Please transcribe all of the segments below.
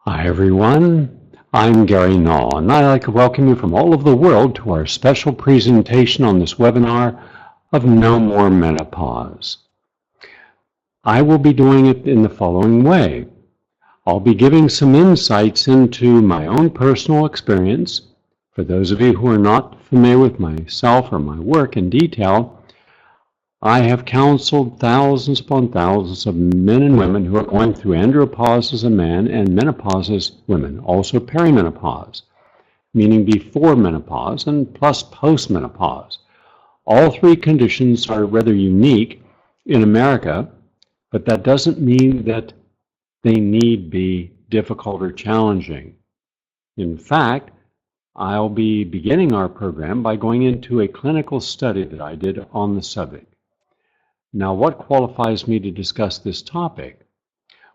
Hi everyone, I'm Gary Null, and I'd like to welcome you from all over the world to our special presentation on this webinar of No More Menopause. I will be doing it in the following way. I'll be giving some insights into my own personal experience. For those of you who are not familiar with myself or my work in detail, I have counseled thousands upon thousands of men and women who are going through andropause as a man and menopause as women, also perimenopause, meaning before menopause and plus postmenopause. All three conditions are rather unique in America, but that doesn't mean that they need be difficult or challenging. In fact, I'll be beginning our program by going into a clinical study that I did on the subject. Now, what qualifies me to discuss this topic?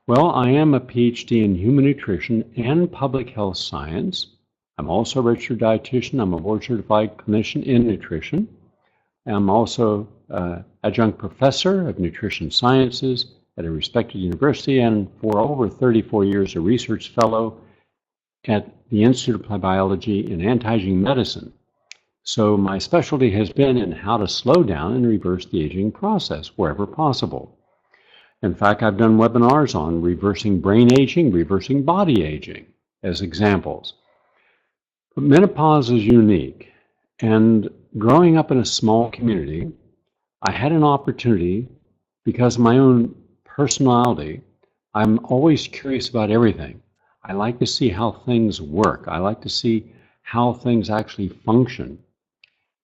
Well, I am a PhD in human nutrition and public health science. I'm also a registered dietitian. I'm a board-certified clinician in nutrition. I'm also an adjunct professor of nutrition sciences at a respected university, and for over 34 years, a research fellow at the Institute of Applied Biology in Anti-Aging Medicine. So my specialty has been in how to slow down and reverse the aging process wherever possible. In fact, I've done webinars on reversing brain aging, reversing body aging as examples. But menopause is unique, and growing up in a small community, I had an opportunity, because of my own personality, I'm always curious about everything. I like to see how things work. I like to see how things actually function.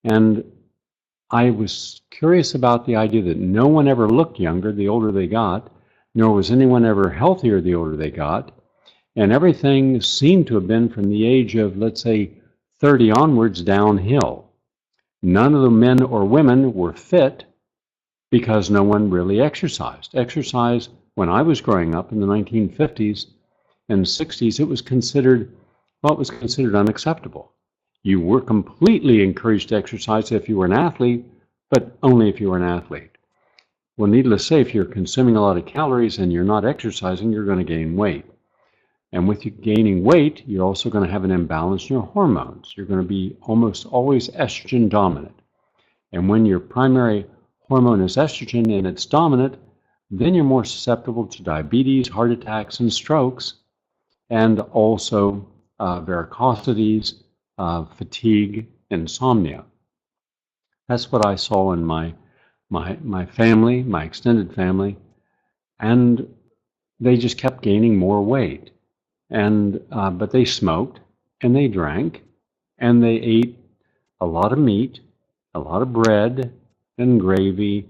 And I was curious about the idea that no one ever looked younger the older they got, nor was anyone ever healthier the older they got. And everything seemed to have been from the age of, let's say, 30 onwards downhill. None of the men or women were fit because no one really exercised. Exercise, when I was growing up in the 1950s and 60s, it was considered unacceptable. You were completely encouraged to exercise if you were an athlete, but only if you were an athlete. Well, needless to say, if you're consuming a lot of calories and you're not exercising, you're going to gain weight. And with you gaining weight, you're also going to have an imbalance in your hormones. You're going to be almost always estrogen dominant. And when your primary hormone is estrogen and it's dominant, then you're more susceptible to diabetes, heart attacks, and strokes, and also varicosities, fatigue, insomnia. That's what I saw in my family, my extended family, and they just kept gaining more weight. And but they smoked and they drank and they ate a lot of meat, a lot of bread and gravy,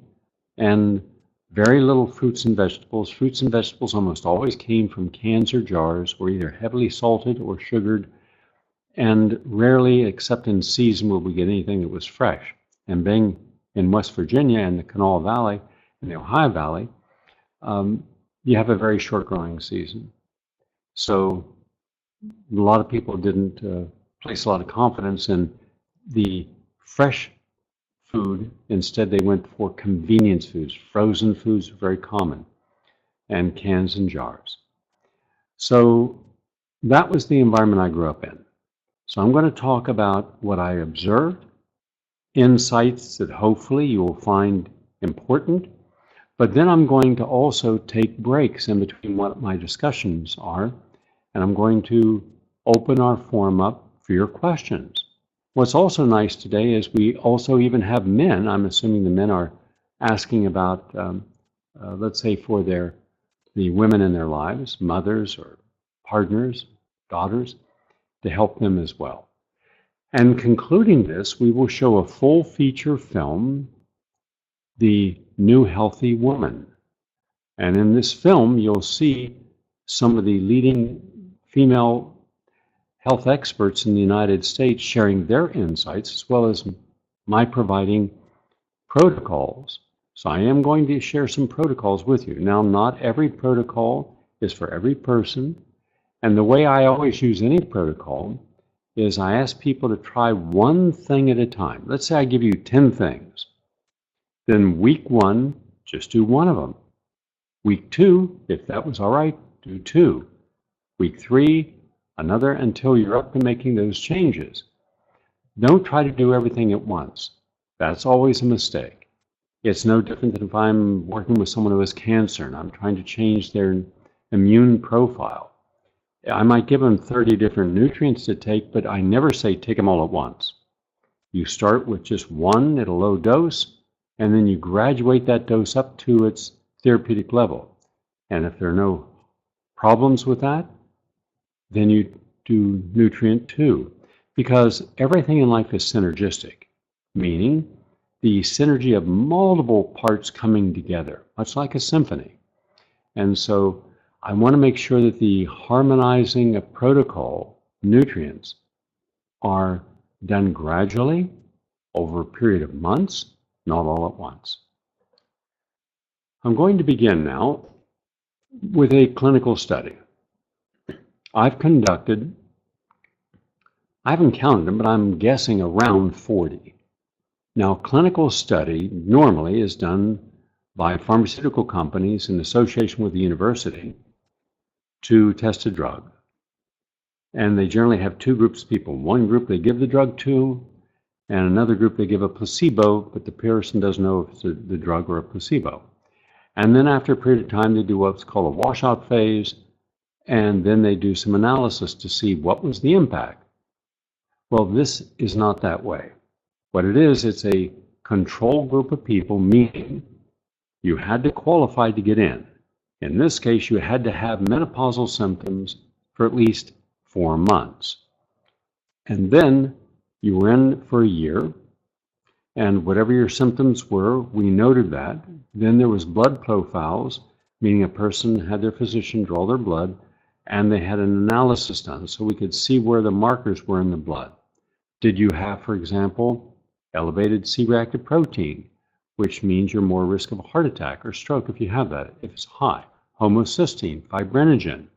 and very little fruits and vegetables. Fruits and vegetables almost always came from cans or jars, were either heavily salted or sugared, and rarely, except in season, will we get anything that was fresh. And being in West Virginia and the Kanawha Valley and the Ohio Valley, you have a very short growing season. So a lot of people didn't place a lot of confidence in the fresh food. Instead, they went for convenience foods. Frozen foods are very common, and cans and jars. So that was the environment I grew up in. So I'm going to talk about what I observed, insights that hopefully you will find important, but then I'm going to also take breaks in between what my discussions are, and I'm going to open our forum up for your questions. What's also nice today is we also even have men. I'm assuming the men are asking about, let's say, for the women in their lives, mothers or partners, daughters, to help them as well. And concluding this, we will show a full feature film, The New Healthy Woman. And in this film, you'll see some of the leading female health experts in the United States sharing their insights, as well as my providing protocols. So I am going to share some protocols with you. Now, not every protocol is for every person. And the way I always use any protocol is I ask people to try one thing at a time. Let's say I give you 10 things. Then week 1, just do one of them. Week 2, if that was all right, do 2. Week 3, another, until you're up to making those changes. Don't try to do everything at once. That's always a mistake. It's no different than if I'm working with someone who has cancer and I'm trying to change their immune profile. I might give them 30 different nutrients to take, but I never say take them all at once. You start with just one at a low dose, and then you graduate that dose up to its therapeutic level. And if there are no problems with that, then you do nutrient 2. Because everything in life is synergistic, meaning the synergy of multiple parts coming together, much like a symphony. And so I want to make sure that the harmonizing of protocol nutrients are done gradually over a period of months, not all at once. I'm going to begin now with a clinical study. I haven't counted them, but I'm guessing around 40. Now, clinical study normally is done by pharmaceutical companies in association with the university to test a drug. And they generally have 2 groups of people. One group they give the drug to, and another group they give a placebo, but the person doesn't know if it's the drug or a placebo. And then after a period of time, they do what's called a washout phase, and then they do some analysis to see what was the impact. Well, this is not that way. What it is, it's a control group of people, meaning you had to qualify to get in. In this case, you had to have menopausal symptoms for at least 4 months. And then you were in for a year, and whatever your symptoms were, we noted that. Then there was blood profiles, meaning a person had their physician draw their blood, and they had an analysis done so we could see where the markers were in the blood. Did you have, for example, elevated C-reactive protein, which means you're more risk of a heart attack or stroke if you have that, if it's high. Homocysteine, fibrinogen,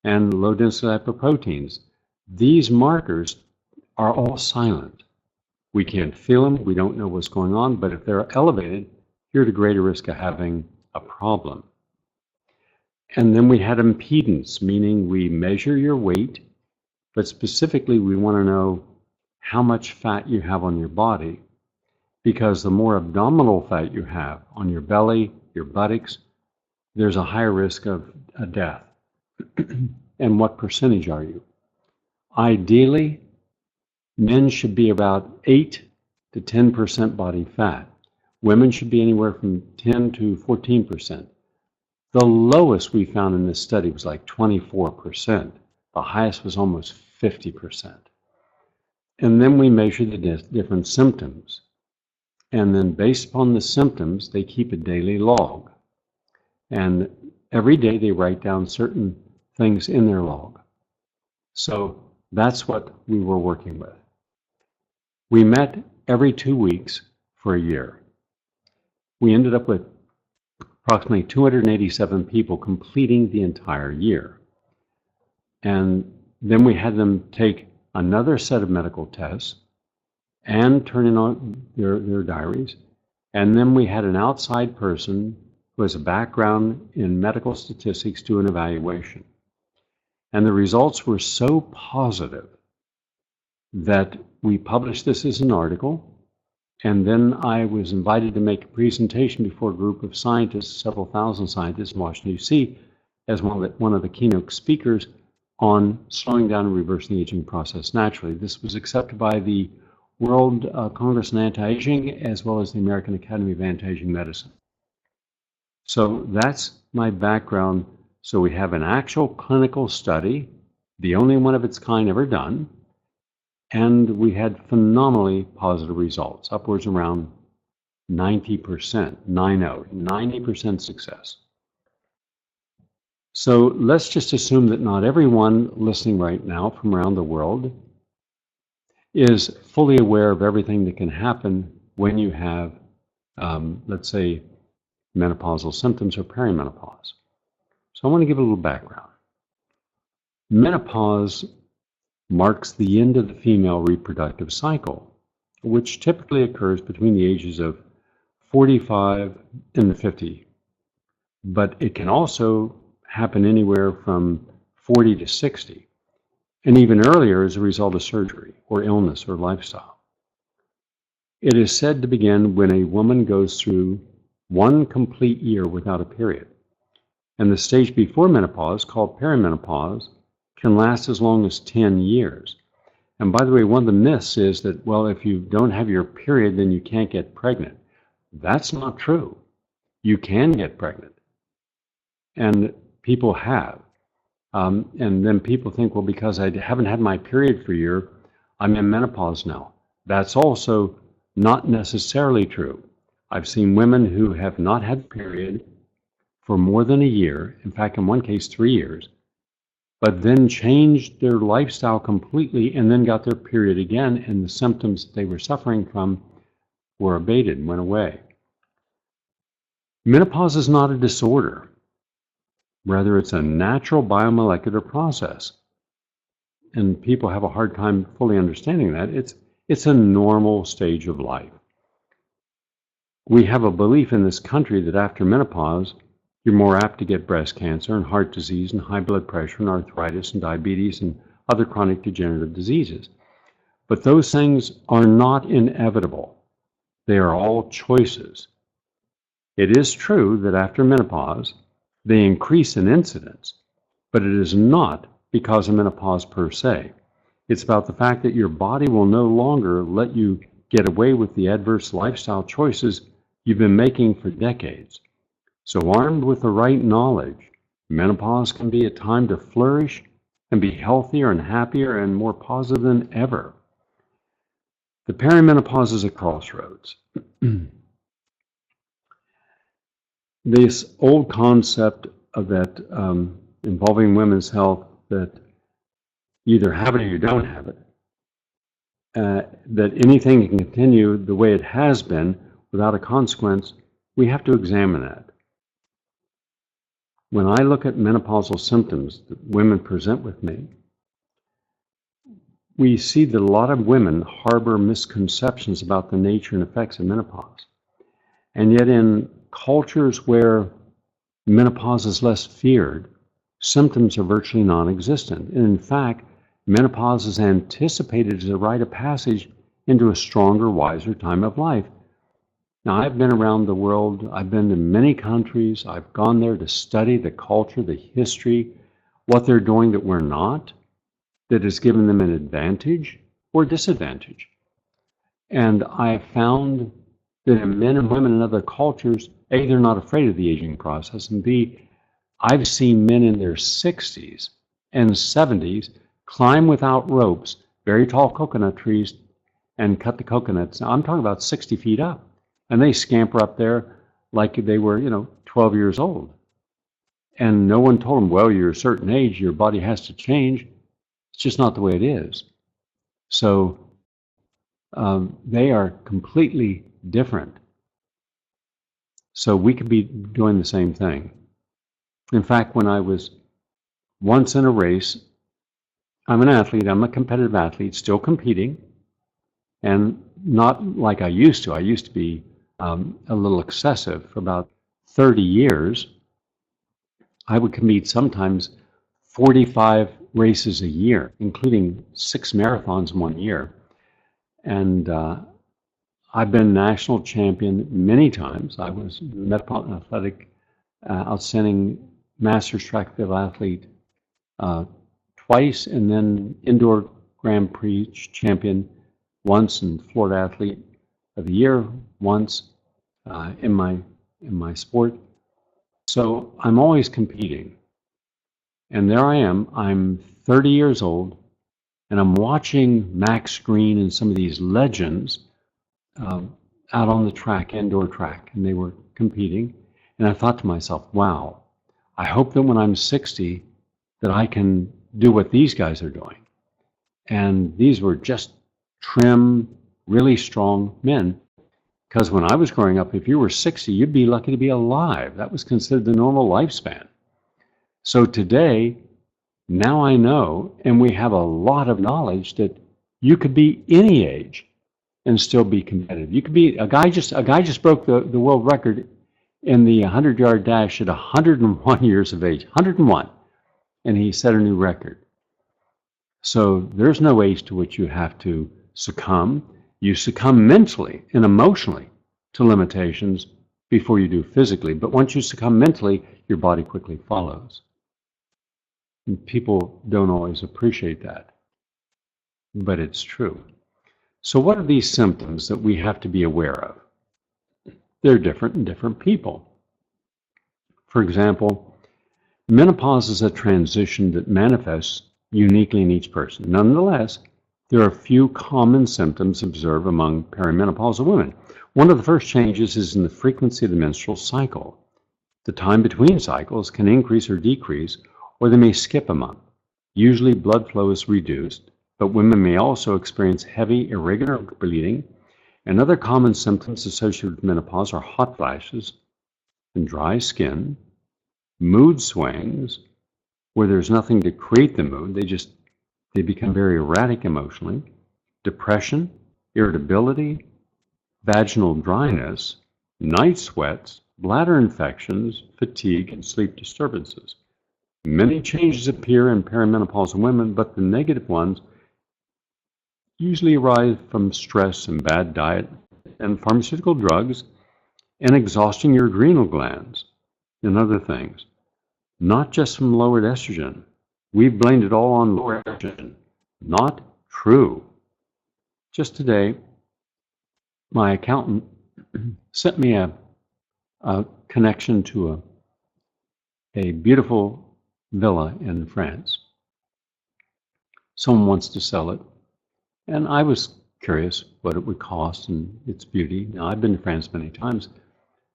and low-density lipoproteins. These markers are all silent. We can't feel them, we don't know what's going on, but if they're elevated, you're at a greater risk of having a problem. And then we had impedance, meaning we measure your weight, but specifically we want to know how much fat you have on your body, because the more abdominal fat you have on your belly, your buttocks, there's a higher risk of a death. And what percentage are you? Ideally, men should be about 8 to 10% body fat. Women should be anywhere from 10 to 14%. The lowest we found in this study was like 24%. The highest was almost 50%. And then we measure the different symptoms. And then based upon the symptoms, they keep a daily log. And every day they write down certain things in their log. So that's what we were working with. We met every 2 weeks for a year. We ended up with approximately 287 people completing the entire year. And then we had them take another set of medical tests and turn in their diaries. And then we had an outside person who has a background in medical statistics do an evaluation. And the results were so positive that we published this as an article. And then I was invited to make a presentation before a group of scientists, several thousand scientists in Washington, D.C., as one of the keynote speakers on slowing down and reversing the aging process naturally. This was accepted by the World Congress on Anti-Aging as well as the American Academy of Anti-Aging Medicine. So that's my background. So we have an actual clinical study, the only one of its kind ever done, and we had phenomenally positive results, upwards around 90%, 90% success. So let's just assume that not everyone listening right now from around the world is fully aware of everything that can happen when you have, let's say, menopausal symptoms or perimenopause. So I want to give a little background. Menopause marks the end of the female reproductive cycle, which typically occurs between the ages of 45 and 50. But it can also happen anywhere from 40 to 60, and even earlier as a result of surgery or illness or lifestyle. It is said to begin when a woman goes through one complete year without a period. And the stage before menopause, called perimenopause, can last as long as 10 years. And by the way, one of the myths is that, well, if you don't have your period, then you can't get pregnant. That's not true. You can get pregnant. And people have. And then people think, well, because I haven't had my period for a year, I'm in menopause now. That's also not necessarily true. I've seen women who have not had a period for more than a year, in fact, in one case, 3 years, but then changed their lifestyle completely and then got their period again, and the symptoms they were suffering from were abated, went away. Menopause is not a disorder. Rather, it's a natural biomolecular process. And people have a hard time fully understanding that. It's a normal stage of life. We have a belief in this country that after menopause, you're more apt to get breast cancer and heart disease and high blood pressure and arthritis and diabetes and other chronic degenerative diseases. But those things are not inevitable. They are all choices. It is true that after menopause, they increase in incidence, but it is not because of menopause per se. It's about the fact that your body will no longer let you get away with the adverse lifestyle choices you've been making for decades. So armed with the right knowledge, menopause can be a time to flourish and be healthier and happier and more positive than ever. The perimenopause is a crossroads. This old concept of that involving women's health, that you either have it or you don't have it, that anything can continue the way it has been without a consequence, we have to examine that. When I look at menopausal symptoms that women present with me, we see that a lot of women harbor misconceptions about the nature and effects of menopause. And yet in cultures where menopause is less feared, symptoms are virtually non-existent. And in fact, menopause is anticipated as a rite of passage into a stronger, wiser time of life. Now, I've been around the world. I've been to many countries. I've gone there to study the culture, the history, what they're doing that we're not, that has given them an advantage or disadvantage. And I have found that in men and women in other cultures, A, they're not afraid of the aging process, and B, I've seen men in their 60s and 70s climb without ropes very tall coconut trees and cut the coconuts. Now, I'm talking about 60 feet up. And they scamper up there like they were, 12 years old. And no one told them, well, you're a certain age, your body has to change. It's just not the way it is. So they are completely different. So we could be doing the same thing. In fact, when I was once in a race, I'm an athlete, I'm a competitive athlete, still competing, and not like I used to. I used to be a little excessive. For about 30 years, I would compete sometimes 45 races a year, including 6 marathons in 1 year. And I've been national champion many times. I was Metropolitan Athletic Outstanding Masters Track Field Athlete twice, and then Indoor Grand Prix champion once, and Florida Athlete of the Year once in my sport. So I'm always competing. And there I am, I'm 30 years old, and I'm watching Max Green and some of these legends out on the track, indoor track, and they were competing. And I thought to myself, wow, I hope that when I'm 60 that I can do what these guys are doing. And these were just trim, really strong men. Because when I was growing up, if you were 60, you'd be lucky to be alive. That was considered the normal lifespan. So today, now I know, and we have a lot of knowledge, that you could be any age and still be competitive. You could be a guy just broke the world record in the 100-yard dash at 101 years of age. 101. and he set a new record. So there's no age to which you have to succumb. You succumb mentally and emotionally to limitations before you do physically. But once you succumb mentally, your body quickly follows. And people don't always appreciate that, but it's true. So what are these symptoms that we have to be aware of? They're different in different people. For example, menopause is a transition that manifests uniquely in each person. Nonetheless, there are a few common symptoms observed among perimenopausal women. One of the first changes is in the frequency of the menstrual cycle. The time between cycles can increase or decrease, or they may skip a month. Usually blood flow is reduced, but women may also experience heavy, irregular bleeding, and other common symptoms associated with menopause are hot flashes and dry skin, mood swings, where there's nothing to create the mood, they become very erratic emotionally, depression, irritability, vaginal dryness, night sweats, bladder infections, fatigue, and sleep disturbances. Many changes appear in perimenopausal women, but the negative ones usually arise from stress and bad diet and pharmaceutical drugs and exhausting your adrenal glands and other things. Not just from lowered estrogen. We've blamed it all on lower estrogen. Not true. Just today, my accountant sent me a connection to a beautiful villa in France. Someone wants to sell it, and I was curious what it would cost and its beauty. Now, I've been to France many times,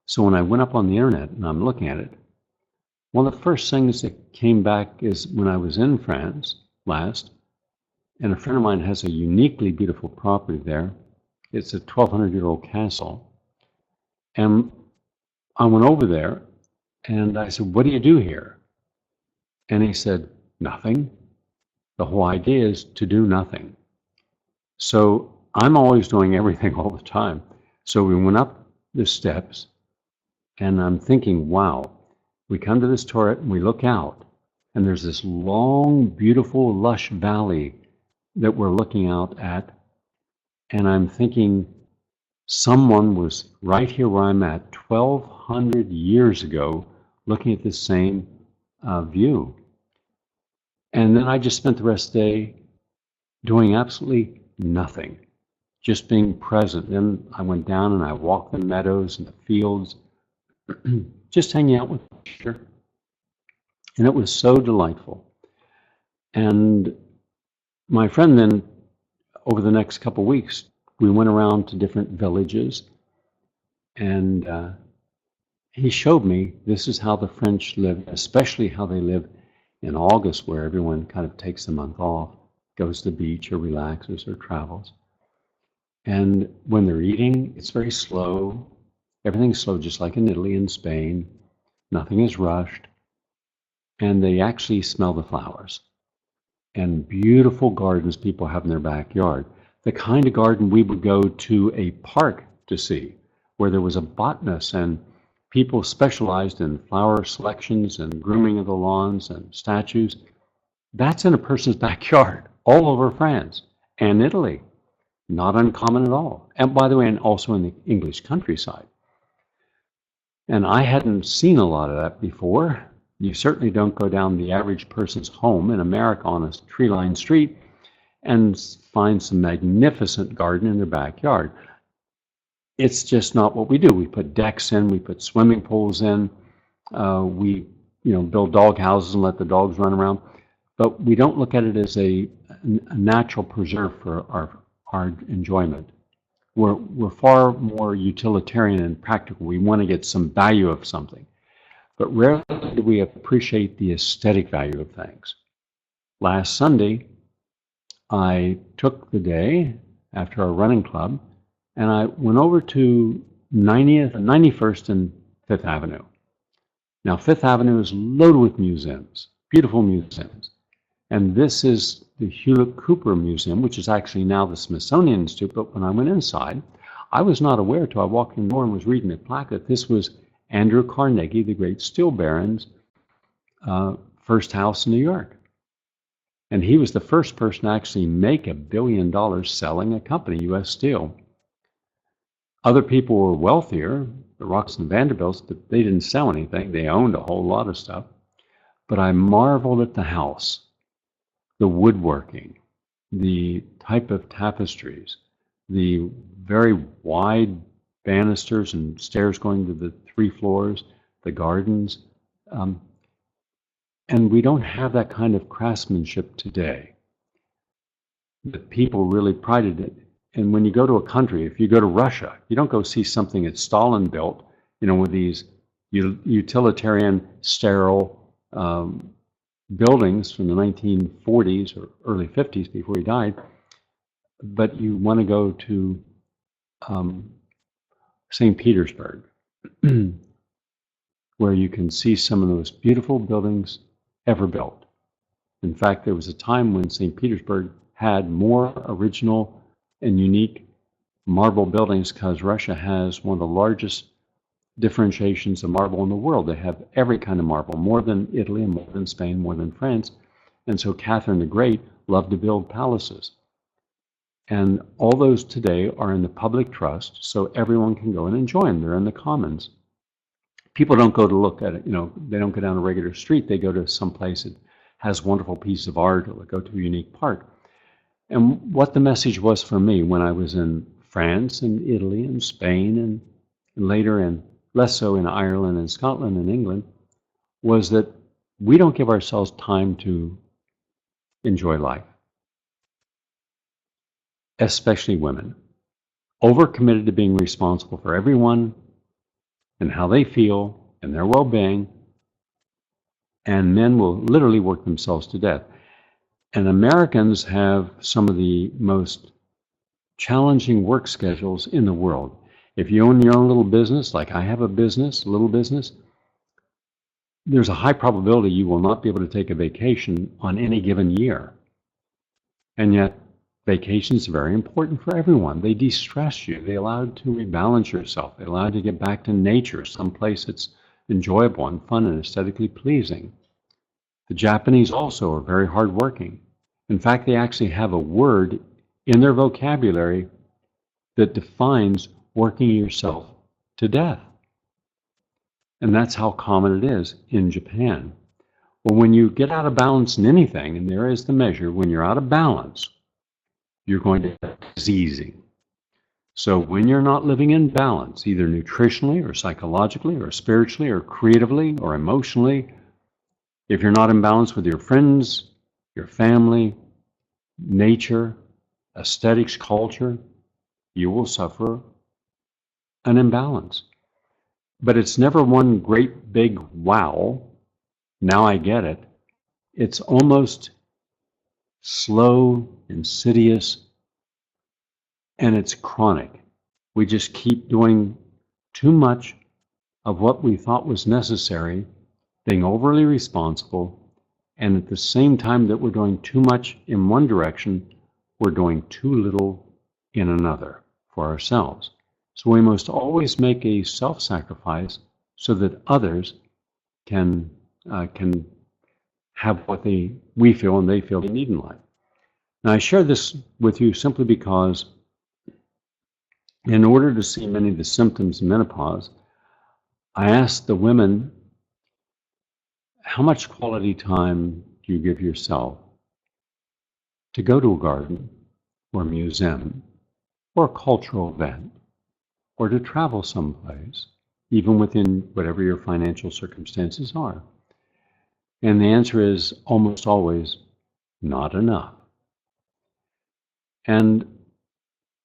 so when I went up on the internet and I'm looking at it, one of the first things that came back is when I was in France last, and a friend of mine has a uniquely beautiful property there. It's a 1,200-year-old castle. And I went over there, and I said, "What do you do here?" And he said, "Nothing. The whole idea is to do nothing." So I'm always doing everything all the time. So we went up the steps, and I'm thinking, wow. We come to this turret and we look out, and there's this long, beautiful, lush valley that we're looking out at. And I'm thinking, someone was right here where I'm at 1,200 years ago looking at this same view. And then I just spent the rest of the day doing absolutely nothing, just being present. Then I went down and I walked the meadows and the fields, just hanging out with nature, and it was so delightful. And my friend then, over the next couple of weeks, we went around to different villages, and he showed me this is how the French live, especially how they live in August, where everyone kind of takes a month off, goes to the beach or relaxes or travels. And when they're eating, it's very slow. Everything's slow, just like in Italy and Spain. Nothing is rushed. And they actually smell the flowers. And beautiful gardens people have in their backyard. The kind of garden we would go to a park to see, where there was a botanist and people specialized in flower selections and grooming of the lawns and statues. That's in a person's backyard, all over France and Italy. Not uncommon at all. And by the way, and also in the English countryside. And I hadn't seen a lot of that before. You certainly don't go down the average person's home in America on a tree-lined street and find some magnificent garden in their backyard. It's just not what we do. We put decks in, we put swimming pools in, we build dog houses and let the dogs run around. But we don't look at it as a natural preserve for our enjoyment. We're far more utilitarian and practical. We want to get some value of something. But rarely do we appreciate the aesthetic value of things. Last Sunday, I took the day after our running club, and I went over to 91st and 5th Avenue. Now, 5th Avenue is loaded with museums, beautiful museums. And this is the Hewlett Cooper Museum, which is actually now the Smithsonian Institute. But when I went inside, I was not aware till I walked in the door and was reading the plaque that this was Andrew Carnegie, the great steel baron's first house in New York. And he was the first person to actually make $1 billion selling a company, U.S. Steel. Other people were wealthier, the Rocks and Vanderbilts, but they didn't sell anything. They owned a whole lot of stuff. But I marveled at the house, the woodworking, the type of tapestries, the very wide banisters and stairs going to the 3 floors, the gardens. And we don't have that kind of craftsmanship today. But people really prided it. And when you go to a country, if you go to Russia, you don't go see something that Stalin built, with these utilitarian, sterile buildings from the 1940s or early 50s before he died. But you want to go to St. Petersburg, where you can see some of the most beautiful buildings ever built. In fact, there was a time when St. Petersburg had more original and unique marble buildings because Russia has one of the largest differentiations of marble in the world. They have every kind of marble, more than Italy and more than Spain, more than France. And so Catherine the Great loved to build palaces. And all those today are in the public trust, so everyone can go and enjoy them. They're in the commons. People don't go to look at it, they don't go down a regular street. They go to some place that has wonderful pieces of art, or go to a unique park. And what the message was for me when I was in France and Italy and Spain and later, and less so in Ireland and Scotland and England, was that we don't give ourselves time to enjoy life, especially women. Overcommitted to being responsible for everyone and how they feel and their well-being, and men will literally work themselves to death. And Americans have some of the most challenging work schedules in the world. If you own your own little business, like I have a business, little business, there's a high probability you will not be able to take a vacation on any given year. And yet, vacations are very important for everyone. They de-stress you. They allow you to rebalance yourself. They allow you to get back to nature, someplace that's enjoyable and fun and aesthetically pleasing. The Japanese also are very hardworking. In fact, they actually have a word in their vocabulary that defines working yourself to death. And that's how common it is in Japan. Well, when you get out of balance in anything, and there is the measure, when you're out of balance, you're going to get diseasing. So when you're not living in balance, either nutritionally or psychologically or spiritually or creatively or emotionally, if you're not in balance with your friends, your family, nature, aesthetics, culture, you will suffer an imbalance. But it's never one great big wow, now I get it. It's almost slow, insidious, and it's chronic. We just keep doing too much of what we thought was necessary, being overly responsible, and at the same time that we're doing too much in one direction, we're doing too little in another for ourselves. So we must always make a self-sacrifice so that others can have what we feel and they feel they need in life. Now, I share this with you simply because in order to see many of the symptoms of menopause, I asked the women, how much quality time do you give yourself to go to a garden or a museum or a cultural event or to travel someplace, even within whatever your financial circumstances are? And the answer is almost always not enough. And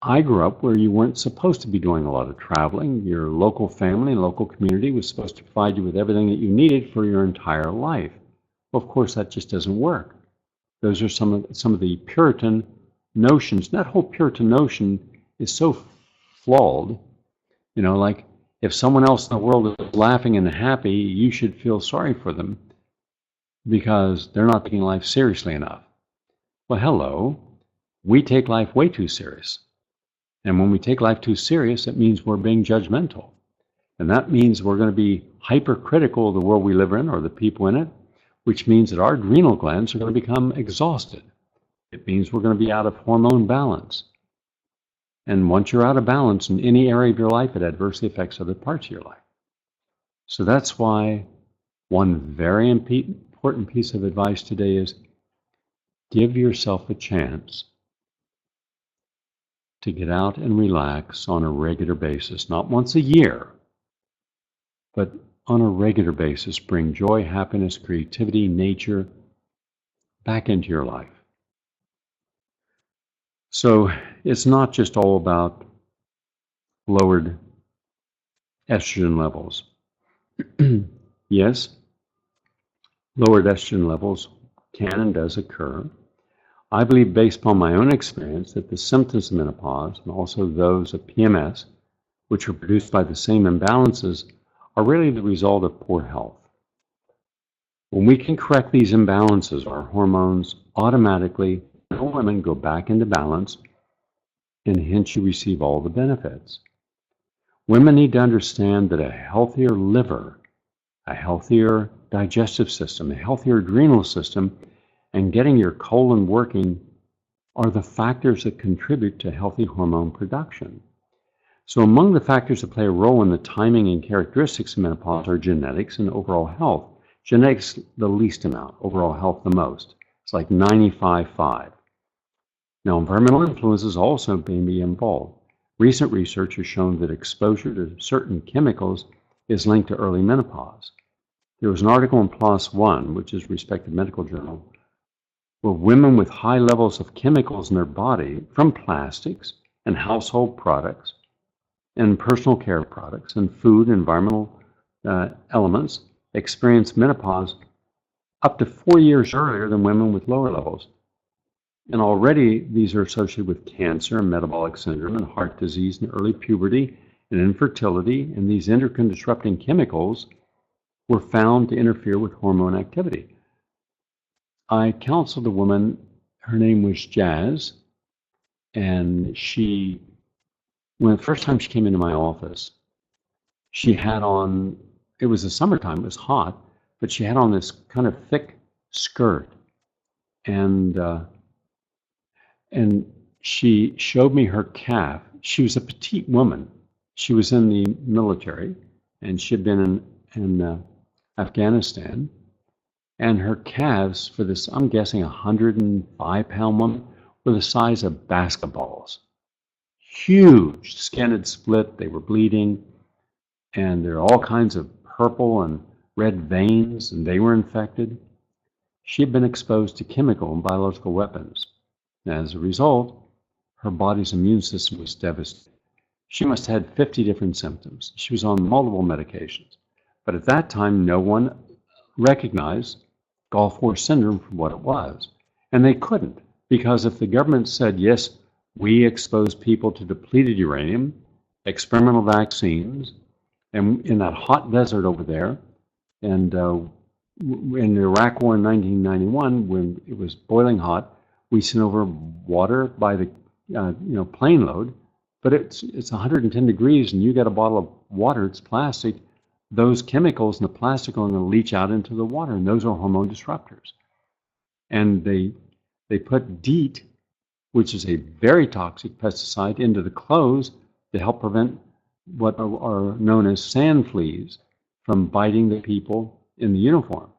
I grew up where you weren't supposed to be doing a lot of traveling. Your local family and local community was supposed to provide you with everything that you needed for your entire life. Well, of course, that just doesn't work. Those are some of the Puritan notions. That whole Puritan notion is so flawed. Like if someone else in the world is laughing and happy, you should feel sorry for them because they're not taking life seriously enough. Well, hello. We take life way too serious. And when we take life too serious, it means we're being judgmental. And that means we're going to be hypercritical of the world we live in or the people in it. which means that our adrenal glands are going to become exhausted. It means we're going to be out of hormone balance. And once you're out of balance in any area of your life, it adversely affects other parts of your life. So that's why one very important piece of advice today is give yourself a chance to get out and relax on a regular basis, not once a year, but on a regular basis. Bring joy, happiness, creativity, nature back into your life. So it's not just all about lowered estrogen levels. Yes, lowered estrogen levels can and does occur. I believe, based upon my own experience, that the symptoms of menopause and also those of PMS, which are produced by the same imbalances, are really the result of poor health. When we can correct these imbalances, our hormones automatically, men and women, go back into balance, and hence you receive all the benefits. Women need to understand that a healthier liver, a healthier digestive system, a healthier adrenal system, and getting your colon working are the factors that contribute to healthy hormone production. So among the factors that play a role in the timing and characteristics of menopause are genetics and overall health. Genetics the least amount, overall health the most. It's like 95-5. Now, environmental influences also may be involved. Recent research has shown that exposure to certain chemicals is linked to early menopause. There was an article in PLOS ONE, which is a respected medical journal, where women with high levels of chemicals in their body from plastics and household products and personal care products and food and environmental elements experience menopause up to 4 years earlier than women with lower levels. And already these are associated with cancer and metabolic syndrome and heart disease and early puberty and infertility, and these endocrine disrupting chemicals were found to interfere with hormone activity. I counseled a woman, her name was Jazz, and when the first time she came into my office, she had on, it was the summertime, it was hot, but she had on this kind of thick skirt. And she showed me her calf. She was a petite woman. She was in the military, and she had been in Afghanistan. And her calves, for this, I'm guessing, 105-pound woman, were the size of basketballs. Huge. Skin had split. They were bleeding. And there are all kinds of purple and red veins, and they were infected. She had been exposed to chemical and biological weapons. And as a result, her body's immune system was devastated. She must have had 50 different symptoms. She was on multiple medications. But at that time, no one recognized Gulf War syndrome for what it was. And they couldn't, because if the government said, yes, we expose people to depleted uranium, experimental vaccines, and in that hot desert over there, and in the Iraq War in 1991, when it was boiling hot, we sent over water by the plane load, but it's 110 degrees and you got a bottle of water, it's plastic. Those chemicals in the plastic are going to leach out into the water, and those are hormone disruptors. And they put DEET, which is a very toxic pesticide, into the clothes to help prevent what are known as sand fleas from biting the people in the uniform.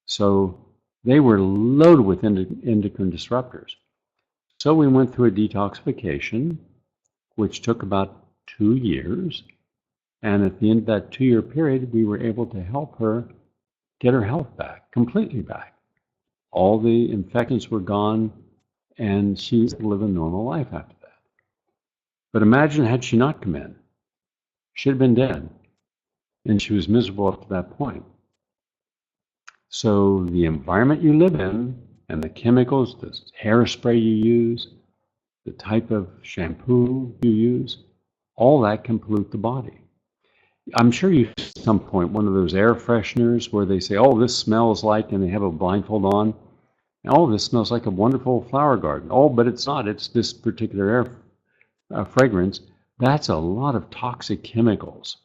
So they were loaded with endocrine disruptors. So we went through a detoxification, which took about 2 years. And at the end of that 2-year period, we were able to help her get her health back, completely back. All the infections were gone, and she was able to live a normal life after that. But imagine had she not come in. She'd have been dead, and she was miserable up to that point. So the environment you live in and the chemicals, the hairspray you use, the type of shampoo you use, all that can pollute the body. I'm sure you've at some point one of those air fresheners where they say, oh, this smells like, and they have a blindfold on, and oh, this smells like a wonderful flower garden. Oh, but it's not. It's this particular air fragrance. That's a lot of toxic chemicals.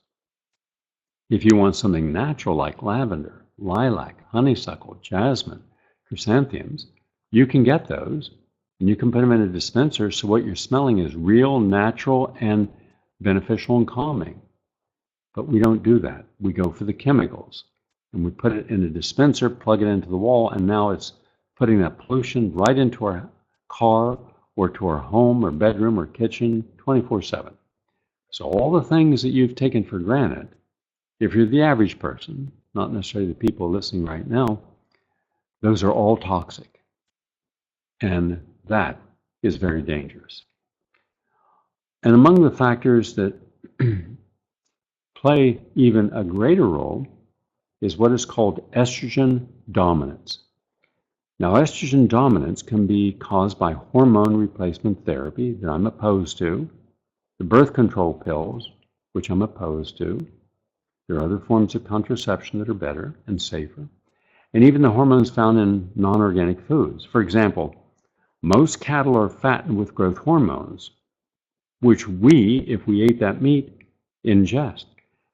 If you want something natural like lavender, lilac, honeysuckle, jasmine, chrysanthemums, you can get those and you can put them in a dispenser so what you're smelling is real, natural, and beneficial and calming. But we don't do that. We go for the chemicals and we put it in a dispenser, plug it into the wall, and now it's putting that pollution right into our car or to our home or bedroom or kitchen 24/7. So all the things that you've taken for granted, if you're the average person, not necessarily the people listening right now, those are all toxic. And that is very dangerous. And among the factors that play even a greater role is what is called estrogen dominance. Now, estrogen dominance can be caused by hormone replacement therapy that I'm opposed to, the birth control pills, which I'm opposed to. There are other forms of contraception that are better and safer, and even the hormones found in non-organic foods. For example, most cattle are fattened with growth hormones, which we, if we ate that meat, ingest.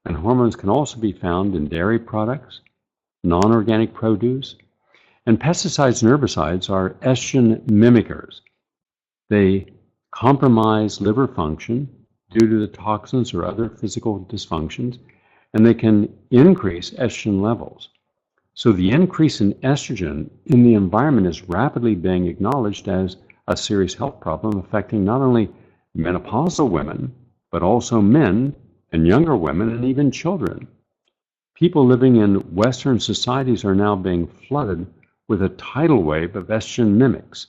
And hormones can also be found in dairy products, non-organic produce, and pesticides and herbicides are estrogen mimickers. They compromise liver function due to the toxins or other physical dysfunctions, and they can increase estrogen levels. So the increase in estrogen in the environment is rapidly being acknowledged as a serious health problem affecting not only menopausal women, but also men and younger women and even children. People living in Western societies are now being flooded with a tidal wave of estrogen mimics.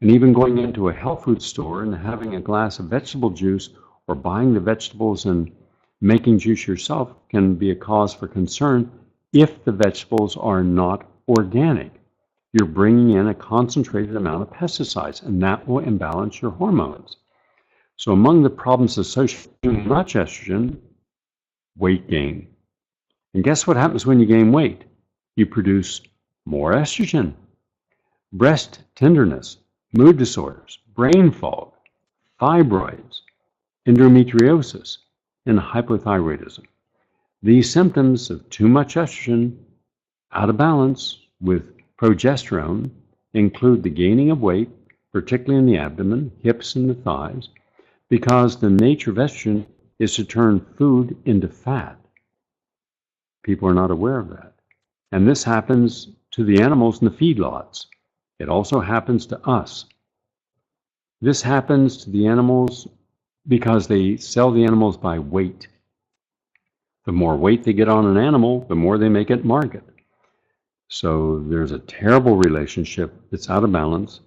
And even going into a health food store and having a glass of vegetable juice or buying the vegetables and making juice yourself can be a cause for concern if the vegetables are not organic. You're bringing in a concentrated amount of pesticides, and that will imbalance your hormones. So among the problems associated with too much estrogen, weight gain. And guess what happens when you gain weight? You produce more estrogen. Breast tenderness, mood disorders, brain fog, fibroids, endometriosis, and hypothyroidism. These symptoms of too much estrogen out of balance with progesterone include the gaining of weight, particularly in the abdomen, hips, and the thighs, because the nature of estrogen is to turn food into fat. People are not aware of that. And this happens to the animals in the feedlots. It also happens to us. This happens to the animals because they sell the animals by weight. The more weight they get on an animal, the more they make it market. So there's a terrible relationship that's out of balance,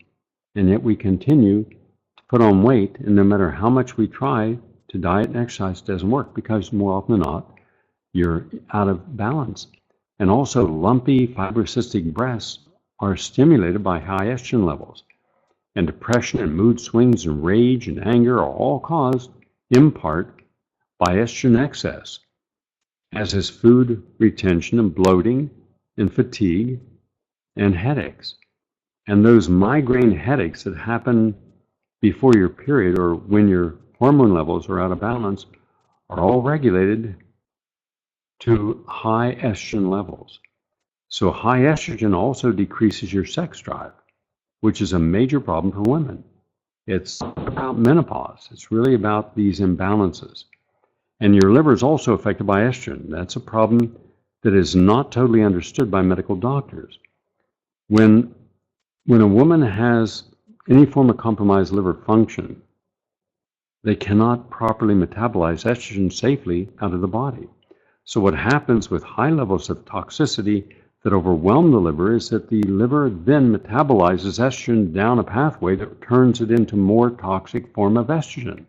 and yet we continue to put on weight, and no matter how much we try to diet and exercise, it doesn't work because more often than not, you're out of balance. And also lumpy fibrocystic breasts are stimulated by high estrogen levels. And depression and mood swings and rage and anger are all caused, in part, by estrogen excess, as is food retention and bloating and fatigue and headaches. And those migraine headaches that happen before your period or when your hormone levels are out of balance are all regulated to high estrogen levels. So high estrogen also decreases your sex drive, which is a major problem for women. It's not about menopause. It's really about these imbalances. And your liver is also affected by estrogen. That's a problem that is not totally understood by medical doctors. When a woman has any form of compromised liver function, they cannot properly metabolize estrogen safely out of the body. So what happens with high levels of toxicity that overwhelm the liver is that the liver then metabolizes estrogen down a pathway that turns it into more toxic form of estrogen.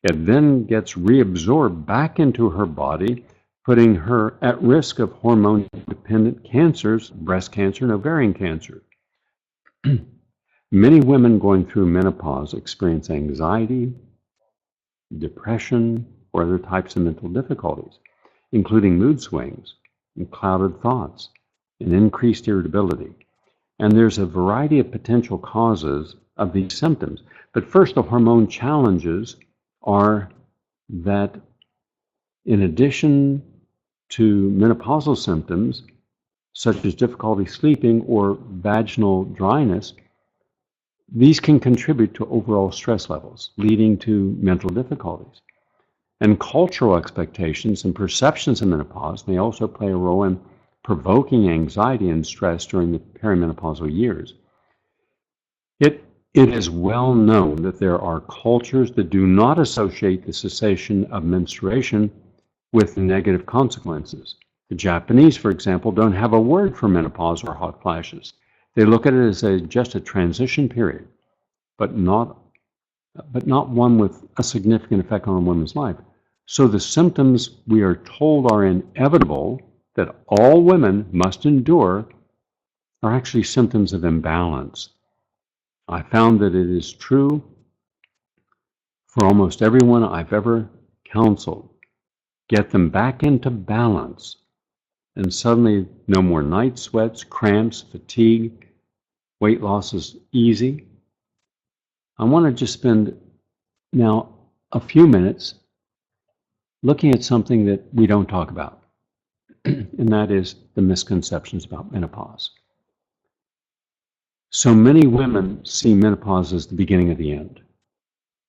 It then gets reabsorbed back into her body, putting her at risk of hormone-dependent cancers, breast cancer and ovarian cancer. Many women going through menopause experience anxiety, depression, or other types of mental difficulties, including mood swings and clouded thoughts and increased irritability. And there's a variety of potential causes of these symptoms. But first, the hormone challenges are that in addition to menopausal symptoms, such as difficulty sleeping or vaginal dryness, these can contribute to overall stress levels, leading to mental difficulties. And cultural expectations and perceptions of menopause may also play a role in provoking anxiety and stress during the perimenopausal years. It is well known that there are cultures that do not associate the cessation of menstruation with negative consequences. The Japanese, for example, don't have a word for menopause or hot flashes. They look at it as just a transition period, but not one with a significant effect on a woman's life. So the symptoms we are told are inevitable, that all women must endure, are actually symptoms of imbalance. I found that it is true for almost everyone I've ever counseled. Get them back into balance, and suddenly no more night sweats, cramps, fatigue, weight loss is easy. I want to just spend now a few minutes looking at something that we don't talk about, and that is the misconceptions about menopause. So many women see menopause as the beginning of the end.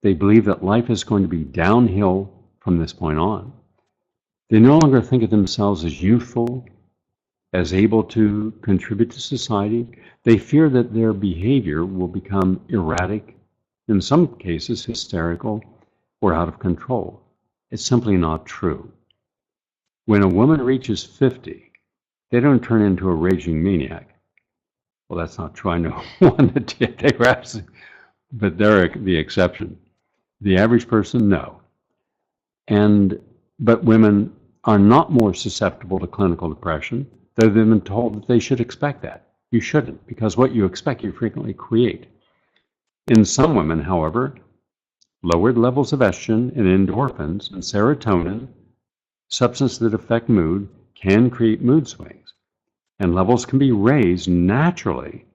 They believe that life is going to be downhill from this point on. They no longer think of themselves as youthful, as able to contribute to society. They fear that their behavior will become erratic, in some cases hysterical, or out of control. It's simply not true. When a woman reaches 50, they don't turn into a raging maniac. Well, that's not true. I know one that did. They were absolutely, but they're the exception. The average person, no. But women are not more susceptible to clinical depression, though they've been told that they should expect that. You shouldn't, because what you expect, you frequently create. In some women, however, lowered levels of estrogen and endorphins and serotonin, substances that affect mood, can create mood swings. And levels can be raised naturally,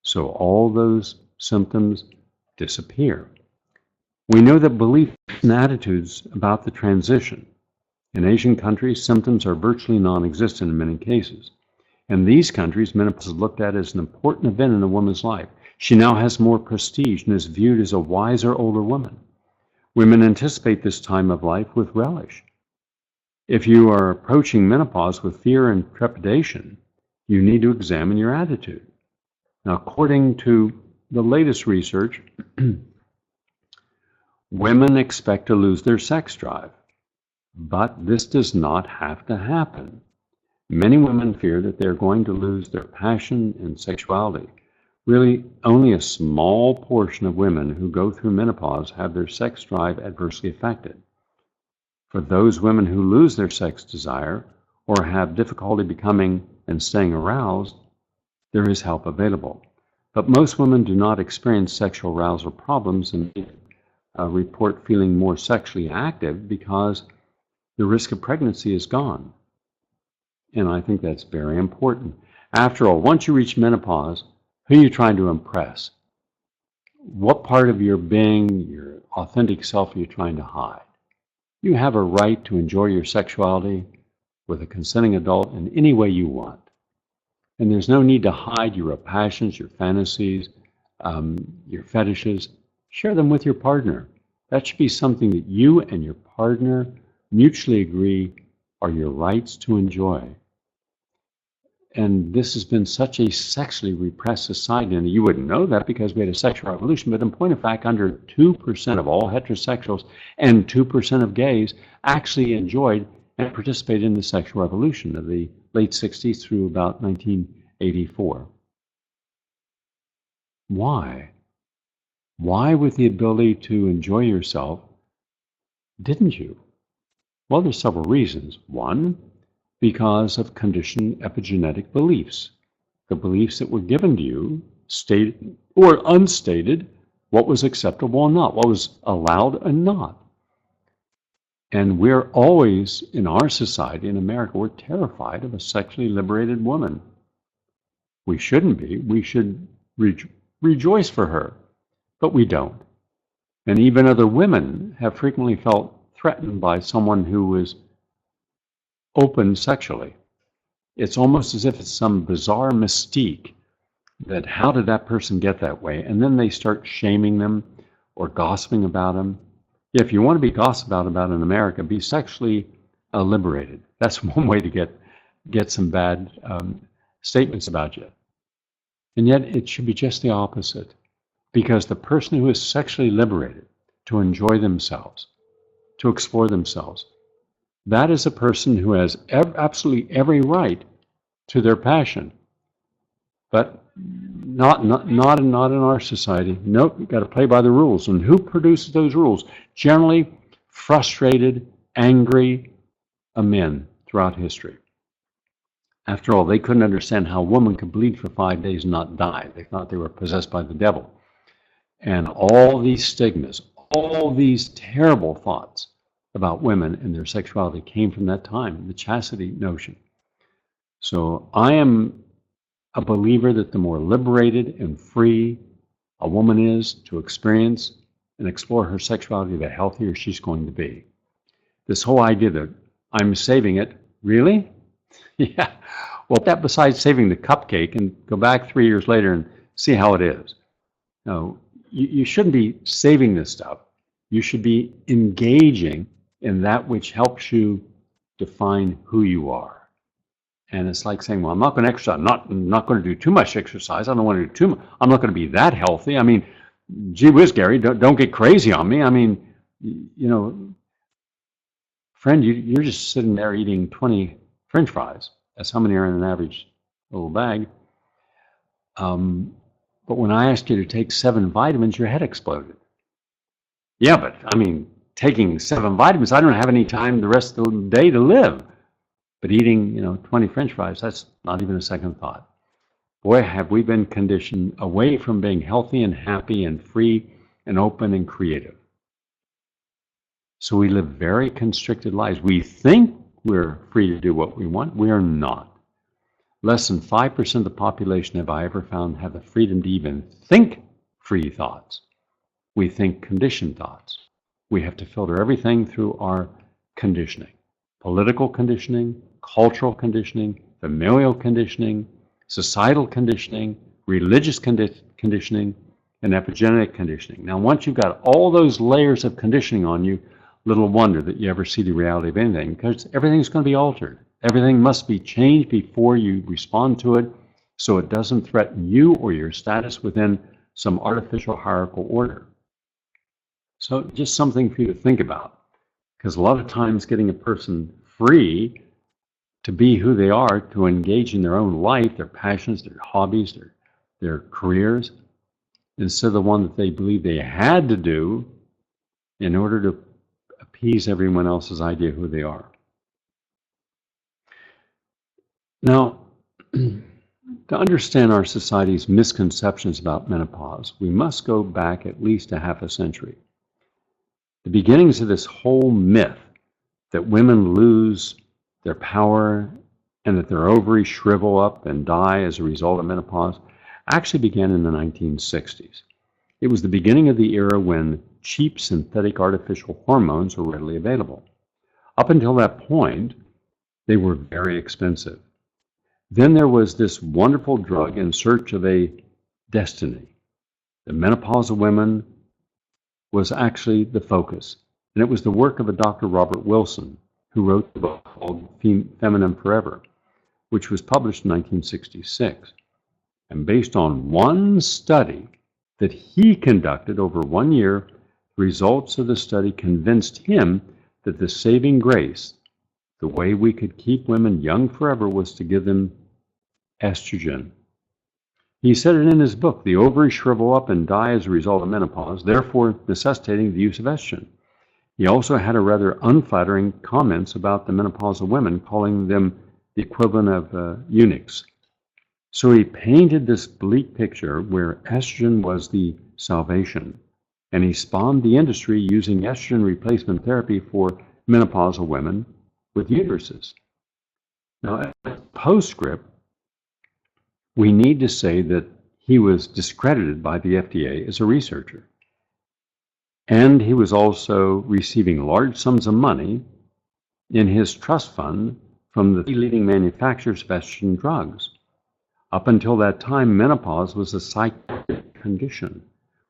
so all those symptoms disappear. We know that beliefs and attitudes about the transition. In Asian countries, symptoms are virtually non-existent in many cases. In these countries, menopause is looked at as an important event in a woman's life. She now has more prestige and is viewed as a wiser older woman. Women anticipate this time of life with relish. If you are approaching menopause with fear and trepidation, you need to examine your attitude. Now, according to the latest research, women expect to lose their sex drive, but this does not have to happen. Many women fear that they're going to lose their passion and sexuality. Really, only a small portion of women who go through menopause have their sex drive adversely affected. For those women who lose their sex desire or have difficulty becoming and staying aroused, there is help available. But most women do not experience sexual arousal problems and report feeling more sexually active because the risk of pregnancy is gone. And I think that's very important. After all, once you reach menopause, who are you trying to impress? What part of your being, your authentic self, are you trying to hide? You have a right to enjoy your sexuality with a consenting adult in any way you want. And there's no need to hide your passions, your fantasies, your fetishes. Share them with your partner. That should be something that you and your partner mutually agree are your rights to enjoy. And this has been such a sexually repressed society, and you wouldn't know that because we had a sexual revolution, but in point of fact, under 2% of all heterosexuals and 2% of gays actually enjoyed and participated in the sexual revolution of the late 60s through about 1984. Why? Why, with the ability to enjoy yourself, didn't you? Well, there's several reasons. One, because of conditioned epigenetic beliefs. The beliefs that were given to you, stated or unstated, what was acceptable and not, what was allowed and not. And we're always, in our society, in America, we're terrified of a sexually liberated woman. We shouldn't be. We should rejoice for her, but we don't. And even other women have frequently felt threatened by someone who was open sexually. It's almost as if it's some bizarre mystique that how did that person get that way? And then they start shaming them or gossiping about them. If you want to be gossiped about in America, be sexually liberated. That's one way to get some bad statements about you. And yet it should be just the opposite, because the person who is sexually liberated to enjoy themselves, to explore themselves, that is a person who has absolutely every right to their passion. But not in our society. Nope, you've got to play by the rules. And who produces those rules? Generally frustrated, angry men throughout history. After all, they couldn't understand how a woman could bleed for 5 days and not die. They thought they were possessed by the devil. And all these stigmas, all these terrible thoughts about women and their sexuality came from that time, the chastity notion. So I am a believer that the more liberated and free a woman is to experience and explore her sexuality, the healthier she's going to be. This whole idea that I'm saving it, really? Yeah. Well, that besides saving the cupcake, and go back 3 years later and see how it is. No, you shouldn't be saving this stuff. You should be engaging in that which helps you define who you are. And it's like saying, well, I'm not going to exercise. I'm not going to do too much exercise. I don't want to do too much. I'm not going to be that healthy. I mean, gee whiz, Gary, don't get crazy on me. I mean, friend, you're just sitting there eating 20 French fries. That's how many are in an average little bag. But when I asked you to take 7 vitamins, your head exploded. Yeah, but I mean, taking 7 vitamins, I don't have any time the rest of the day to live. But eating, 20 French fries, that's not even a second thought. Boy, have we been conditioned away from being healthy and happy and free and open and creative. So we live very constricted lives. We think we're free to do what we want. We are not. Less than 5% of the population have I ever found have the freedom to even think free thoughts. We think conditioned thoughts. We have to filter everything through our conditioning. Political conditioning, cultural conditioning, familial conditioning, societal conditioning, religious conditioning, and epigenetic conditioning. Now, once you've got all those layers of conditioning on you, little wonder that you ever see the reality of anything, because everything's going to be altered. Everything must be changed before you respond to it, so it doesn't threaten you or your status within some artificial hierarchical order. So just something for you to think about. Because a lot of times getting a person free to be who they are, to engage in their own life, their passions, their hobbies, their careers, instead of the one that they believe they had to do in order to appease everyone else's idea of who they are. Now, to understand our society's misconceptions about menopause, we must go back at least a half a century. The beginnings of this whole myth that women lose their power and that their ovaries shrivel up and die as a result of menopause actually began in the 1960s. It was the beginning of the era when cheap synthetic artificial hormones were readily available. Up until that point, they were very expensive. Then there was this wonderful drug in search of a destiny. The menopausal women was actually the focus. And it was the work of a Dr. Robert Wilson, who wrote the book called Feminine Forever, which was published in 1966. And based on one study that he conducted over 1 year, the results of the study convinced him that the saving grace, the way we could keep women young forever, was to give them estrogen. He said it in his book, the ovaries shrivel up and die as a result of menopause, therefore necessitating the use of estrogen. He also had a rather unflattering comments about the menopausal women, calling them the equivalent of eunuchs. So he painted this bleak picture where estrogen was the salvation, and he spawned the industry using estrogen replacement therapy for menopausal women with uteruses. Now, as a postscript, we need to say that he was discredited by the FDA as a researcher. And he was also receiving large sums of money in his trust fund from the leading manufacturers of estrogen drugs. Up until that time, menopause was a psychiatric condition.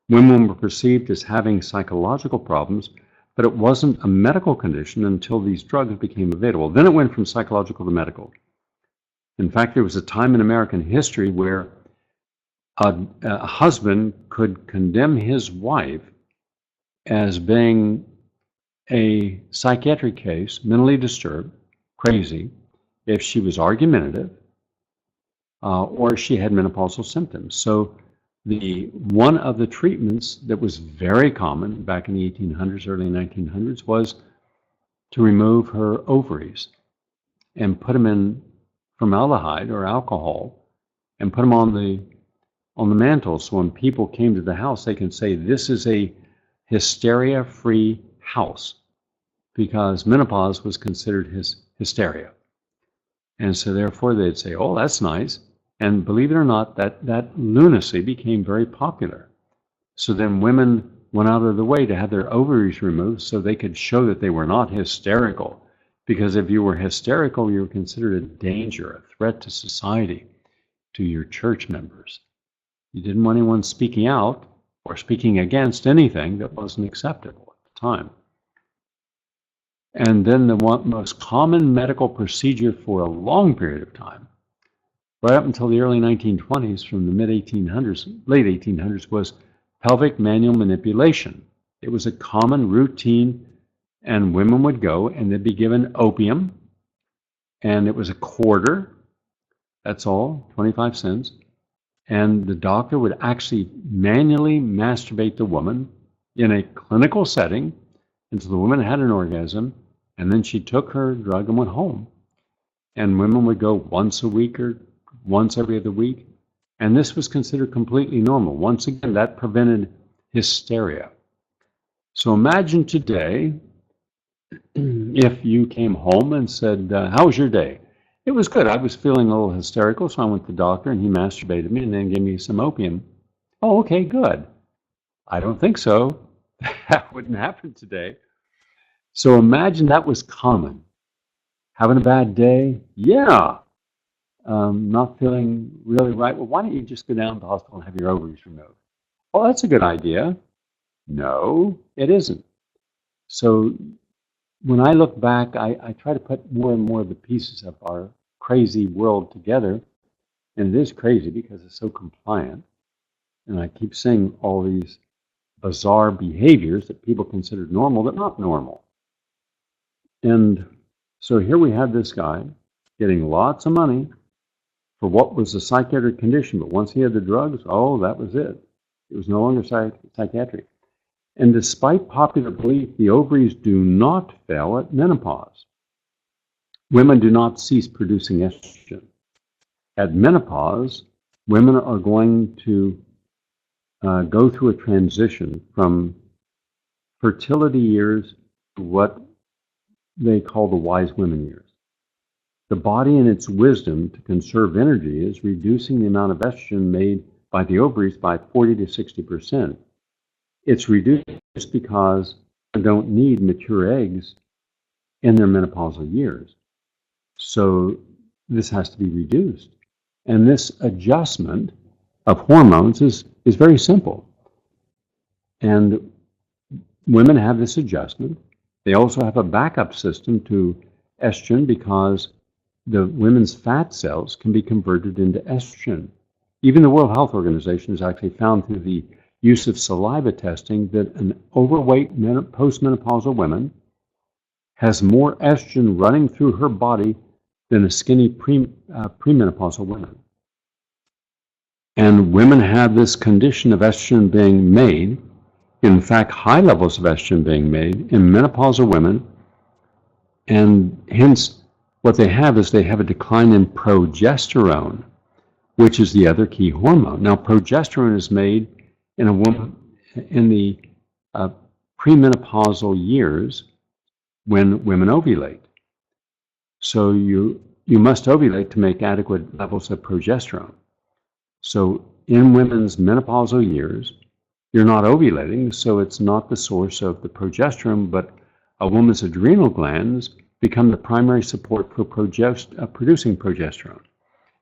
Women were perceived as having psychological problems, but it wasn't a medical condition until these drugs became available. Then it went from psychological to medical. In fact, there was a time in American history where a husband could condemn his wife as being a psychiatric case, mentally disturbed, crazy, if she was argumentative or she had menopausal symptoms. So one of the treatments that was very common back in the 1800s, early 1900s, was to remove her ovaries and put them in formaldehyde or alcohol and put them on the mantle, so when people came to the house, they can say, this is a hysteria-free house, because menopause was considered hysteria. And so therefore they'd say, oh, that's nice. And believe it or not, that lunacy became very popular. So then women went out of the way to have their ovaries removed so they could show that they were not hysterical. Because if you were hysterical, you were considered a danger, a threat to society, to your church members. You didn't want anyone speaking out or speaking against anything that wasn't acceptable at the time. And then the most common medical procedure for a long period of time, right up until the early 1920s, from the mid-1800s, late 1800s, was pelvic manual manipulation. It was a common routine, and women would go and they'd be given opium, and it was a quarter, that's all, 25 cents. And the doctor would actually manually masturbate the woman in a clinical setting until the woman had an orgasm, and then she took her drug and went home. And women would go once a week or once every other week, and this was considered completely normal. Once again, that prevented hysteria. So imagine today if you came home and said, how was your day? It was good. I was feeling a little hysterical, so I went to the doctor, and he masturbated me and then gave me some opium. Oh, okay, good. I don't think so. That wouldn't happen today. So imagine that was common. Having a bad day? Yeah. Not feeling really right? Well, why don't you just go down to the hospital and have your ovaries removed? Oh, that's a good idea. No, it isn't. So when I look back, I try to put more and more of the pieces of our crazy world together. And it is crazy because it's so compliant. And I keep seeing all these bizarre behaviors that people consider normal that are not normal. And so here we have this guy getting lots of money for what was a psychiatric condition. But once he had the drugs, oh, that was it. It was no longer psychiatric. And despite popular belief, the ovaries do not fail at menopause. Women do not cease producing estrogen. At menopause, women are going to go through a transition from fertility years to what they call the wise women years. The body in its wisdom to conserve energy is reducing the amount of estrogen made by the ovaries by 40 to 60%. It's reduced because they don't need mature eggs in their menopausal years. So this has to be reduced. And this adjustment of hormones is very simple. And women have this adjustment. They also have a backup system to estrogen because the women's fat cells can be converted into estrogen. Even the World Health Organization has actually found through the use of saliva testing that an overweight postmenopausal woman has more estrogen running through her body than a skinny premenopausal woman. And women have this condition of estrogen being made, in fact, high levels of estrogen being made in menopausal women, and hence what they have is they have a decline in progesterone, which is the other key hormone. Now, progesterone is made in a woman in the premenopausal years when women ovulate. So you must ovulate to make adequate levels of progesterone. So in women's menopausal years, you're not ovulating, so it's not the source of the progesterone, but a woman's adrenal glands become the primary support for producing progesterone.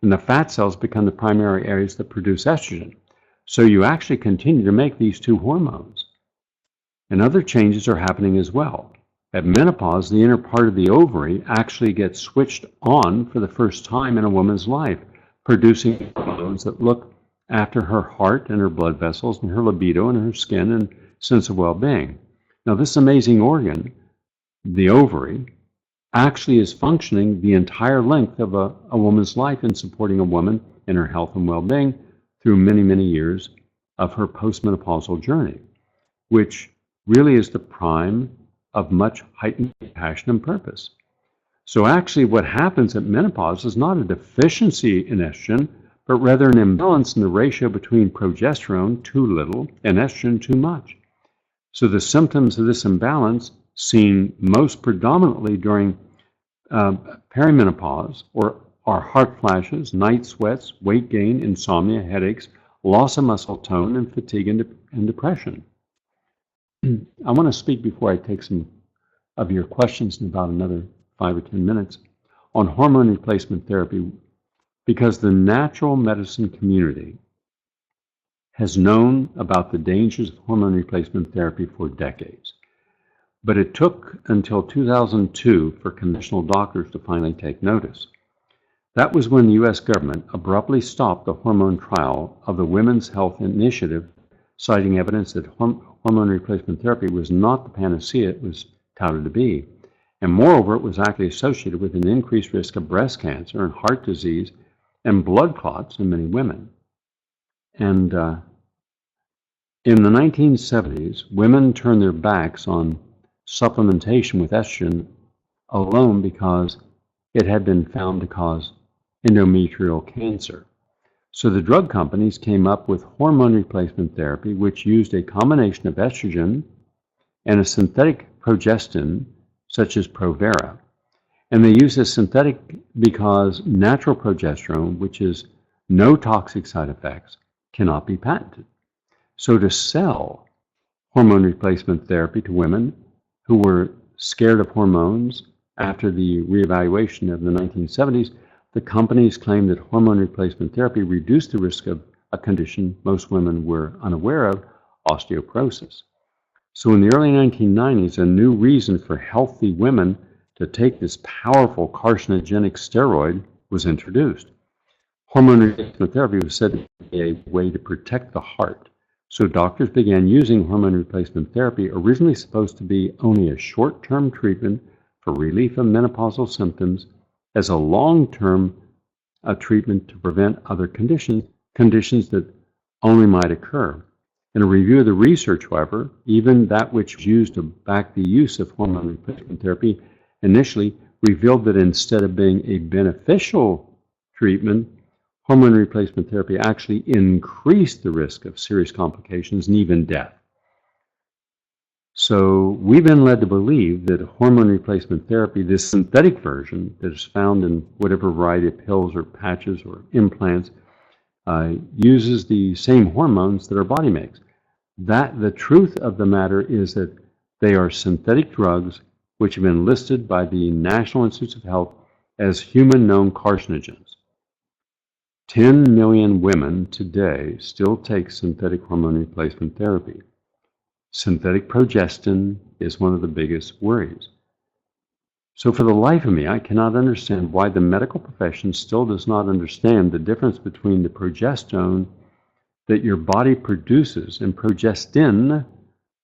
And the fat cells become the primary areas that produce estrogen. So you actually continue to make these two hormones. And other changes are happening as well. At menopause, the inner part of the ovary actually gets switched on for the first time in a woman's life, producing hormones that look after her heart and her blood vessels and her libido and her skin and sense of well-being. Now, this amazing organ, the ovary, actually is functioning the entire length of a woman's life in supporting a woman in her health and well-being through many, many years of her postmenopausal journey, which really is the prime of much heightened passion and purpose. So actually what happens at menopause is not a deficiency in estrogen, but rather an imbalance in the ratio between progesterone, too little, and estrogen, too much. So the symptoms of this imbalance, seen most predominantly during perimenopause, are hot flashes, night sweats, weight gain, insomnia, headaches, loss of muscle tone, and fatigue and depression. I want to speak before I take some of your questions in about another 5 or 10 minutes on hormone replacement therapy, because the natural medicine community has known about the dangers of hormone replacement therapy for decades. But it took until 2002 for conventional doctors to finally take notice. That was when the U.S. government abruptly stopped the hormone trial of the Women's Health Initiative, citing evidence that hormone replacement therapy was not the panacea it was touted to be. And moreover, it was actually associated with an increased risk of breast cancer and heart disease and blood clots in many women. And in the 1970s, women turned their backs on supplementation with estrogen alone because it had been found to cause endometrial cancer. So the drug companies came up with hormone replacement therapy, which used a combination of estrogen and a synthetic progestin, such as Provera. And they use this synthetic because natural progesterone, which has no toxic side effects, cannot be patented. So to sell hormone replacement therapy to women who were scared of hormones after the reevaluation of the 1970s, the companies claimed that hormone replacement therapy reduced the risk of a condition most women were unaware of, osteoporosis. So in the early 1990s, a new reason for healthy women to take this powerful carcinogenic steroid was introduced. Hormone replacement therapy was said to be a way to protect the heart. So doctors began using hormone replacement therapy, originally supposed to be only a short-term treatment for relief of menopausal symptoms, as a long-term treatment to prevent other conditions that only might occur. In a review of the research, however, even that which was used to back the use of hormone replacement therapy initially revealed that instead of being a beneficial treatment, hormone replacement therapy actually increased the risk of serious complications and even death. So we've been led to believe that hormone replacement therapy, this synthetic version that is found in whatever variety of pills or patches or implants, uses the same hormones that our body makes. The truth of the matter is that they are synthetic drugs which have been listed by the National Institutes of Health as human-known carcinogens. 10 million women today still take synthetic hormone replacement therapy. Synthetic progestin is one of the biggest worries. So for the life of me, I cannot understand why the medical profession still does not understand the difference between the progesterone that your body produces and progestin,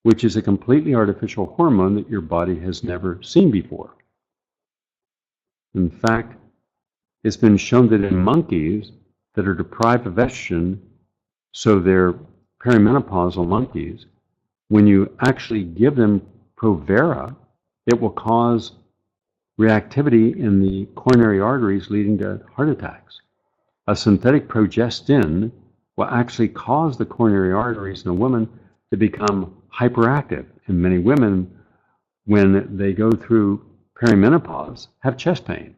which is a completely artificial hormone that your body has never seen before. In fact, it's been shown that in monkeys that are deprived of estrogen, so they're perimenopausal monkeys, when you actually give them Provera, it will cause reactivity in the coronary arteries leading to heart attacks. A synthetic progestin will actually cause the coronary arteries in a woman to become hyperactive. And many women, when they go through perimenopause, have chest pain.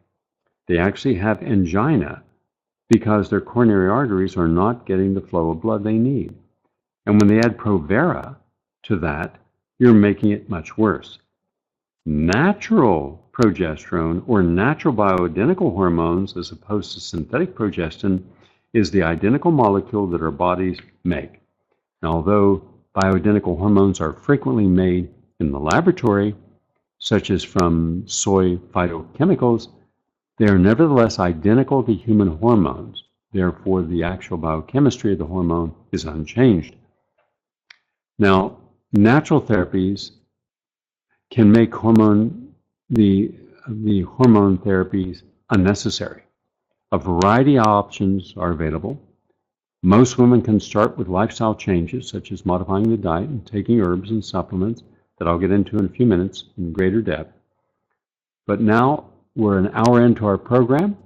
They actually have angina because their coronary arteries are not getting the flow of blood they need. And when they add Provera to that, you're making it much worse. Natural progesterone, or natural bioidentical hormones as opposed to synthetic progestin, is the identical molecule that our bodies make. Now, although bioidentical hormones are frequently made in the laboratory, such as from soy phytochemicals, they are nevertheless identical to human hormones. Therefore, the actual biochemistry of the hormone is unchanged. Now, natural therapies can make the hormone therapies unnecessary. A variety of options are available. Most women can start with lifestyle changes, such as modifying the diet and taking herbs and supplements that I'll get into in a few minutes in greater depth. But now we're an hour into our program.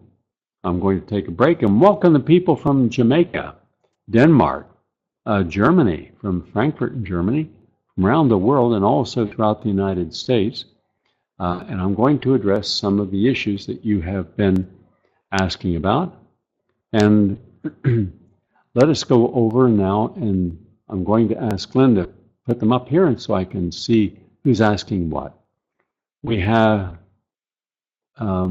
I'm going to take a break and welcome the people from Jamaica, Denmark, Germany, from Frankfurt, Germany, from around the world, and also throughout the United States. And I'm going to address some of the issues that you have been asking about. And let us go over now, and I'm going to ask Glenn to put them up here and so I can see who's asking what. We have, I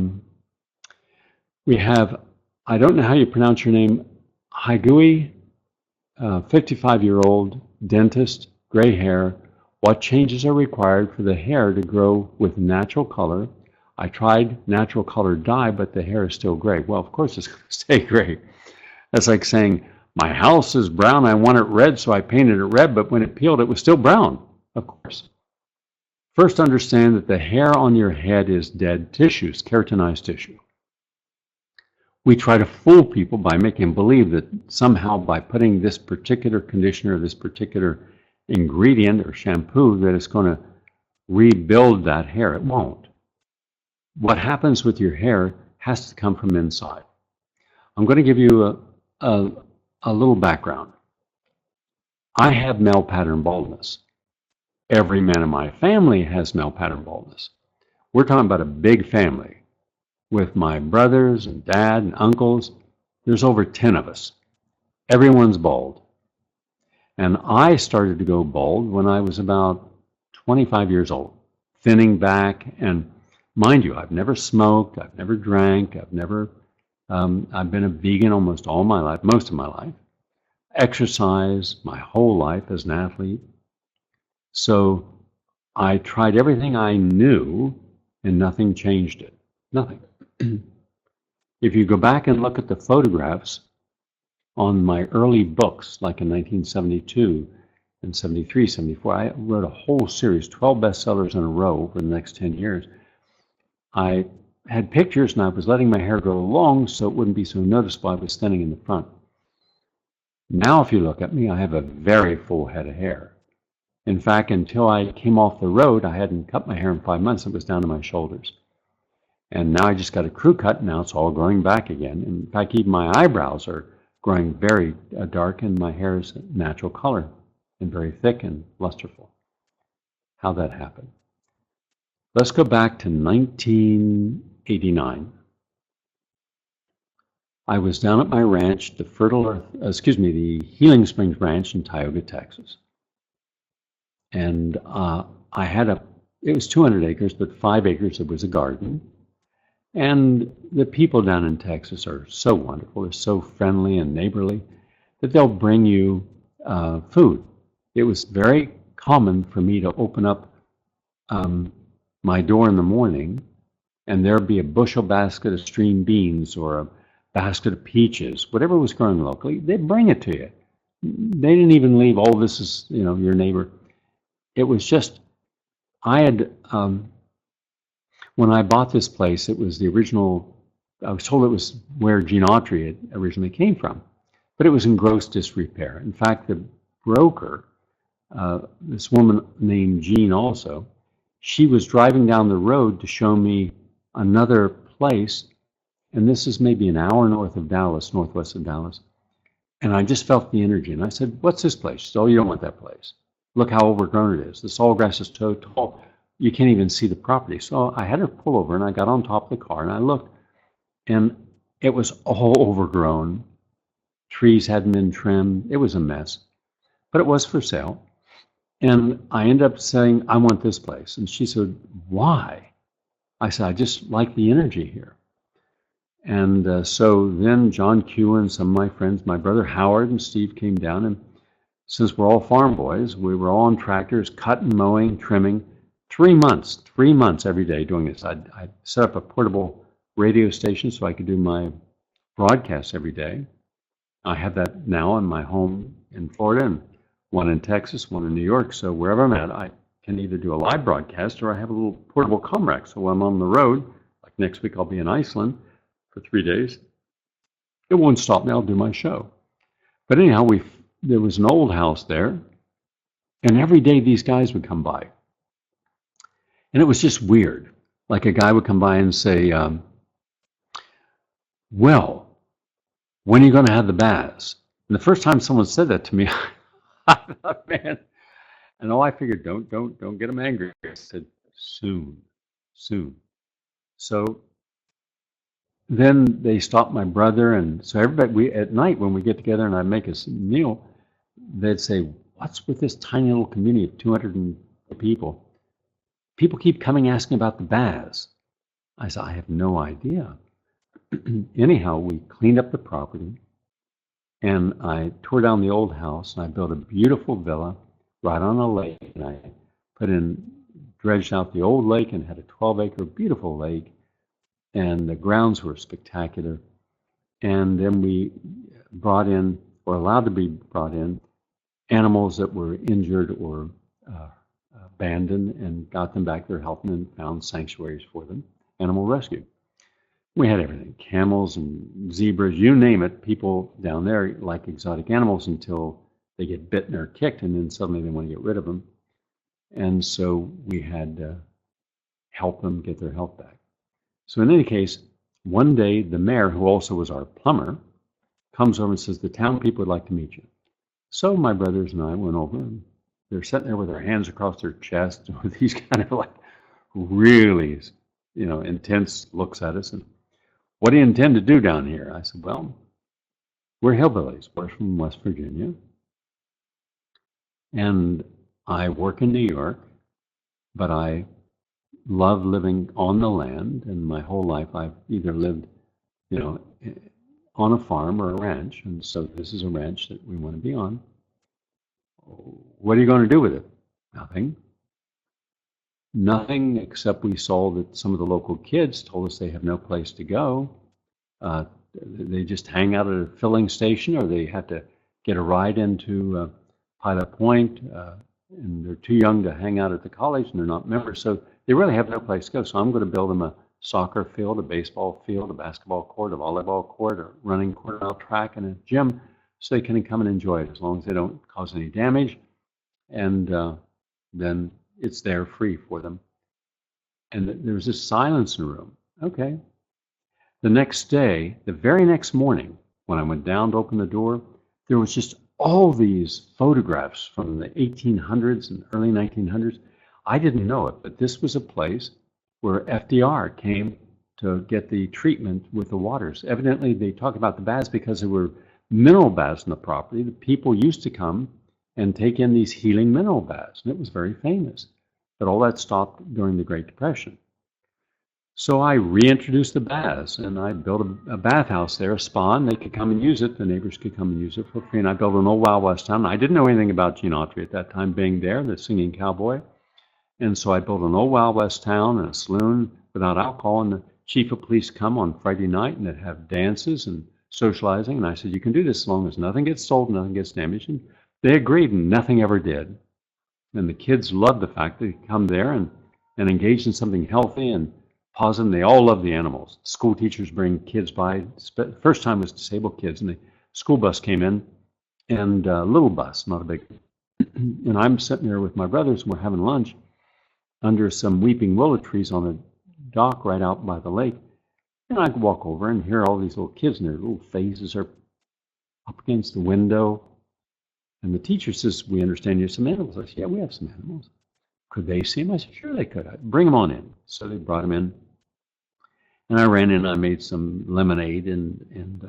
don't know how you pronounce your name, Haigui, 55-year-old dentist, gray hair. What changes are required for the hair to grow with natural color? I tried natural color dye, but the hair is still gray. Well, of course it's going to stay gray. That's like saying, my house is brown, I want it red, so I painted it red, but when it peeled, it was still brown, of course. First, understand that the hair on your head is dead tissues, keratinized tissue. We try to fool people by making them believe that somehow by putting this particular conditioner, this particular ingredient or shampoo, that it's going to rebuild that hair. It won't. What happens with your hair has to come from inside. I'm going to give you a little background. I have male pattern baldness. Every man in my family has male pattern baldness. We're talking about a big family with my brothers and dad and uncles. There's over 10 of us. Everyone's bald. And I started to go bald when I was about 25 years old, thinning back. And mind you, I've never smoked, I've never drank, I've been a vegan almost all my life, most of my life. Exercise my whole life as an athlete. So I tried everything I knew and nothing changed it. Nothing. If you go back and look at the photographs on my early books, like in 1972 and 73, 74, I wrote a whole series, 12 bestsellers in a row over the next 10 years. I had pictures and I was letting my hair grow long so it wouldn't be so noticeable I was thinning in the front. Now if you look at me, I have a very full head of hair. In fact, until I came off the road, I hadn't cut my hair in 5 months. It was down to my shoulders. And now I just got a crew cut, and now it's all growing back again. In fact, even my eyebrows are growing very dark, and my hair is natural color and very thick and lusterful. How that happened. Let's go back to 1989. I was down at my ranch, the the Healing Springs Ranch in Tioga, Texas. And it was 200 acres, but 5 acres it was a garden. And the people down in Texas are so wonderful. They're so friendly and neighborly that they'll bring you food. It was very common for me to open up my door in the morning and there'd be a bushel basket of string beans or a basket of peaches, whatever was growing locally. They'd bring it to you. They didn't even leave, oh, this is, your neighbor. It was just, I had, when I bought this place, it was the original, I was told it was where Gene Autry had originally came from, but it was in gross disrepair. In fact, the broker, this woman named Jean also, she was driving down the road to show me another place, and this is maybe an hour north of Dallas, northwest of Dallas, and I just felt the energy, and I said, what's this place? She said, oh, you don't want that place. Look how overgrown it is. The sawgrass is so tall, you can't even see the property. So I had her pull over, and I got on top of the car, and I looked, and it was all overgrown. Trees hadn't been trimmed. It was a mess, but it was for sale. And I ended up saying, I want this place. And she said, why? I said, I just like the energy here. And so then John Q and some of my friends, my brother Howard and Steve came down, and since we're all farm boys, we were all on tractors, cutting, mowing, trimming. 3 months every day doing this. I'd set up a portable radio station so I could do my broadcasts every day. I have that now in my home in Florida, and one in Texas, one in New York. So wherever I'm at, I can either do a live broadcast or I have a little portable comm rack. So when I'm on the road, like next week I'll be in Iceland for 3 days, it won't stop me. I'll do my show. But anyhow, there was an old house there, and every day these guys would come by. And it was just weird. Like a guy would come by and say, well, when are you going to have the baths? And the first time someone said that to me, I thought, man, and I figured, don't get them angry. I said, soon. So then they stopped my brother, and so everybody, at night when we get together and I make a meal, they'd say, what's with this tiny little community of 200 people? People keep coming asking about the baths. I said, I have no idea. Anyhow, we cleaned up the property, and I tore down the old house, and I built a beautiful villa right on a lake, and I dredged out the old lake and had a 12-acre beautiful lake, and the grounds were spectacular. And then we brought in, or allowed to be brought in, animals that were injured or abandoned, and got them back there, helping and found sanctuaries for them, animal rescue. We had everything, camels and zebras, you name it. People down there like exotic animals until they get bitten or kicked, and then suddenly they want to get rid of them. And so we had to help them get their health back. So in any case, one day the mayor, who also was our plumber, comes over and says, the town people would like to meet you. So my brothers and I went over, and they're sitting there with their hands across their chest with these kind of like really, intense looks at us. And what do you intend to do down here? I said, well, we're hillbillies. We're from West Virginia. And I work in New York, but I love living on the land. And my whole life I've either lived, on a farm or a ranch. And so this is a ranch that we want to be on. What are you going to do with it? Nothing. Nothing, except we saw that some of the local kids told us they have no place to go. They just hang out at a filling station, or they have to get a ride into Pilot Point, and they're too young to hang out at the college, and they're not members, so they really have no place to go. So I'm going to build them a soccer field, a baseball field, a basketball court, a volleyball court, a running quarter-mile track, and a gym, so they can come and enjoy it as long as they don't cause any damage, and then it's there free for them. And there was this silence in the room. Okay. The next day, the very next morning, when I went down to open the door, there was just all these photographs from the 1800s and early 1900s. I didn't know it, but this was a place where FDR came to get the treatment with the waters. Evidently, they talk about the baths because there were mineral baths on the property. The people used to come and take in these healing mineral baths, and it was very famous. But all that stopped during the Great Depression. So I reintroduced the baths, and I built a bathhouse there, a spa, and they could come and use it. The neighbors could come and use it for free. And I built an old Wild West town. I didn't know anything about Gene Autry at that time, being there, the singing cowboy. And so I built an old Wild West town and a saloon without alcohol, and the chief of police come on Friday night, and they'd have dances and socializing. And I said, you can do this as long as nothing gets sold, nothing gets damaged. And they agreed, and nothing ever did. And the kids loved the fact that they could come there and engage in something healthy and positive. They all love the animals. School teachers bring kids by. First time was disabled kids, and the school bus came in, and a little bus, not a big. And I'm sitting there with my brothers, and we're having lunch under some weeping willow trees on the dock right out by the lake. And I walk over and hear all these little kids, and their little faces are up against the window. And the teacher says, we understand you have some animals. I said, yeah, we have some animals. Could they see them? I said, sure they could. Bring them on in. So they brought them in. And I ran in and I made some lemonade and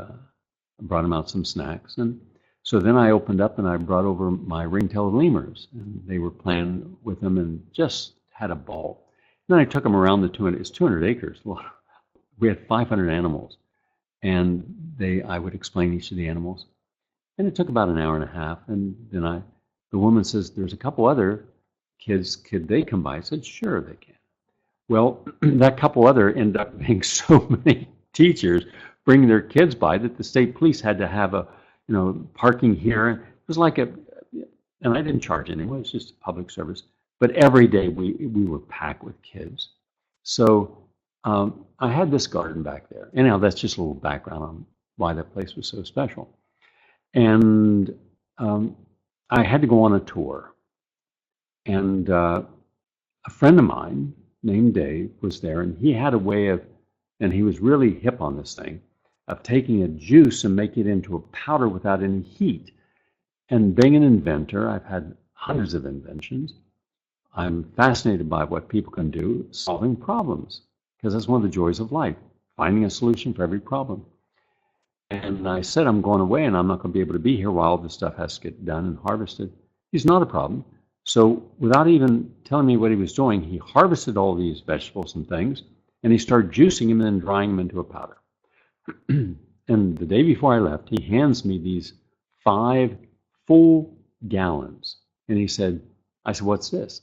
brought them out some snacks. And so then I opened up and I brought over my ring-tailed lemurs. And they were playing with them and just had a ball. Then I took them around the 200, it's 200 acres. We had 500 animals, and I would explain each of the animals. And it took about an hour and a half. And then the woman says, there's a couple other kids, could they come by? I said, sure, they can. Well, that couple other ended up being so many teachers bringing their kids by that the state police had to have parking here. It was like and I didn't charge anyway, it's just a public service. But every day we were packed with kids. So I had this garden back there. Anyhow, that's just a little background on why that place was so special. And I had to go on a tour. And a friend of mine named Dave was there, and he had a way of, and he was really hip on this thing, of taking a juice and making it into a powder without any heat. And being an inventor, I've had hundreds of inventions. I'm fascinated by what people can do solving problems, because that's one of the joys of life, finding a solution for every problem. And I said, I'm going away and I'm not going to be able to be here while this stuff has to get done and harvested. He's not a problem. So without even telling me what he was doing, he harvested all these vegetables and things, and he started juicing them and then drying them into a powder. And the day before I left, he hands me these 5 full gallons. And I said, what's this?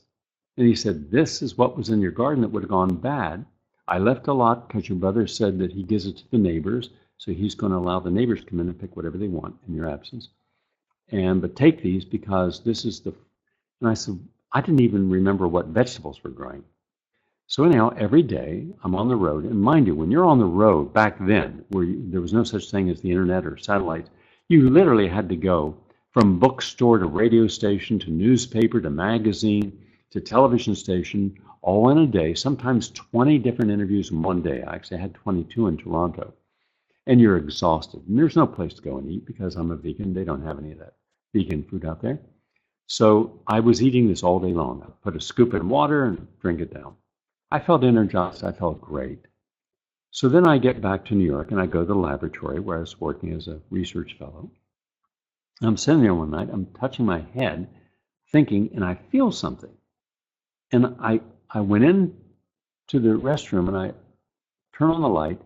And he said, this is what was in your garden that would have gone bad. I left a lot because your brother said that he gives it to the neighbors, so he's going to allow the neighbors to come in and pick whatever they want in your absence. But take these because this is the... And I said, I didn't even remember what vegetables were growing. So anyhow, every day I'm on the road. And mind you, when you're on the road back then, where there was no such thing as the internet or satellites, you literally had to go from bookstore to radio station to newspaper to magazine to television station, all in a day, sometimes 20 different interviews in one day. I actually had 22 in Toronto. And you're exhausted. And there's no place to go and eat because I'm a vegan. They don't have any of that vegan food out there. So I was eating this all day long. I put a scoop in water and drink it down. I felt energized. I felt great. So then I get back to New York and I go to the laboratory where I was working as a research fellow. I'm sitting there one night. I'm touching my head, thinking, and I feel something. And I went in to the restroom and I turned on the light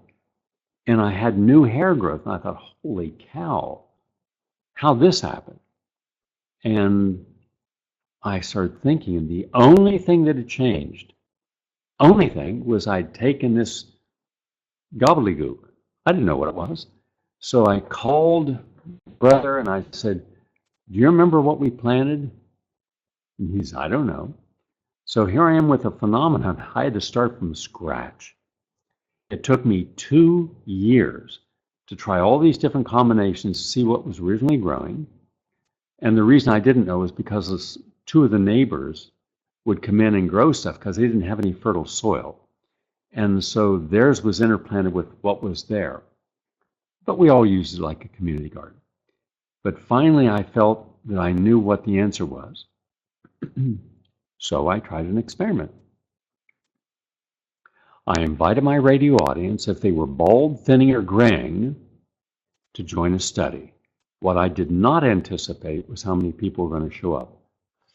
and I had new hair growth. And I thought, holy cow, how'd this happen? And I started thinking, and the only thing that had changed, only thing, was I'd taken this gobbledygook. I didn't know what it was. So I called brother and I said, do you remember what we planted? And he said, I don't know. So here I am with a phenomenon. I had to start from scratch. It took me 2 years to try all these different combinations to see what was originally growing. And the reason I didn't know is because 2 of the neighbors would come in and grow stuff because they didn't have any fertile soil. And so theirs was interplanted with what was there. But we all used it like a community garden. But finally I felt that I knew what the answer was. So I tried an experiment. I invited my radio audience, if they were bald, thinning, or graying, to join a study. What I did not anticipate was how many people were going to show up.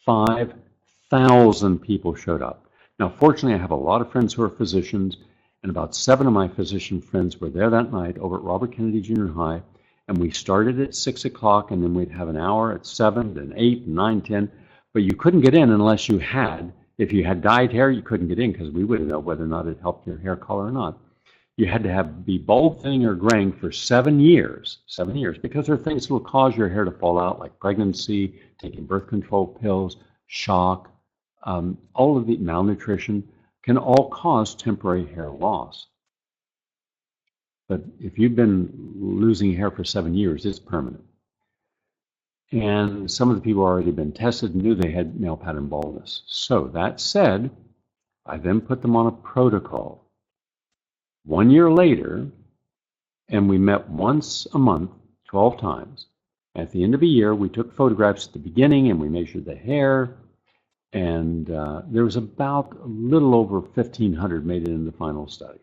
5,000 people showed up. Now, fortunately, I have a lot of friends who are physicians, and about 7 of my physician friends were there that night over at Robert Kennedy Junior High, and we started at 6 o'clock, and then we'd have an hour at 7, then 8, 9, 10, but you couldn't get in unless you had, if you had dyed hair, you couldn't get in because we wouldn't know whether or not it helped your hair color or not. You had to be bald, thinning, or graying for 7 years, because there are things that will cause your hair to fall out, like pregnancy, taking birth control pills, shock, all of the malnutrition can all cause temporary hair loss. But if you've been losing hair for 7 years, it's permanent. And some of the people already been tested and knew they had male pattern baldness. So that said, I then put them on a protocol. 1 year later, and we met once a month, 12 times. At the end of a year, we took photographs at the beginning and we measured the hair. And there was about a little over 1,500 made it in the final study.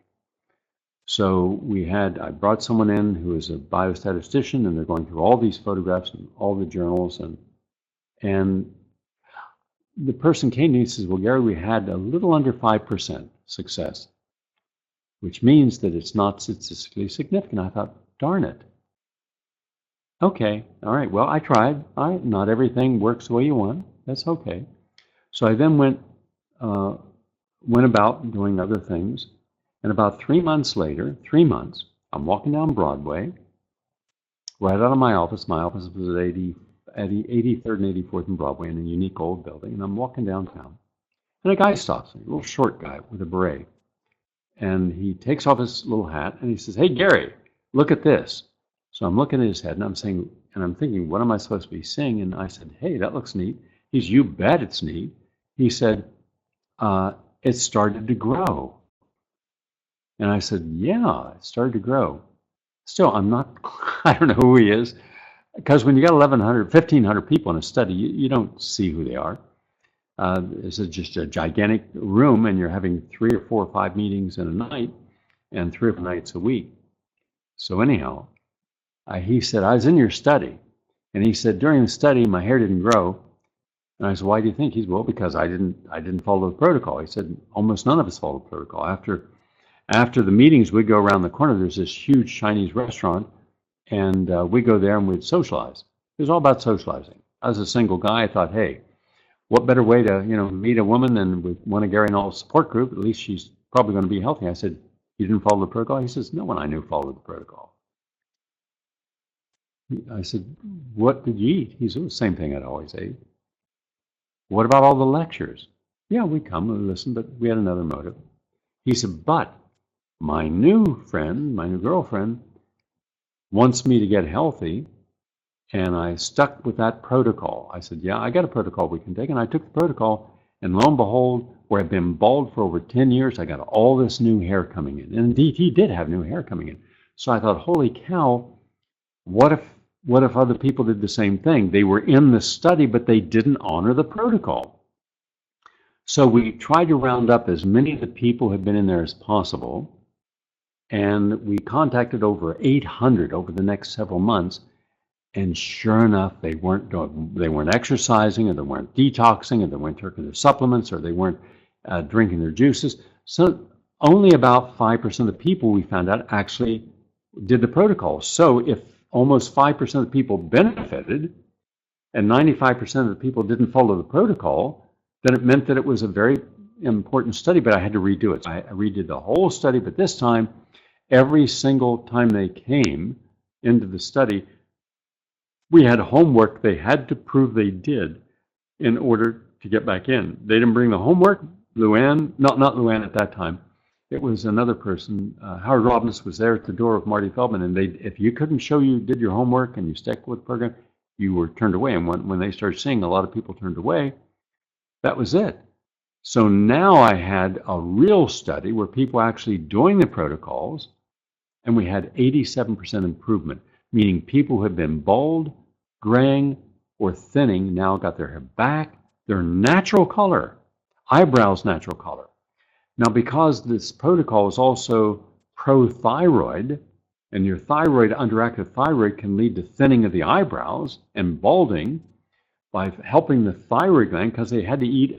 So I brought someone in who is a biostatistician, and they're going through all these photographs and all the journals. And the person came to me and says, well, Gary, we had a little under 5% success, which means that it's not statistically significant. I thought, darn it. Okay, all right, well, I tried. All right, not everything works the way you want. That's okay. So I then went about doing other things. And about 3 months later, 3 months, I'm walking down Broadway, right out of my office. My office was at 83rd and 84th and Broadway in a unique old building. And I'm walking downtown. And a guy stops me, a little short guy with a beret. And he takes off his little hat and he says, hey, Gary, look at this. So I'm looking at his head and I'm thinking, what am I supposed to be seeing? And I said, hey, that looks neat. He's, you bet it's neat. He said, it started to grow. And I said, yeah, it started to grow. Still, I'm not, I don't know who he is, because when you got 1,500 people in a study, you don't see who they are. It's just a gigantic room, and you're having 3 or 4 or 5 meetings in a night, and 3 or 4 nights a week. So anyhow, he said, I was in your study, and he said, during the study, my hair didn't grow. And I said, why do you think? He's, well, because I didn't follow the protocol. He said, almost none of us followed the protocol. After the meetings, we'd go around the corner. There's this huge Chinese restaurant, and we'd go there and we'd socialize. It was all about socializing. I was a single guy. I thought, hey, what better way to meet a woman than with one of Gary Null's support group? At least she's probably going to be healthy. I said, you didn't follow the protocol? He says, no one I knew followed the protocol. I said, what did you eat? He said, the same thing I'd always ate. What about all the lectures? Yeah, we'd come and listen, but we had another motive. He said, but my new girlfriend, wants me to get healthy, and I stuck with that protocol. I said, yeah, I got a protocol we can take, and I took the protocol, and lo and behold, where I've been bald for over 10 years, I got all this new hair coming in. And indeed, he did have new hair coming in. So I thought, holy cow, what if other people did the same thing? They were in the study, but they didn't honor the protocol. So we tried to round up as many of the people who had been in there as possible, and we contacted over 800 over the next several months. And sure enough, they weren't exercising, or they weren't detoxing, or they weren't taking their supplements, or they weren't drinking their juices. So only about 5% of the people we found out actually did the protocol. So if almost 5% of the people benefited and 95% of the people didn't follow the protocol, then it meant that it was a very important study, but I had to redo it. So I redid the whole study, but this time, every single time they came into the study, we had homework they had to prove they did in order to get back in. They didn't bring the homework. Luann, not Luann at that time. It was another person. Howard Robbins was there at the door with Marty Feldman, and if you couldn't show you did your homework and you stuck with the program, you were turned away. And when they started seeing a lot of people turned away, that was it. So now I had a real study where people actually doing the protocols, and we had 87% improvement, meaning people who had been bald, graying, or thinning now got their hair back, their natural color, eyebrows natural color. Now, because this protocol is also pro-thyroid, and your underactive thyroid can lead to thinning of the eyebrows and balding by helping the thyroid gland, because they had to eat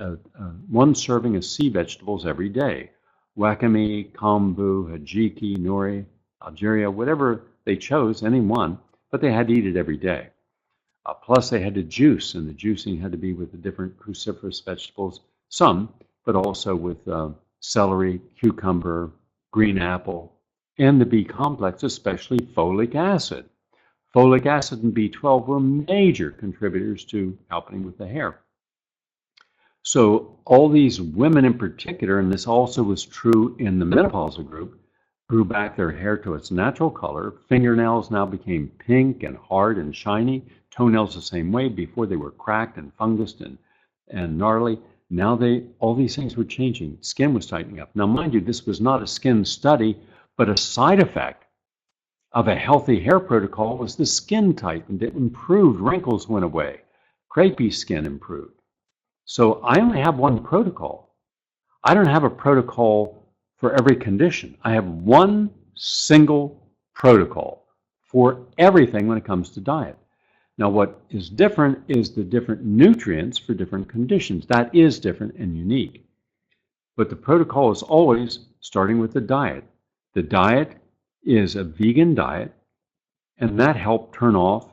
1 serving of sea vegetables every day. Wakame, kombu, hajiki, nori, Algeria, whatever they chose, any one, but they had to eat it every day. Plus they had to juice, and the juicing had to be with the different cruciferous vegetables, some, but also with celery, cucumber, green apple, and the B complex, especially folic acid. Folic acid and B12 were major contributors to helping with the hair. So all these women in particular, and this also was true in the menopausal group, grew back their hair to its natural color. Fingernails now became pink and hard and shiny. Toenails the same way. Before they were cracked and fungused and gnarly. Now all these things were changing. Skin was tightening up. Now, mind you, this was not a skin study, but a side effect of a healthy hair protocol was the skin tightened. It improved. Wrinkles went away. Crepey skin improved. So I only have one protocol. I don't have a protocol for every condition. I have one single protocol for everything when it comes to diet. Now, what is different is the different nutrients for different conditions. That is different and unique. But the protocol is always starting with the diet. The diet is a vegan diet, and that helped turn off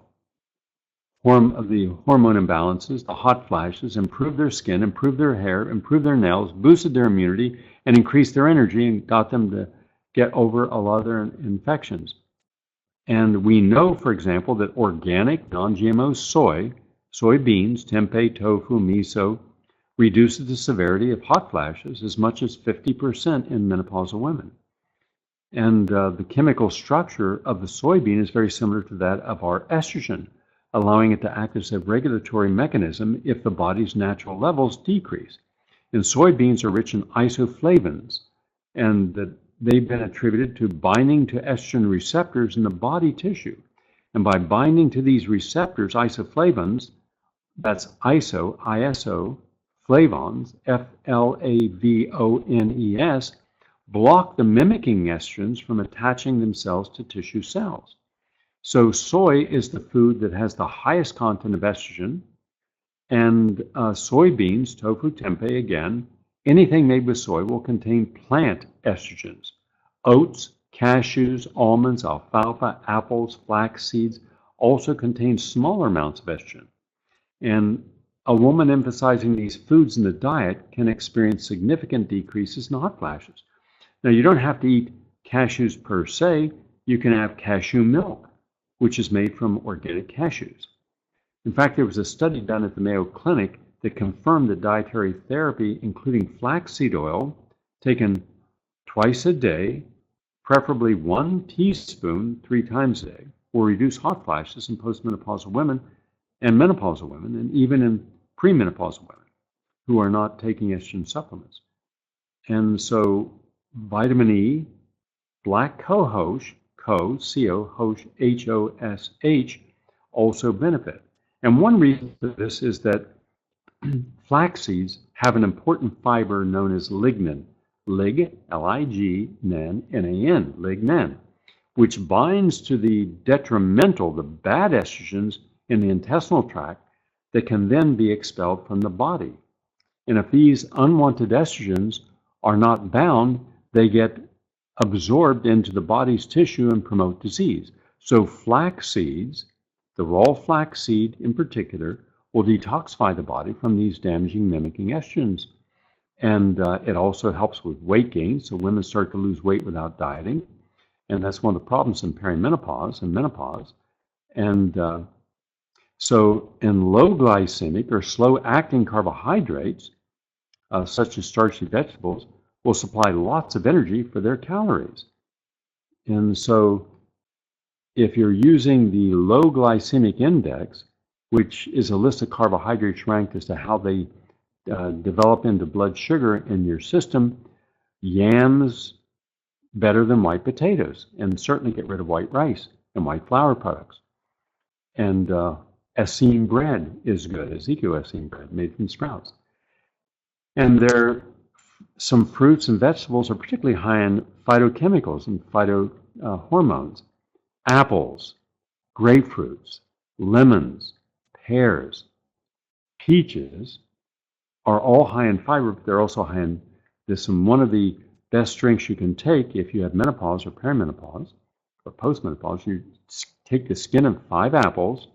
the hormone imbalances, the hot flashes, improve their skin, improve their hair, improve their nails, boosted their immunity, and increased their energy and got them to get over a lot of their infections. And we know, for example, that organic, non-GMO soybeans, tempeh, tofu, miso, reduces the severity of hot flashes as much as 50% in menopausal women. And the chemical structure of the soybean is very similar to that of our estrogen, allowing it to act as a regulatory mechanism if the body's natural levels decrease. And soybeans are rich in isoflavones, and they've been attributed to binding to estrogen receptors in the body tissue. And by binding to these receptors, isoflavones, that's ISO, flavones, FLAVONES, block the mimicking estrogens from attaching themselves to tissue cells. So soy is the food that has the highest content of estrogen, and soybeans, tofu, tempeh, again, anything made with soy will contain plant estrogens. Oats, cashews, almonds, alfalfa, apples, flax seeds also contain smaller amounts of estrogen. And a woman emphasizing these foods in the diet can experience significant decreases in hot flashes. Now, you don't have to eat cashews per se. You can have cashew milk, which is made from organic cashews. In fact, there was a study done at the Mayo Clinic that confirmed that dietary therapy, including flaxseed oil, taken twice a day, preferably 1 teaspoon 3 times a day, will reduce hot flashes in postmenopausal women and menopausal women, and even in premenopausal women who are not taking estrogen supplements. And so vitamin E, black cohosh, C-O-H-O-S-H, also benefit. And one reason for this is that flax seeds have an important fiber known as lignin, L-I-G-N-N-A-N, lignin, which binds to the detrimental, the bad estrogens in the intestinal tract that can then be expelled from the body. And if these unwanted estrogens are not bound, they get absorbed into the body's tissue and promote disease. So flax seeds, the raw flax seed in particular, will detoxify the body from these damaging mimicking estrogens. And it also helps with weight gain, so women start to lose weight without dieting. And that's one of the problems in perimenopause and menopause. And so in low glycemic or slow acting carbohydrates, such as starchy vegetables, will supply lots of energy for their calories. And so if you're using the low glycemic index, which is a list of carbohydrates ranked as to how they develop into blood sugar in your system, yams better than white potatoes, and certainly get rid of white rice and white flour products. And Essene bread is good, Ezekiel Essene bread made from sprouts. And some fruits and vegetables are particularly high in phytochemicals and phytohormones. Apples, grapefruits, lemons, pears, peaches are all high in fiber, but they're also high in this. And one of the best drinks you can take if you have menopause or perimenopause or postmenopause, you take the skin of 5 apples.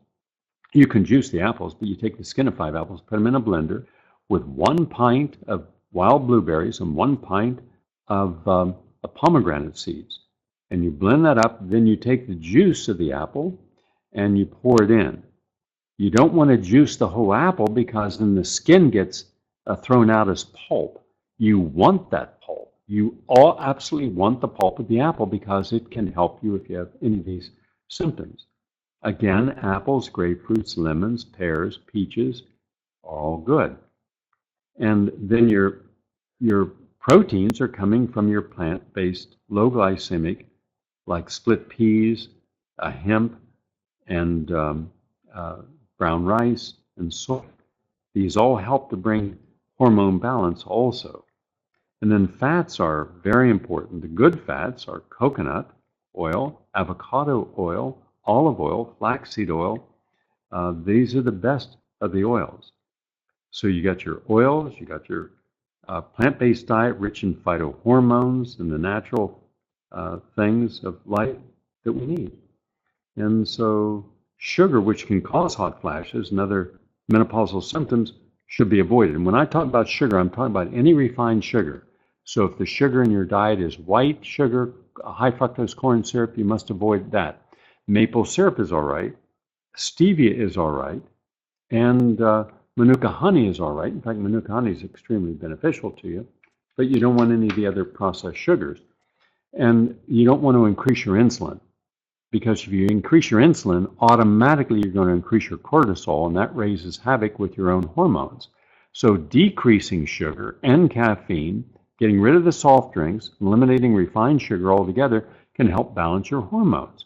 You can juice the apples, but you take the skin of 5 apples, put them in a blender with 1 pint of wild blueberries and 1 pint of pomegranate seeds. And you blend that up, then you take the juice of the apple and you pour it in. You don't want to juice the whole apple because then the skin gets thrown out as pulp. You want that pulp. You all absolutely want the pulp of the apple because it can help you if you have any of these symptoms. Again, apples, grapefruits, lemons, pears, peaches are all good. And then your proteins are coming from your plant-based low glycemic, like split peas, hemp, and brown rice and soy. These all help to bring hormone balance also. And then fats are very important. The good fats are coconut oil, avocado oil, olive oil, flaxseed oil, These are the best of the oils. So you got your oils, you got your plant-based diet rich in phytohormones and the natural things of life that we need. And so sugar, which can cause hot flashes and other menopausal symptoms, should be avoided. And when I talk about sugar, I'm talking about any refined sugar. So if the sugar in your diet is white sugar, high fructose corn syrup, you must avoid that. Maple syrup is all right. Stevia is all right. And Manuka honey is all right. In fact, Manuka honey is extremely beneficial to you. But you don't want any of the other processed sugars. And you don't want to increase your insulin. Because if you increase your insulin, automatically you're going to increase your cortisol, and that raises havoc with your own hormones. So decreasing sugar and caffeine, getting rid of the soft drinks, eliminating refined sugar altogether can help balance your hormones.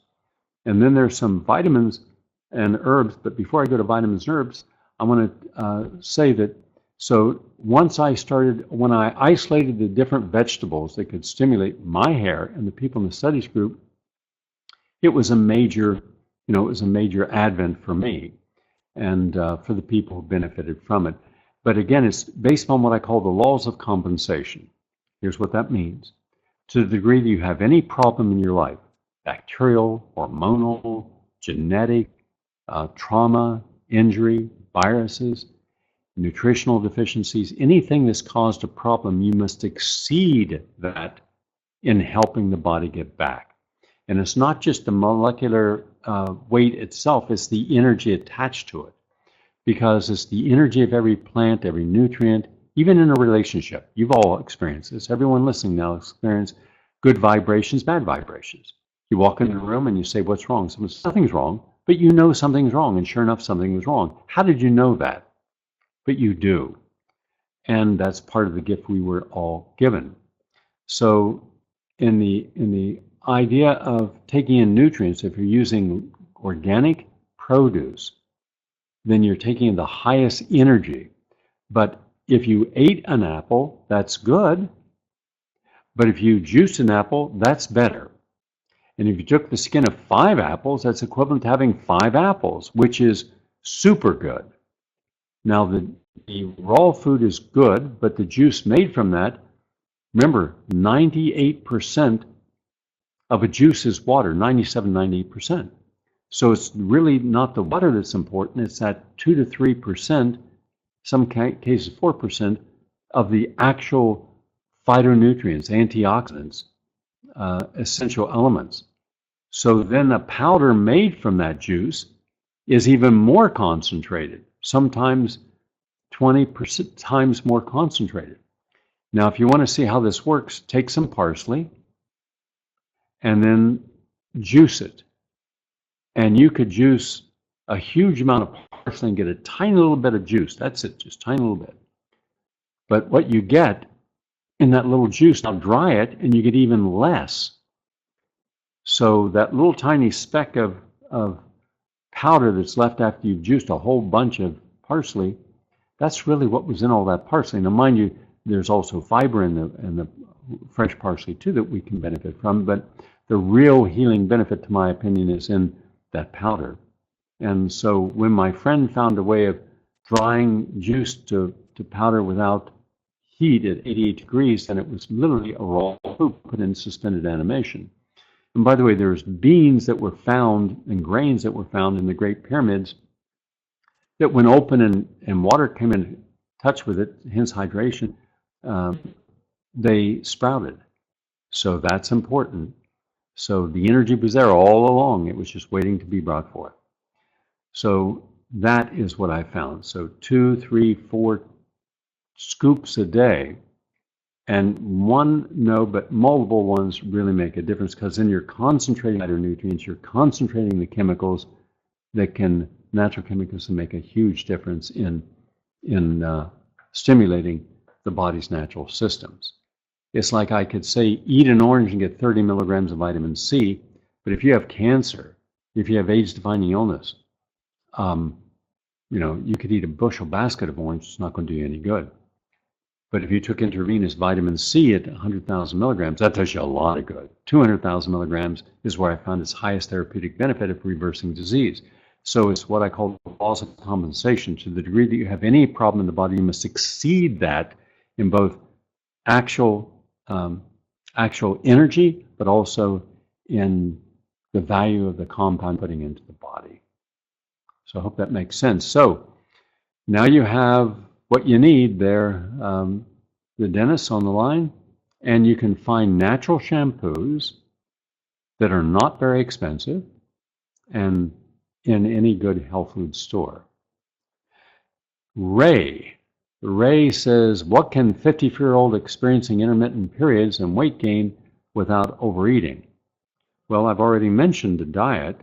And then there's some vitamins and herbs, but before I go to vitamins and herbs, I want to say that, so once when I isolated the different vegetables that could stimulate my hair and the people in the studies group, it was a major advent for me and for the people who benefited from it. But again, it's based on what I call the laws of compensation. Here's what that means. To the degree that you have any problem in your life, bacterial, hormonal, genetic, trauma, injury, viruses, nutritional deficiencies, anything that's caused a problem, you must exceed that in helping the body get back. And it's not just the molecular weight itself, it's the energy attached to it. Because it's the energy of every plant, every nutrient, even in a relationship. You've all experienced this. Everyone listening now experiences good vibrations, bad vibrations. You walk into a room and you say, what's wrong? Someone says, nothing's wrong, but you know something's wrong, and sure enough, something was wrong. How did you know that? But you do. And that's part of the gift we were all given. So in the idea of taking in nutrients, if you're using organic produce, then you're taking in the highest energy. But if you ate an apple, that's good. But if you juiced an apple, that's better. And if you took the skin of 5 apples, that's equivalent to having 5 apples, which is super good. Now, the raw food is good, but the juice made from that, remember, 98% of a juice is water, 98%. So it's really not the water that's important, it's that 2 to 3%, some cases 4%, of the actual phytonutrients, antioxidants, essential elements. So then a powder made from that juice is even more concentrated, sometimes 20% times more concentrated. Now, if you want to see how this works, take some parsley and then juice it. And you could juice a huge amount of parsley and get a tiny little bit of juice. That's it, just a tiny little bit. But what you get in that little juice, now dry it, and you get even less. So that little tiny speck of powder that's left after you've juiced a whole bunch of parsley, that's really what was in all that parsley. Now, mind you, there's also fiber in the fresh parsley too that we can benefit from, but the real healing benefit, to my opinion, is in that powder. And so when my friend found a way of drying juice to powder without heat at 88 degrees, then it was literally a raw food put in suspended animation. And by the way, there's beans that were found and grains that were found in the Great Pyramids that when open and water came in touch with it, hence hydration, they sprouted. So that's important. So the energy was there all along. It was just waiting to be brought forth. So that is what I found. So 2, 3, 4 scoops a day. And one, no, but multiple ones really make a difference, because then you're concentrating phytonutrients, you're concentrating the chemicals that can, natural chemicals, that make a huge difference in stimulating the body's natural systems. It's like I could say, eat an orange and get 30 milligrams of vitamin C, but if you have cancer, if you have age-defining illness, you could eat a bushel basket of orange, it's not going to do you any good. But if you took intravenous vitamin C at 100,000 milligrams, that does you a lot of good. 200,000 milligrams is where I found its highest therapeutic benefit of reversing disease. So it's what I call laws of compensation. To the degree that you have any problem in the body, you must exceed that in both actual actual energy, but also in the value of the compound putting into the body. So I hope that makes sense. So now you have what you need there, the dentist on the line, and you can find natural shampoos that are not very expensive and in any good health food store. Ray says, what can 54-year-old experiencing intermittent periods and weight gain without overeating? Well, I've already mentioned the diet.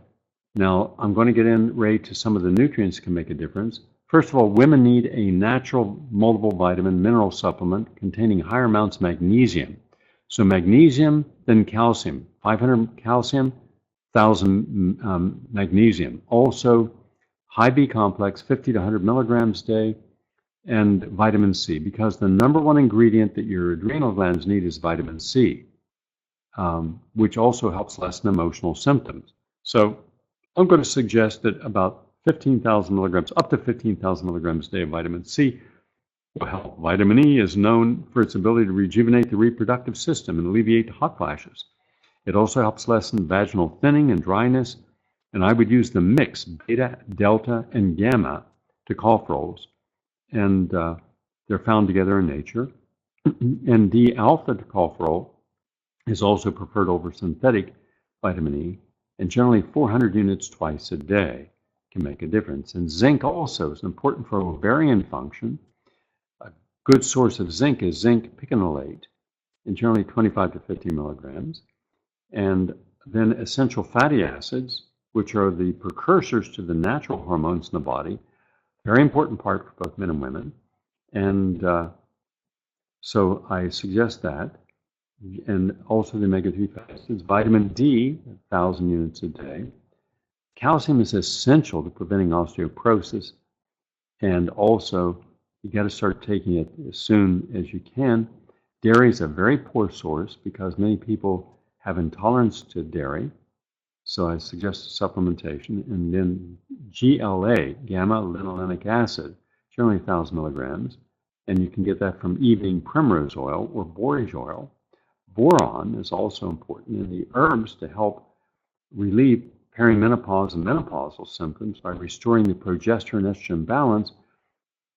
Now, I'm going to get in, Ray, to some of the nutrients that can make a difference. First of all, women need a natural multivitamin mineral supplement containing higher amounts of magnesium. So magnesium, then calcium. 500 calcium, 1,000 magnesium. Also, high B complex, 50 to 100 milligrams a day, and vitamin C, because the number one ingredient that your adrenal glands need is vitamin C, which also helps lessen emotional symptoms. So I'm going to suggest that about 15,000 milligrams, up to 15,000 milligrams a day of vitamin C will help. Vitamin E is known for its ability to rejuvenate the reproductive system and alleviate hot flashes. It also helps lessen vaginal thinning and dryness, and I would use the mix beta, delta, and gamma tocopherols, and they're found together in nature. And D-alpha tocopherol is also preferred over synthetic vitamin E, and generally 400 units twice a day can make a difference. And zinc also is important for ovarian function. A good source of zinc is zinc piconolate, and generally 25 to 50 milligrams. And then essential fatty acids, which are the precursors to the natural hormones in the body, very important part for both men and women. And so I suggest that. And also the omega-3 fatty acids. Vitamin D, 1,000 units a day. Calcium is essential to preventing osteoporosis. And also, you got to start taking it as soon as you can. Dairy is a very poor source because many people have intolerance to dairy. So I suggest supplementation. And then GLA, gamma-linolenic acid, generally 1,000 milligrams. And you can get that from evening primrose oil or borage oil. Boron is also important in the herbs to help relieve perimenopause and menopausal symptoms by restoring the progesterone-estrogen balance.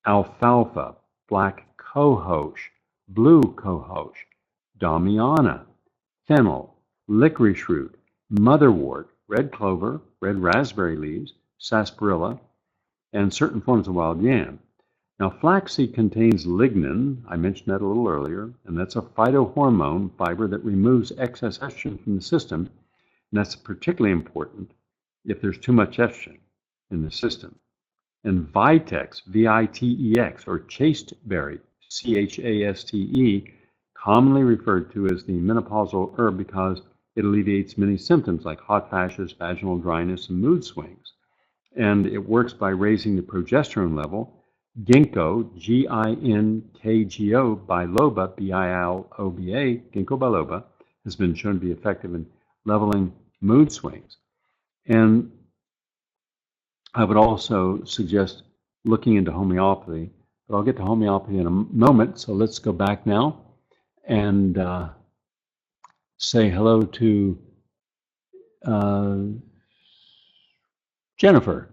Alfalfa, black cohosh, blue cohosh, damiana, fennel, licorice root, motherwort, red clover, red raspberry leaves, sarsaparilla, and certain forms of wild yam. Now, flaxseed contains lignin, I mentioned that a little earlier, and that's a phytohormone fiber that removes excess estrogen from the system, and that's particularly important if there's too much estrogen in the system. And Vitex, V-I-T-E-X, or chasteberry, C-H-A-S-T-E, commonly referred to as the menopausal herb because it alleviates many symptoms like hot flashes, vaginal dryness, and mood swings. And it works by raising the progesterone level. Ginkgo, G-I-N-K-G-O, biloba, B-I-L-O-B-A, ginkgo biloba, has been shown to be effective in leveling mood swings. And I would also suggest looking into homeopathy, but I'll get to homeopathy in a moment, so let's go back now and say hello to Jennifer.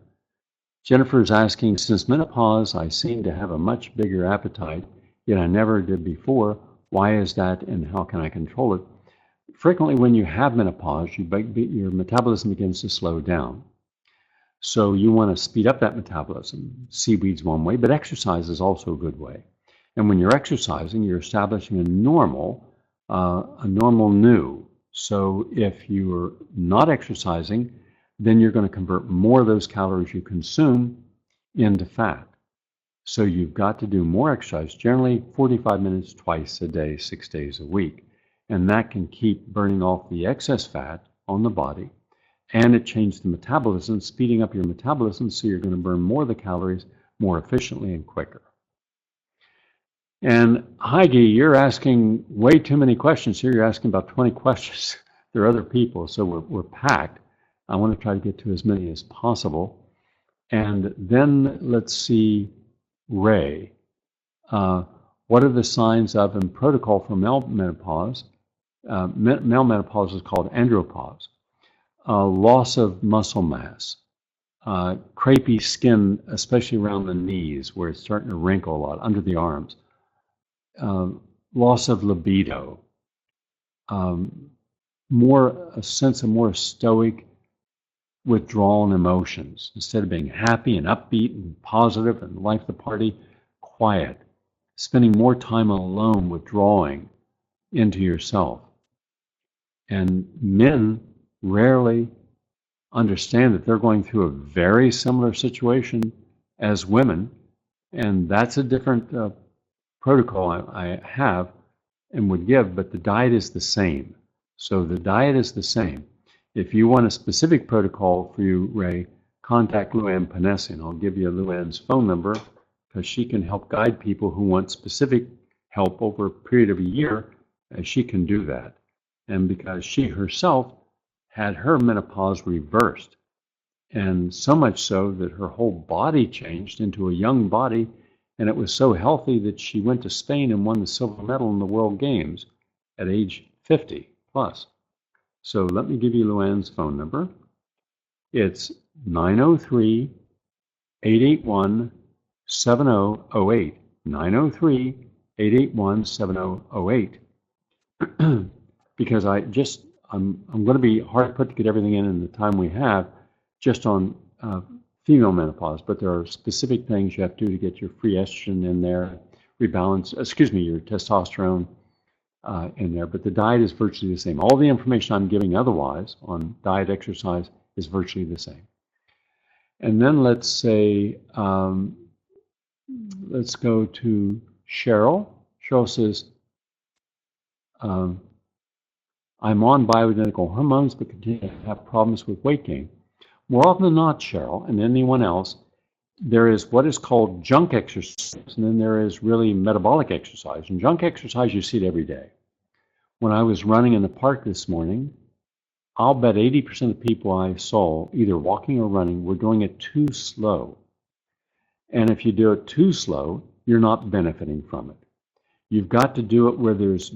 Jennifer is asking, since menopause, I seem to have a much bigger appetite, yet I never did before. Why is that, and how can I control it? Frequently, when you have menopause, your metabolism begins to slow down. So you want to speed up that metabolism. Seaweed's one way, but exercise is also a good way. And when you're exercising, you're establishing a normal new. So if you're not exercising, then you're going to convert more of those calories you consume into fat. So you've got to do more exercise, generally 45 minutes twice a day, 6 days a week. And that can keep burning off the excess fat on the body. And it changes the metabolism, speeding up your metabolism, so you're going to burn more of the calories more efficiently and quicker. And Heidi, you're asking way too many questions here. You're asking about 20 questions. There are other people, so we're packed. I want to try to get to as many as possible. And then let's see, Ray. What are the signs of and protocol for male menopause? Male menopause is called andropause. Loss of muscle mass, crepey skin, especially around the knees where it's starting to wrinkle a lot, under the arms, loss of libido, a sense of more stoic, withdrawn emotions. Instead of being happy and upbeat and positive and life of the party, quiet, spending more time alone, withdrawing into yourself. And men rarely understand that they're going through a very similar situation as women, and that's a different protocol I have and would give, but the diet is the same. So the diet is the same. If you want a specific protocol for you, Ray, contact Luann Panesi, and I'll give you Luann's phone number because she can help guide people who want specific help over a period of a year, and she can do that. And because she herself had her menopause reversed, and so much so that her whole body changed into a young body, and it was so healthy that she went to Spain and won the silver medal in the World Games at age 50 plus. So let me give you Luann's phone number. It's 903-881-7008. 903-881-7008. Because I'm going to be hard put to get everything in the time we have just on female menopause, but there are specific things you have to do to get your free estrogen in there, rebalance, your testosterone in there, but the diet is virtually the same. All the information I'm giving otherwise on diet, exercise is virtually the same. And then let's say, let's go to Cheryl. Cheryl says, I'm on bioidentical hormones, but continue to have problems with weight gain. More often than not, Cheryl, and anyone else, there is what is called junk exercise, and then there is really metabolic exercise. And junk exercise, you see it every day. When I was running in the park this morning, I'll bet 80% of the people I saw, either walking or running, were doing it too slow. And if you do it too slow, you're not benefiting from it. You've got to do it where there's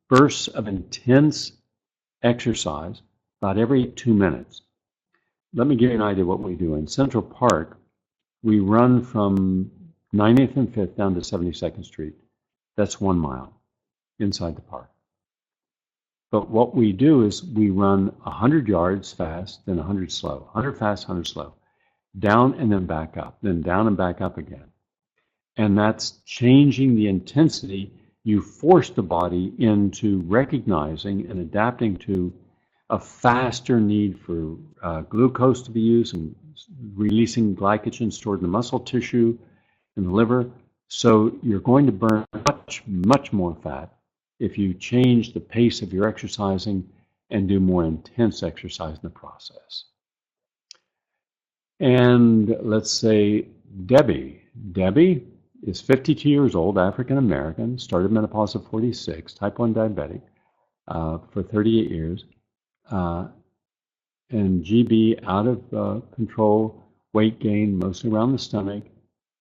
bursts of intense exercise about every 2 minutes. Let me give you an idea of what we do. In Central Park, we run from 90th and 5th down to 72nd Street. That's 1 mile inside the park. But what we do is we run 100 yards fast, then 100 slow, 100 fast, 100 slow, down and then back up, then down and back up again. And that's changing the intensity. You force the body into recognizing and adapting to a faster need for glucose to be used and releasing glycogen stored in the muscle tissue in the liver. So you're going to burn much, much more fat if you change the pace of your exercising and do more intense exercise in the process. And let's say Debbie. Debbie is 52 years old, African American, started menopause at 46, type 1 diabetic for 38 years. And GB out of control, weight gain, mostly around the stomach,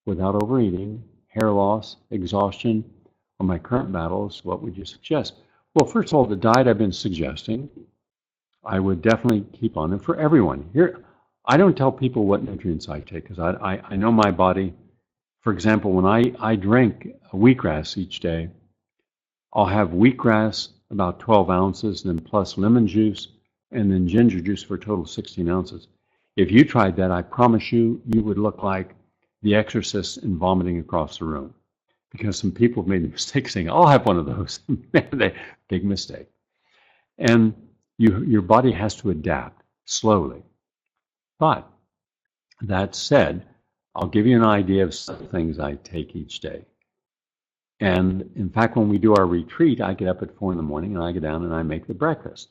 without overeating, hair loss, exhaustion. On my current battles, what would you suggest? Well, first of all, the diet I've been suggesting, I would definitely keep on. And for everyone, here, I don't tell people what nutrients I take because I know my body. For example, when I drink wheatgrass each day, I'll have wheatgrass, about 12 ounces, then plus lemon juice, and then ginger juice for a total of 16 ounces. If you tried that, I promise you, you would look like the Exorcist and vomiting across the room. Because some people have made the mistake saying, I'll have one of those. Big mistake. And your body has to adapt slowly. But that said, I'll give you an idea of some things I take each day. And in fact, when we do our retreat, I get up at 4 in the morning and I go down and I make the breakfast.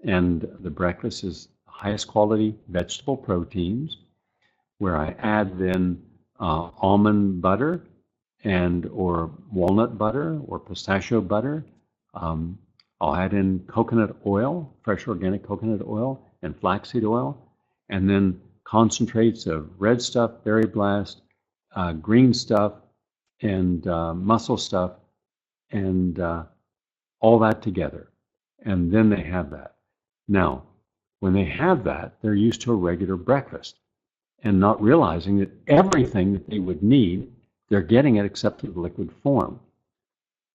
And the breakfast is highest quality vegetable proteins, where I add then almond butter and or walnut butter or pistachio butter. I'll add in coconut oil, fresh organic coconut oil, and flaxseed oil. And then concentrates of red stuff, berry blast, green stuff, and muscle stuff, and all that together. And then they have that. Now, when they have that, they're used to a regular breakfast and not realizing that everything that they would need, they're getting it except in liquid form.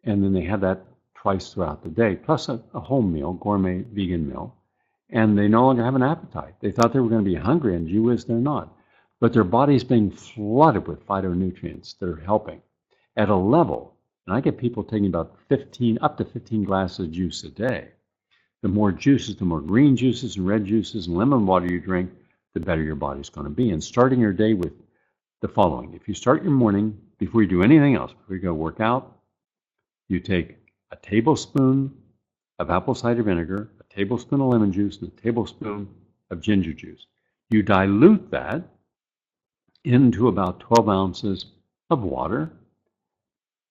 And then they have that twice throughout the day, plus a whole meal, gourmet vegan meal. And they no longer have an appetite. They thought they were going to be hungry, and gee whiz, they're not. But their body's being flooded with phytonutrients that are helping at a level. And I get people taking about 15, up to 15 glasses of juice a day. The more juices, the more green juices and red juices and lemon water you drink, the better your body's going to be. And starting your day with the following. If you start your morning, before you do anything else, before you go work out, you take a tablespoon of apple cider vinegar, a tablespoon of lemon juice, and a tablespoon of ginger juice. You dilute that into about 12 ounces of water,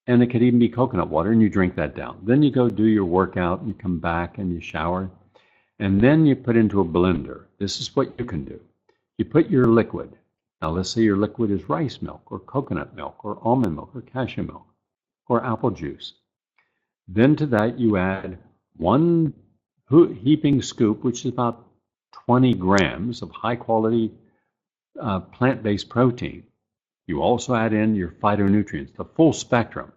and it could even be coconut water, and you drink that down. Then you go do your workout, and you come back and you shower, and then you put into a blender. This is what you can do. You put your liquid. Now let's say your liquid is rice milk, or coconut milk, or almond milk, or cashew milk, or apple juice. Then to that you add 1 heaping scoop, which is about 20 grams of high-quality plant-based protein. You also add in your phytonutrients, the full spectrum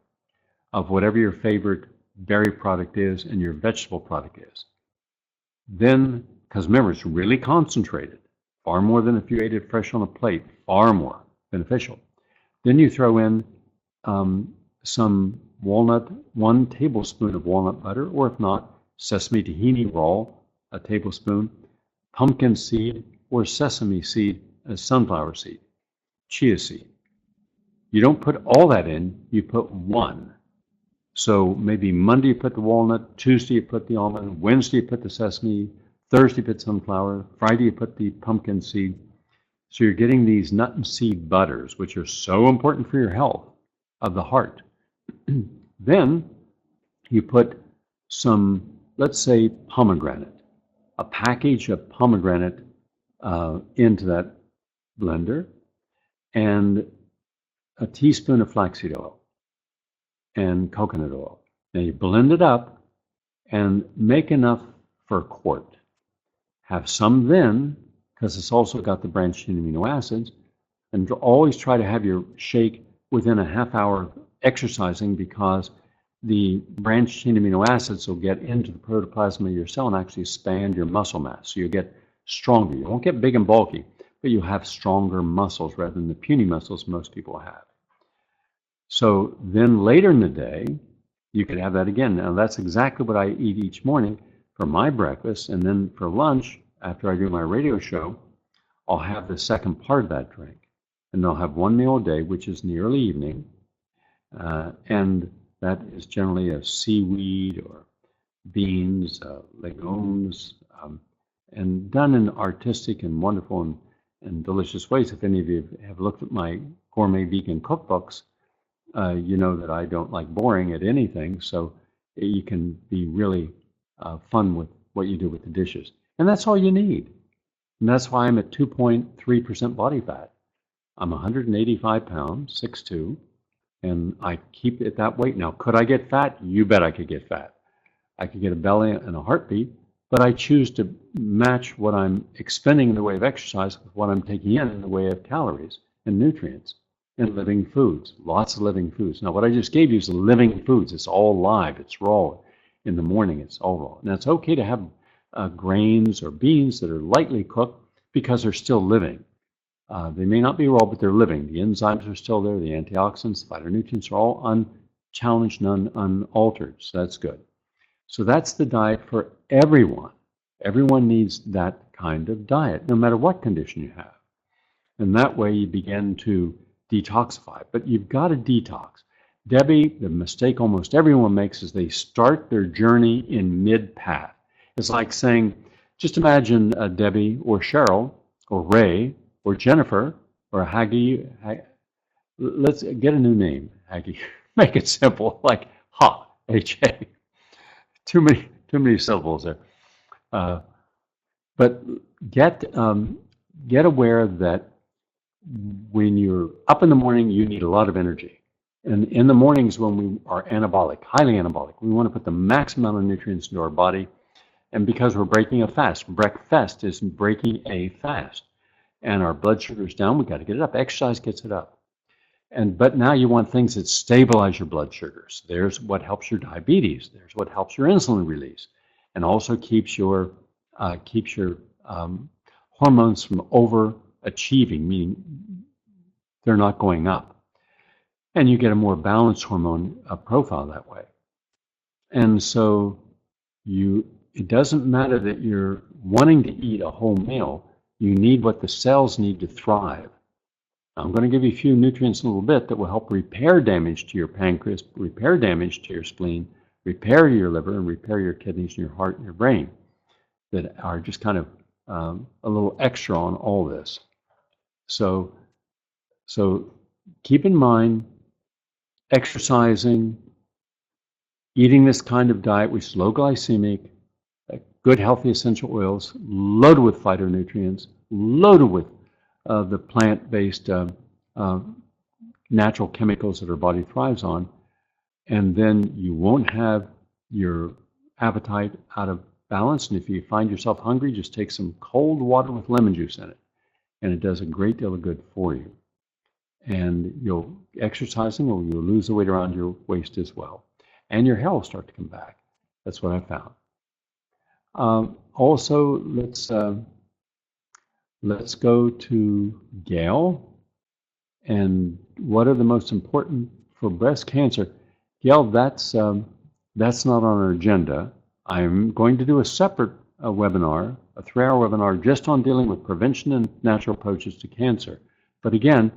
of whatever your favorite berry product is and your vegetable product is. Then, because remember, it's really concentrated, far more than if you ate it fresh on a plate, far more beneficial. Then you throw in some walnut, 1 tablespoon of walnut butter, or if not, sesame tahini raw, a tablespoon, pumpkin seed, or sesame seed, sunflower seed, chia seed. You don't put all that in, you put 1. So maybe Monday you put the walnut, Tuesday you put the almond, Wednesday you put the sesame, Thursday you put sunflower, Friday you put the pumpkin seed. So you're getting these nut and seed butters, which are so important for your health of the heart. Then you put some, let's say, pomegranate, a package of pomegranate into that blender, and a teaspoon of flaxseed oil and coconut oil. Now you blend it up and make enough for a quart. Have some then, because it's also got the branched chain amino acids, and always try to have your shake within a half hour of exercising, because the branched chain amino acids will get into the protoplasm of your cell and actually expand your muscle mass. So you'll get stronger. You won't get big and bulky, but you have stronger muscles rather than the puny muscles most people have. So then later in the day, you could have that again. Now that's exactly what I eat each morning for my breakfast, and then for lunch, after I do my radio show, I'll have the second part of that drink. And I'll have 1 meal a day, which is in the early evening, and that is generally a seaweed or beans, legumes, and done in artistic and wonderful and delicious ways. If any of you have looked at my gourmet vegan cookbooks, you know that I don't like boring at anything, so you can be really fun with what you do with the dishes. And that's all you need. And that's why I'm at 2.3% body fat. I'm 185 pounds, 6'2", and I keep it that weight. Now, could I get fat? You bet I could get fat. I could get a belly and a heartbeat, but I choose to match what I'm expending in the way of exercise with what I'm taking in the way of calories and nutrients and living foods, lots of living foods. Now, what I just gave you is living foods. It's all live. It's raw. In the morning, it's all raw. Now, it's okay to have grains or beans that are lightly cooked because they're still living. They may not be raw, but they're living. The enzymes are still there. The antioxidants, the phytonutrients are all unchallenged and unaltered. So that's good. So that's the diet for everyone. Everyone needs that kind of diet, no matter what condition you have. And that way you begin to detoxify. But you've got to detox. Debbie, the mistake almost everyone makes is they start their journey in mid-path. It's like saying, just imagine Debbie or Cheryl or Ray or Jennifer or Haggy. Let's get a new name, Haggy. Make it simple, like Ha, H-A. Too many syllables there. But get get aware that when you're up in the morning, you need a lot of energy. And in the mornings when we are anabolic, highly anabolic, we want to put the max amount of nutrients into our body. And because we're breaking a fast, breakfast is breaking a fast. And our blood sugar is down, we got to get it up. Exercise gets it up. But now you want things that stabilize your blood sugars. There's what helps your diabetes. There's what helps your insulin release, and also keeps your hormones from overachieving, meaning they're not going up. And you get a more balanced hormone profile that way. And so it doesn't matter that you're wanting to eat a whole meal. You need what the cells need to thrive. I'm going to give you a few nutrients in a little bit that will help repair damage to your pancreas, repair damage to your spleen, repair your liver, and repair your kidneys and your heart and your brain, that are just kind of a little extra on all this. So keep in mind, exercising, eating this kind of diet, which is low glycemic, good healthy essential oils, loaded with phytonutrients, loaded with the plant-based natural chemicals that our body thrives on, and then you won't have your appetite out of balance. And if you find yourself hungry, just take some cold water with lemon juice in it, and it does a great deal of good for you. And you'll exercising, or you'll lose the weight around your waist as well, and your hair will start to come back. That's what I found. Also, let's go to Gail. And what are the most important for breast cancer? Gail, that's not on our agenda. I'm going to do a separate webinar, a 3-hour webinar, just on dealing with prevention and natural approaches to cancer. But again,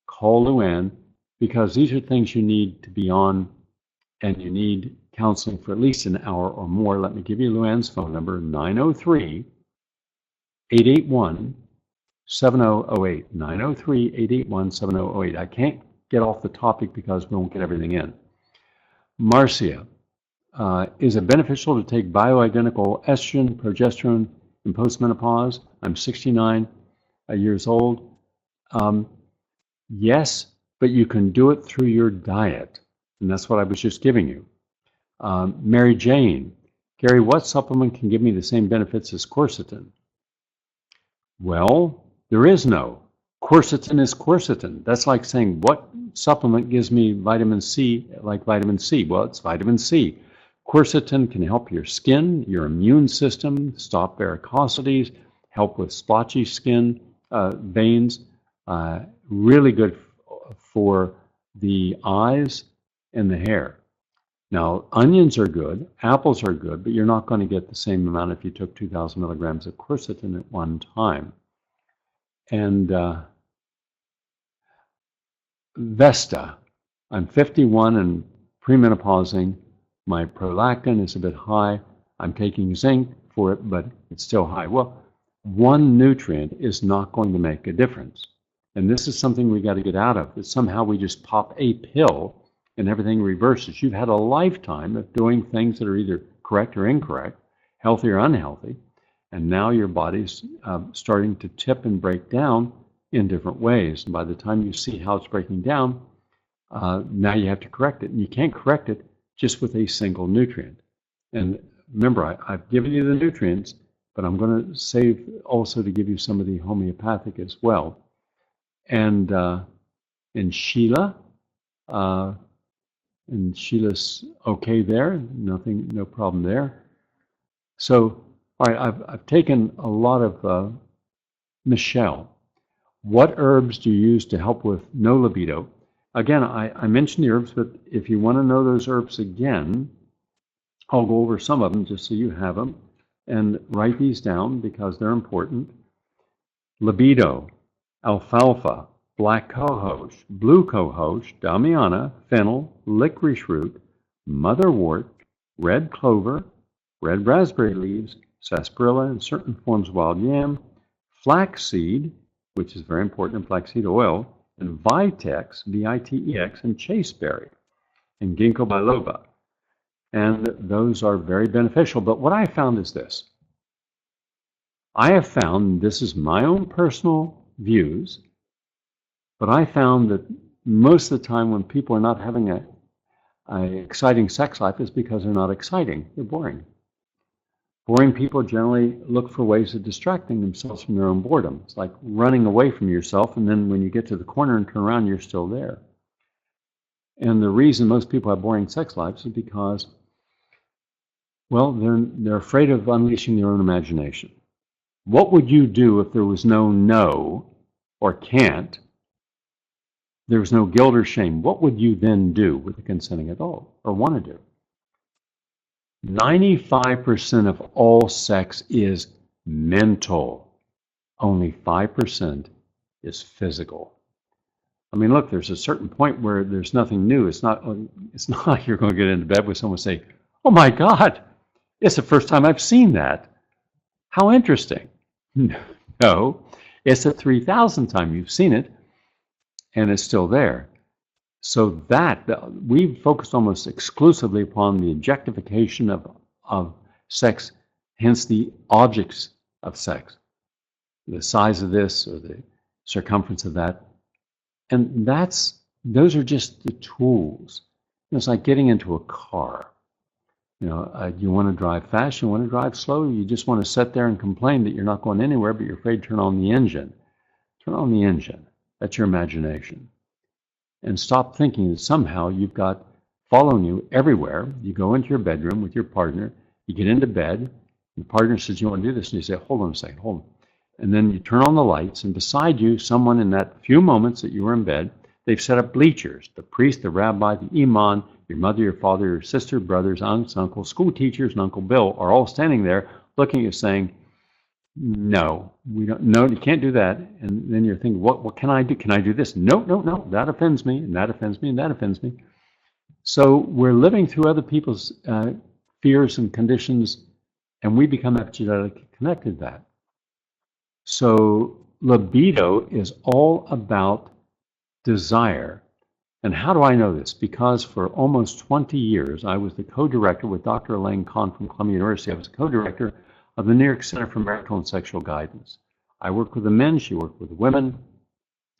call Luann, because these are things you need to be on, and you need counseling for at least an hour or more. Let me give you Luann's phone number, 903-881-7008, 903-881-7008. I can't get off the topic because we won't get everything in. Marcia, is it beneficial to take bioidentical estrogen, progesterone in postmenopause? I'm 69 years old. Yes, but you can do it through your diet, and that's what I was just giving you. Mary Jane, Gary, what supplement can give me the same benefits as quercetin? Well, there is no. Quercetin is quercetin. That's like saying, what supplement gives me vitamin C like vitamin C? Well, it's vitamin C. Quercetin can help your skin, your immune system, stop varicosities, help with splotchy skin, veins. Really good for the eyes and the hair. Now, onions are good, apples are good, but you're not going to get the same amount if you took 2,000 milligrams of quercetin at one time. And Vesta, I'm 51 and premenopausing. My prolactin is a bit high. I'm taking zinc for it, but it's still high. Well, one nutrient is not going to make a difference. And this is something we got to get out of, that somehow we just pop a pill and everything reverses. You've had a lifetime of doing things that are either correct or incorrect, healthy or unhealthy, and now your body's starting to tip and break down in different ways. And by the time you see how it's breaking down, now you have to correct it. And you can't correct it just with a single nutrient. And remember, I've given you the nutrients, but I'm going to save also to give you some of the homeopathic as well. And Sheila, and Sheila's okay there, no problem there. So, all right, I've taken a lot of Michelle. What herbs do you use to help with no libido? Again, I mentioned the herbs, but if you want to know those herbs again, I'll go over some of them just so you have them, and write these down because they're important. Libido, alfalfa, black cohosh, blue cohosh, damiana, fennel, licorice root, motherwort, red clover, red raspberry leaves, sarsaparilla, and certain forms of wild yam, flaxseed, which is very important in flaxseed oil, and vitex, V-I-T-E-X, and chasteberry, and ginkgo biloba. And those are very beneficial. But what I found is this. I have found, this is my own personal views, but I found that most of the time when people are not having a exciting sex life is because they're not exciting. They're boring. Boring people generally look for ways of distracting themselves from their own boredom. It's like running away from yourself, and then when you get to the corner and turn around, you're still there. And the reason most people have boring sex lives is because, well, they're afraid of unleashing their own imagination. What would you do if there was no or can't? There was no guilt or shame. What would you then do with a consenting adult or want to do? 95% of all sex is mental. Only 5% is physical. I mean, look, there's a certain point where there's nothing new. It's not like you're going to get into bed with someone and say, "Oh my God, it's the first time I've seen that. How interesting." No, it's the 3,000th time you've seen it, and it's still there. So that we've focused almost exclusively upon the objectification of sex, hence the objects of sex, the size of this or the circumference of that. And those are just the tools. It's like getting into a car. You want to drive fast, you want to drive slow, you just want to sit there and complain that you're not going anywhere, but you're afraid to turn on the engine. Turn on the engine. That's your imagination. And stop thinking that somehow you've got following you everywhere. You go into your bedroom with your partner, you get into bed, your partner says, "You want to do this?" And you say, "Hold on a second, hold on." And then you turn on the lights, and beside you, someone in that few moments that you were in bed, they've set up bleachers. The priest, the rabbi, the imam, your mother, your father, your sister, brothers, aunts, uncles, school teachers, and Uncle Bill are all standing there looking at you saying, "No, we don't. No, you can't do that." And then you're thinking, "What can I do? Can I do this?" No, no, no. That offends me, and that offends me, and that offends me. So we're living through other people's fears and conditions, and we become epigenetically connected to that. So libido is all about desire. And how do I know this? Because for almost 20 years, I was the co-director with Dr. Elaine Kahn from Columbia University. I was the co-director of the New York Center for Marital and Sexual Guidance. I worked with the men, she worked with the women,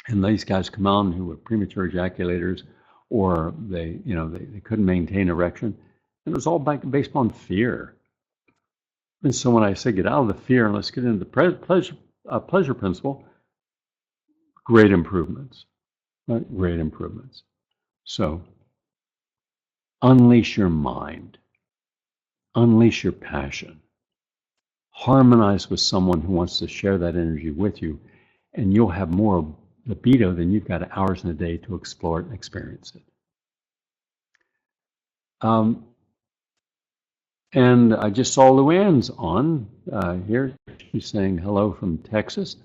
and these guys come on who were premature ejaculators, or they couldn't maintain erection. And it was all based on fear. And so when I say get out of the fear and let's get into the pleasure principle, great improvements. Right? Great improvements. So unleash your mind. Unleash your passion. Harmonize with someone who wants to share that energy with you, and you'll have more libido than you've got hours in a day to explore it and experience it. And I just saw Luann's on here. She's saying hello from Texas.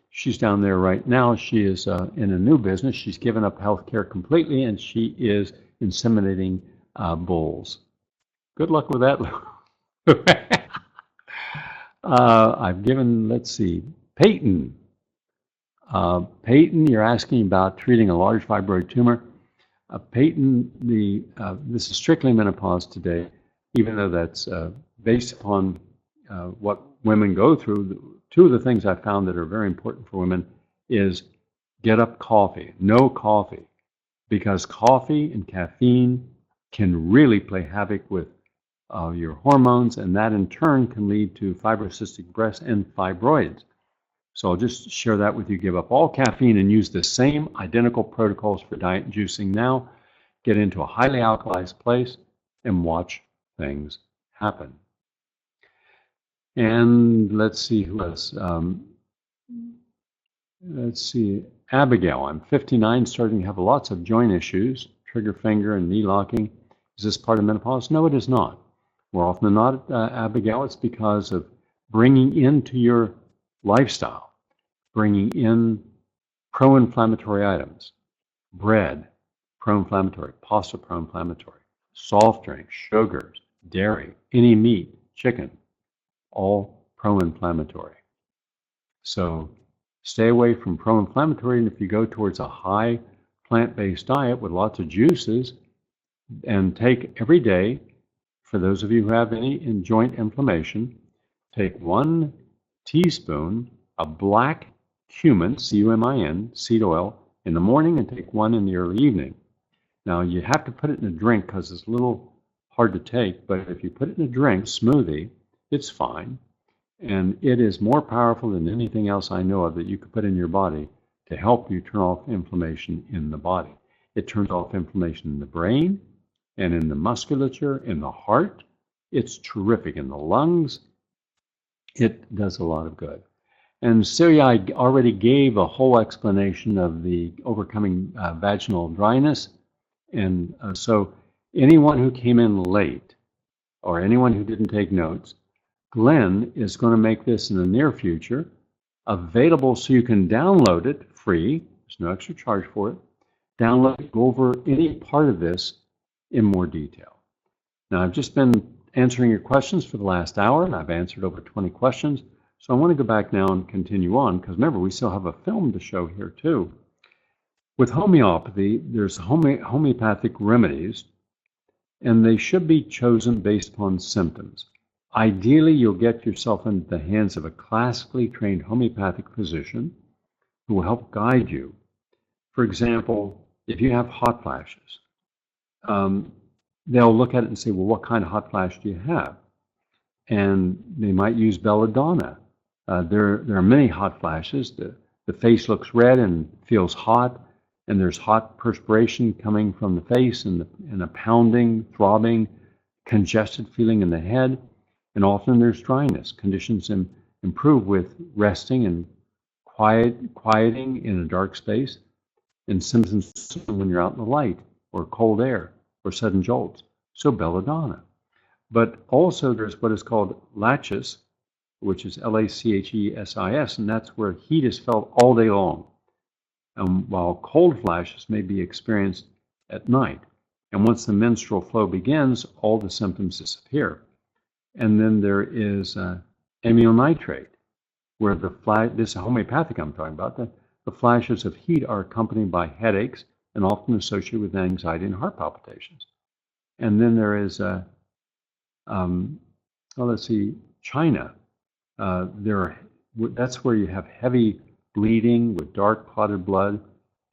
She's down there right now. She is in a new business. She's given up healthcare completely, and she is inseminating bulls. Good luck with that. I've given, let's see, Peyton. Peyton, you're asking about treating a large fibroid tumor. Peyton, this is strictly menopause today, even though that's based upon what women go through. Two of the things I found that are very important for women is get up coffee, no coffee, because coffee and caffeine can really play havoc with your hormones, and that in turn can lead to fibrocystic breast and fibroids. So I'll just share that with you. Give up all caffeine and use the same identical protocols for diet and juicing now. Get into a highly alkalized place and watch things happen. And let's see who else. Let's see, Abigail. I'm 59, starting to have lots of joint issues, trigger finger and knee locking. Is this part of menopause? No, it is not. More often than not, Abigail, it's because of bringing into your lifestyle, bringing in pro-inflammatory items, bread, pro-inflammatory, pasta, pro-inflammatory, soft drinks, sugars, dairy, any meat, chicken, all pro-inflammatory. So stay away from pro-inflammatory, and if you go towards a high plant-based diet with lots of juices, and take every day, for those of you who have any joint inflammation, take 1 teaspoon of black cumin, C-U-M-I-N, seed oil, in the morning and take 1 in the early evening. Now, you have to put it in a drink because it's a little hard to take, but if you put it in a drink, smoothie, it's fine. And it is more powerful than anything else I know of that you could put in your body to help you turn off inflammation in the body. It turns off inflammation in the brain and in the musculature, in the heart. It's terrific in the lungs. It does a lot of good. And Syria, I already gave a whole explanation of the overcoming vaginal dryness. And so anyone who came in late or anyone who didn't take notes, Glenn is going to make this in the near future available so you can download it free. There's no extra charge for it. Download it, go over any part of this in more detail. Now, I've just been answering your questions for the last hour, and I've answered over 20 questions. So I want to go back now and continue on, because remember, we still have a film to show here too. With homeopathy, there's homeopathic remedies, and they should be chosen based upon symptoms. Ideally, you'll get yourself into the hands of a classically trained homeopathic physician who will help guide you. For example, if you have hot flashes, they'll look at it and say, well, what kind of hot flash do you have? And they might use belladonna. There are many hot flashes. The face looks red and feels hot, and there's hot perspiration coming from the face and a pounding, throbbing, congested feeling in the head. And often there's dryness. Conditions improve with resting and quieting in a dark space, and symptoms when you're out in the light or cold air or sudden jolts. So belladonna. But also there's what is called laches, which is L-A-C-H-E-S-I-S, and that's where heat is felt all day long, while cold flashes may be experienced at night. And once the menstrual flow begins, all the symptoms disappear. And then there is amyl nitrate, where this is homeopathic I'm talking about, the flashes of heat are accompanied by headaches and often associated with anxiety and heart palpitations. And then there is, China. That's where you have heavy bleeding with dark clotted blood,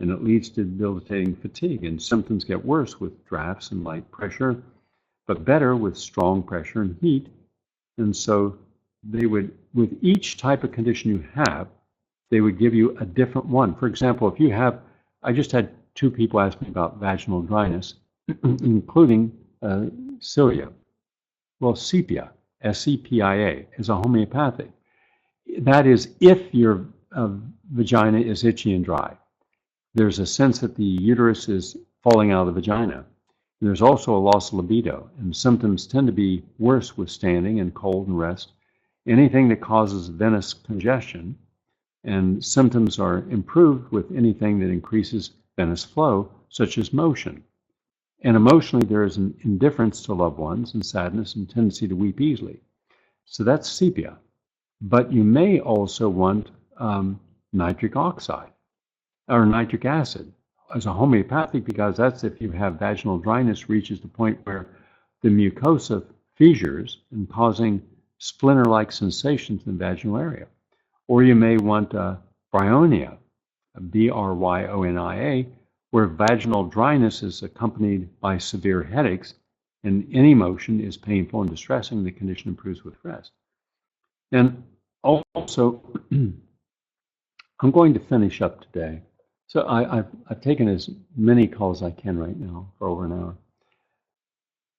and it leads to debilitating fatigue. And symptoms get worse with drafts and light pressure, but better with strong pressure and heat. And so they would, with each type of condition you have, they would give you a different one. For example, if you have, I just had 2 people ask me about vaginal dryness, including cilia. Well, sepia, S-E-P-I-A, is a homeopathic. That is if your vagina is itchy and dry. There's a sense that the uterus is falling out of the vagina. And there's also a loss of libido, and symptoms tend to be worse with standing and cold and rest. Anything that causes venous congestion, and symptoms are improved with anything that increases venous flow, such as motion. And emotionally, there is an indifference to loved ones and sadness and tendency to weep easily. So that's sepia. But you may also want nitric oxide or nitric acid as a homeopathic, because that's if you have vaginal dryness reaches the point where the mucosa fissures and causing splinter-like sensations in the vaginal area. Or you may want bryonia, B-R-Y-O-N-I-A, where vaginal dryness is accompanied by severe headaches, and any motion is painful and distressing. The condition improves with rest. And also, I'm going to finish up today. So I've taken as many calls as I can right now for over an hour.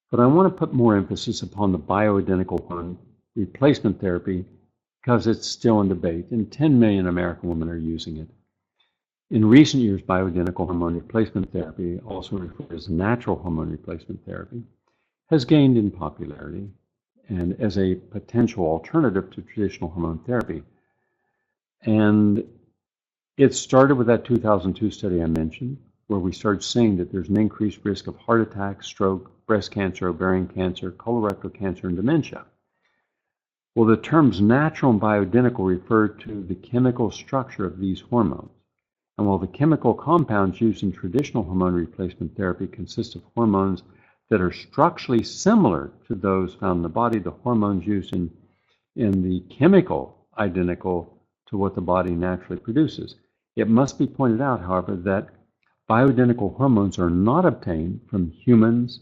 But I want to put more emphasis upon the bioidentical hormone replacement therapy, because it's still in debate, and 10 million American women are using it. In recent years, bioidentical hormone replacement therapy, also referred as natural hormone replacement therapy, has gained in popularity and as a potential alternative to traditional hormone therapy. And it started with that 2002 study I mentioned, where we started seeing that there's an increased risk of heart attack, stroke, breast cancer, ovarian cancer, colorectal cancer, and dementia. Well, the terms natural and bioidentical refer to the chemical structure of these hormones. And while the chemical compounds used in traditional hormone replacement therapy consist of hormones that are structurally similar to those found in the body, the hormones used in the chemical identical to what the body naturally produces. It must be pointed out, however, that bioidentical hormones are not obtained from humans,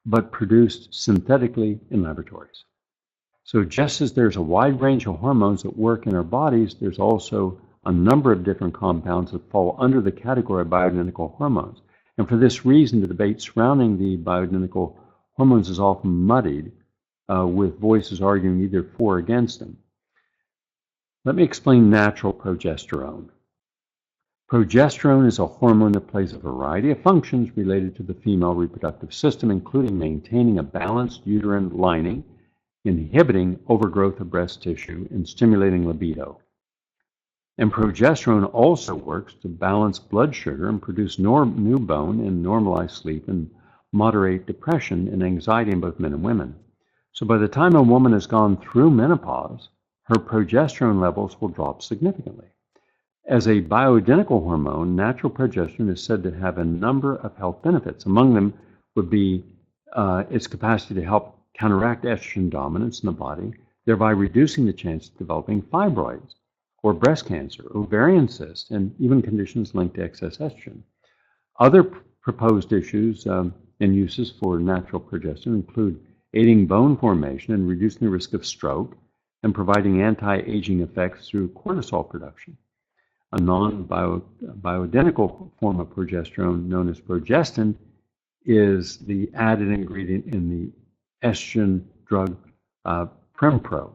but produced synthetically in laboratories. So just as there's a wide range of hormones that work in our bodies, there's also a number of different compounds that fall under the category of bioidentical hormones. And for this reason, the debate surrounding the bioidentical hormones is often muddied, with voices arguing either for or against them. Let me explain natural progesterone. Progesterone is a hormone that plays a variety of functions related to the female reproductive system, including maintaining a balanced uterine lining, inhibiting overgrowth of breast tissue, and stimulating libido. And progesterone also works to balance blood sugar and produce new bone and normalize sleep and moderate depression and anxiety in both men and women. So by the time a woman has gone through menopause, her progesterone levels will drop significantly. As a bioidentical hormone, natural progesterone is said to have a number of health benefits. Among them would be its capacity to help counteract estrogen dominance in the body, thereby reducing the chance of developing fibroids or breast cancer, ovarian cysts, and even conditions linked to excess estrogen. Other proposed issues and uses for natural progesterone include aiding bone formation and reducing the risk of stroke, and providing anti-aging effects through cortisol production. A non-bioidentical form of progesterone known as progestin is the added ingredient in the estrogen drug Prempro.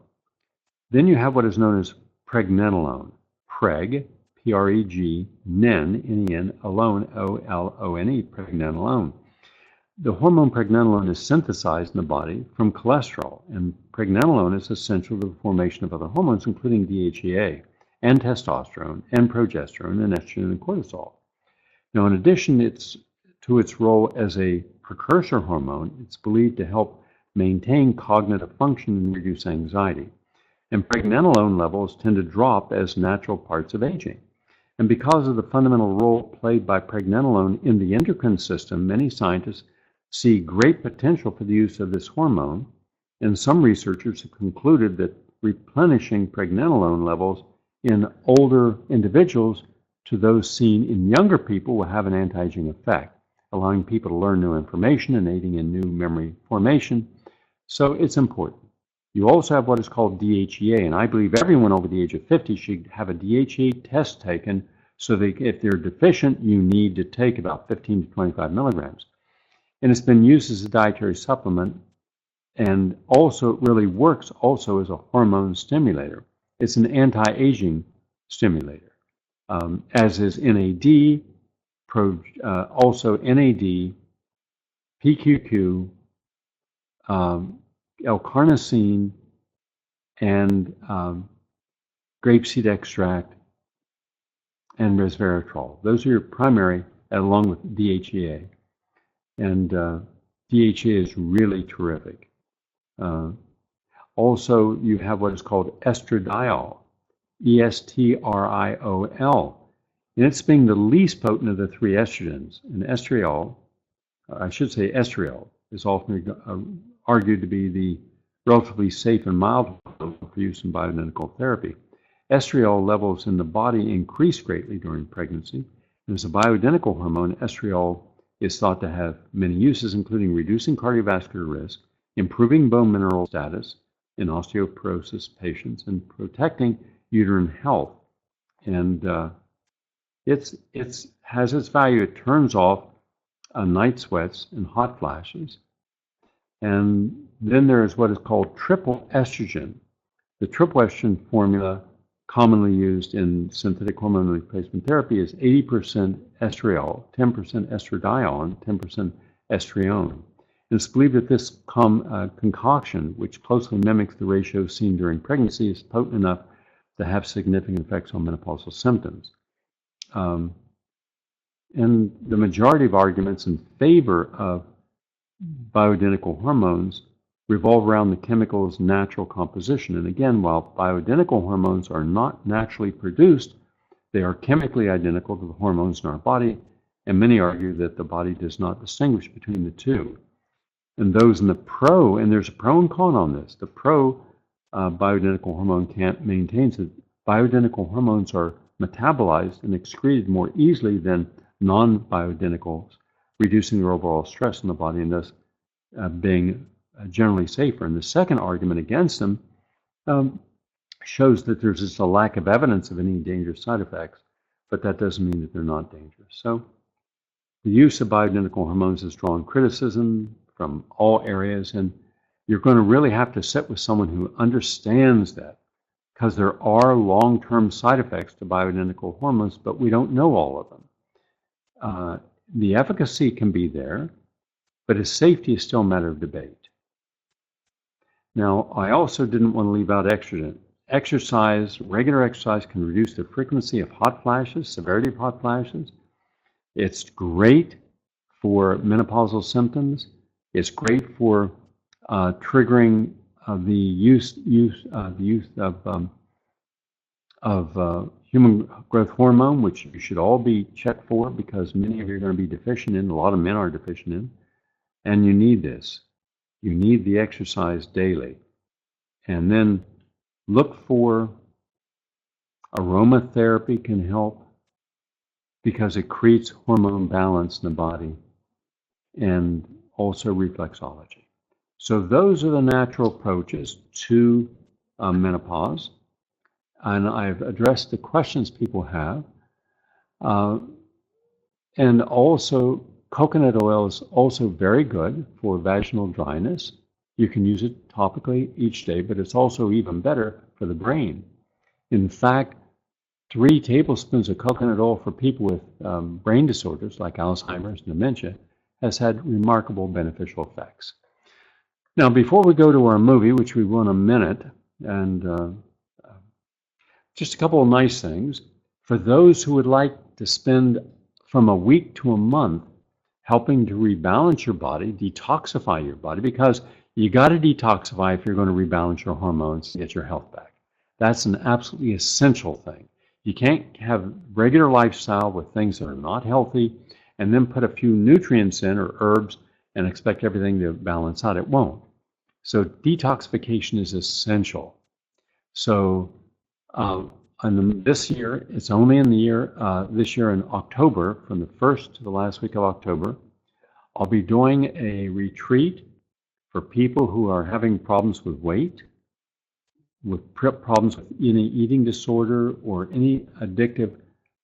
Then you have what is known as pregnenolone. Preg, P-R-E-G, nen, N-E-N, alone, O-L-O-N-E, pregnenolone. The hormone pregnenolone is synthesized in the body from cholesterol, and pregnenolone is essential to the formation of other hormones, including DHEA, and testosterone, and progesterone, and estrogen and cortisol. Now, in addition to its role as a precursor hormone, it's believed to help maintain cognitive function and reduce anxiety. And pregnenolone levels tend to drop as natural parts of aging. And because of the fundamental role played by pregnenolone in the endocrine system, many scientists see great potential for the use of this hormone, and some researchers have concluded that replenishing pregnenolone levels in older individuals to those seen in younger people will have an anti-aging effect, allowing people to learn new information and aiding in new memory formation. So it's important. You also have what is called DHEA, and I believe everyone over the age of 50 should have a DHEA test taken, so that if they're deficient, you need to take about 15 to 25 milligrams. And it's been used as a dietary supplement, and also it really works also as a hormone stimulator. It's an anti-aging stimulator, as is NAD, also NAD, PQQ, L-carnosine, and grapeseed extract, and resveratrol. Those are your primary, along with DHEA. And DHEA is really terrific. Also, you have what is called estradiol, E-S-T-R-I-O-L. And it's being the least potent of the three estrogens. And estriol, I should say estriol, is often argued to be the relatively safe and mild for use in bioidentical therapy. Estriol levels in the body increase greatly during pregnancy. And as a bioidentical hormone, estriol is thought to have many uses, including reducing cardiovascular risk, improving bone mineral status in osteoporosis patients, and protecting uterine health. And it has its value. It turns off night sweats and hot flashes. And then there is what is called triple estrogen. The triple estrogen formula commonly used in synthetic hormone replacement therapy is 80% estriol, 10% estradiol, and 10% estrione. And it's believed that this concoction, which closely mimics the ratio seen during pregnancy, is potent enough to have significant effects on menopausal symptoms. And the majority of arguments in favor of bioidentical hormones revolve around the chemical's natural composition. And again, while bioidentical hormones are not naturally produced, they are chemically identical to the hormones in our body, and many argue that the body does not distinguish between the two. And those in the pro, and there's a pro and con on this, the pro bioidentical hormone can't maintain it. Bioidentical hormones are metabolized and excreted more easily than non-bioidenticals, reducing their overall stress in the body and thus being generally safer. And the second argument against them shows that there's just a lack of evidence of any dangerous side effects, but that doesn't mean that they're not dangerous. So the use of bioidentical hormones has drawn criticism from all areas, and you're going to really have to sit with someone who understands that, because there are long-term side effects to bioidentical hormones, but we don't know all of them. The efficacy can be there, but its safety is still a matter of debate. Now, I also didn't want to leave out estrogen. Regular exercise can reduce the frequency of hot flashes, severity of hot flashes. It's great for menopausal symptoms. It's great for triggering the use of human growth hormone, which you should all be checked for because many of you are going to be deficient in. A lot of men are deficient in, and you need this. You need the exercise daily, and then look for aromatherapy can help because it creates hormone balance in the body, and also reflexology. So those are the natural approaches to menopause, and I've addressed the questions people have. And also, coconut oil is also very good for vaginal dryness. You can use it topically each day, but it's also even better for the brain. In fact, 3 tablespoons of coconut oil for people with brain disorders like Alzheimer's and dementia has had remarkable beneficial effects. Now, before we go to our movie, which we will in a minute, and just a couple of nice things. For those who would like to spend from a week to a month helping to rebalance your body, detoxify your body, because you got to detoxify if you're going to rebalance your hormones to get your health back. That's an absolutely essential thing. You can't have regular lifestyle with things that are not healthy and then put a few nutrients in or herbs and expect everything to balance out. It won't. So detoxification is essential. So this year, it's only in the year, this year in October, from the 1st to the last week of October, I'll be doing a retreat for people who are having problems with weight, with problems with any eating disorder or any addictive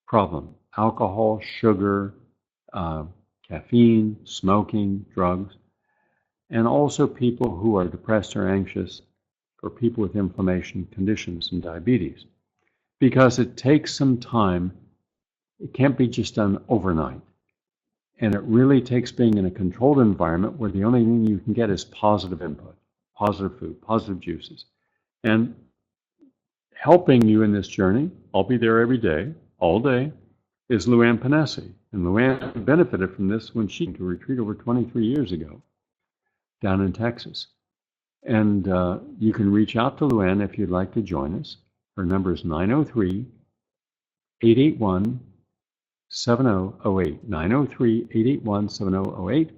problem, alcohol, sugar, caffeine, smoking, drugs, and also people who are depressed or anxious, or people with inflammation conditions and diabetes. Because it takes some time, it can't be just done overnight. And it really takes being in a controlled environment where the only thing you can get is positive input, positive food, positive juices. And helping you in this journey, I'll be there every day, all day, is Luann Panesi. And Luann benefited from this when she came to a retreat over 23 years ago down in Texas. And you can reach out to Luann if you'd like to join us. Her number is 903-881-7008, 903-881-7008.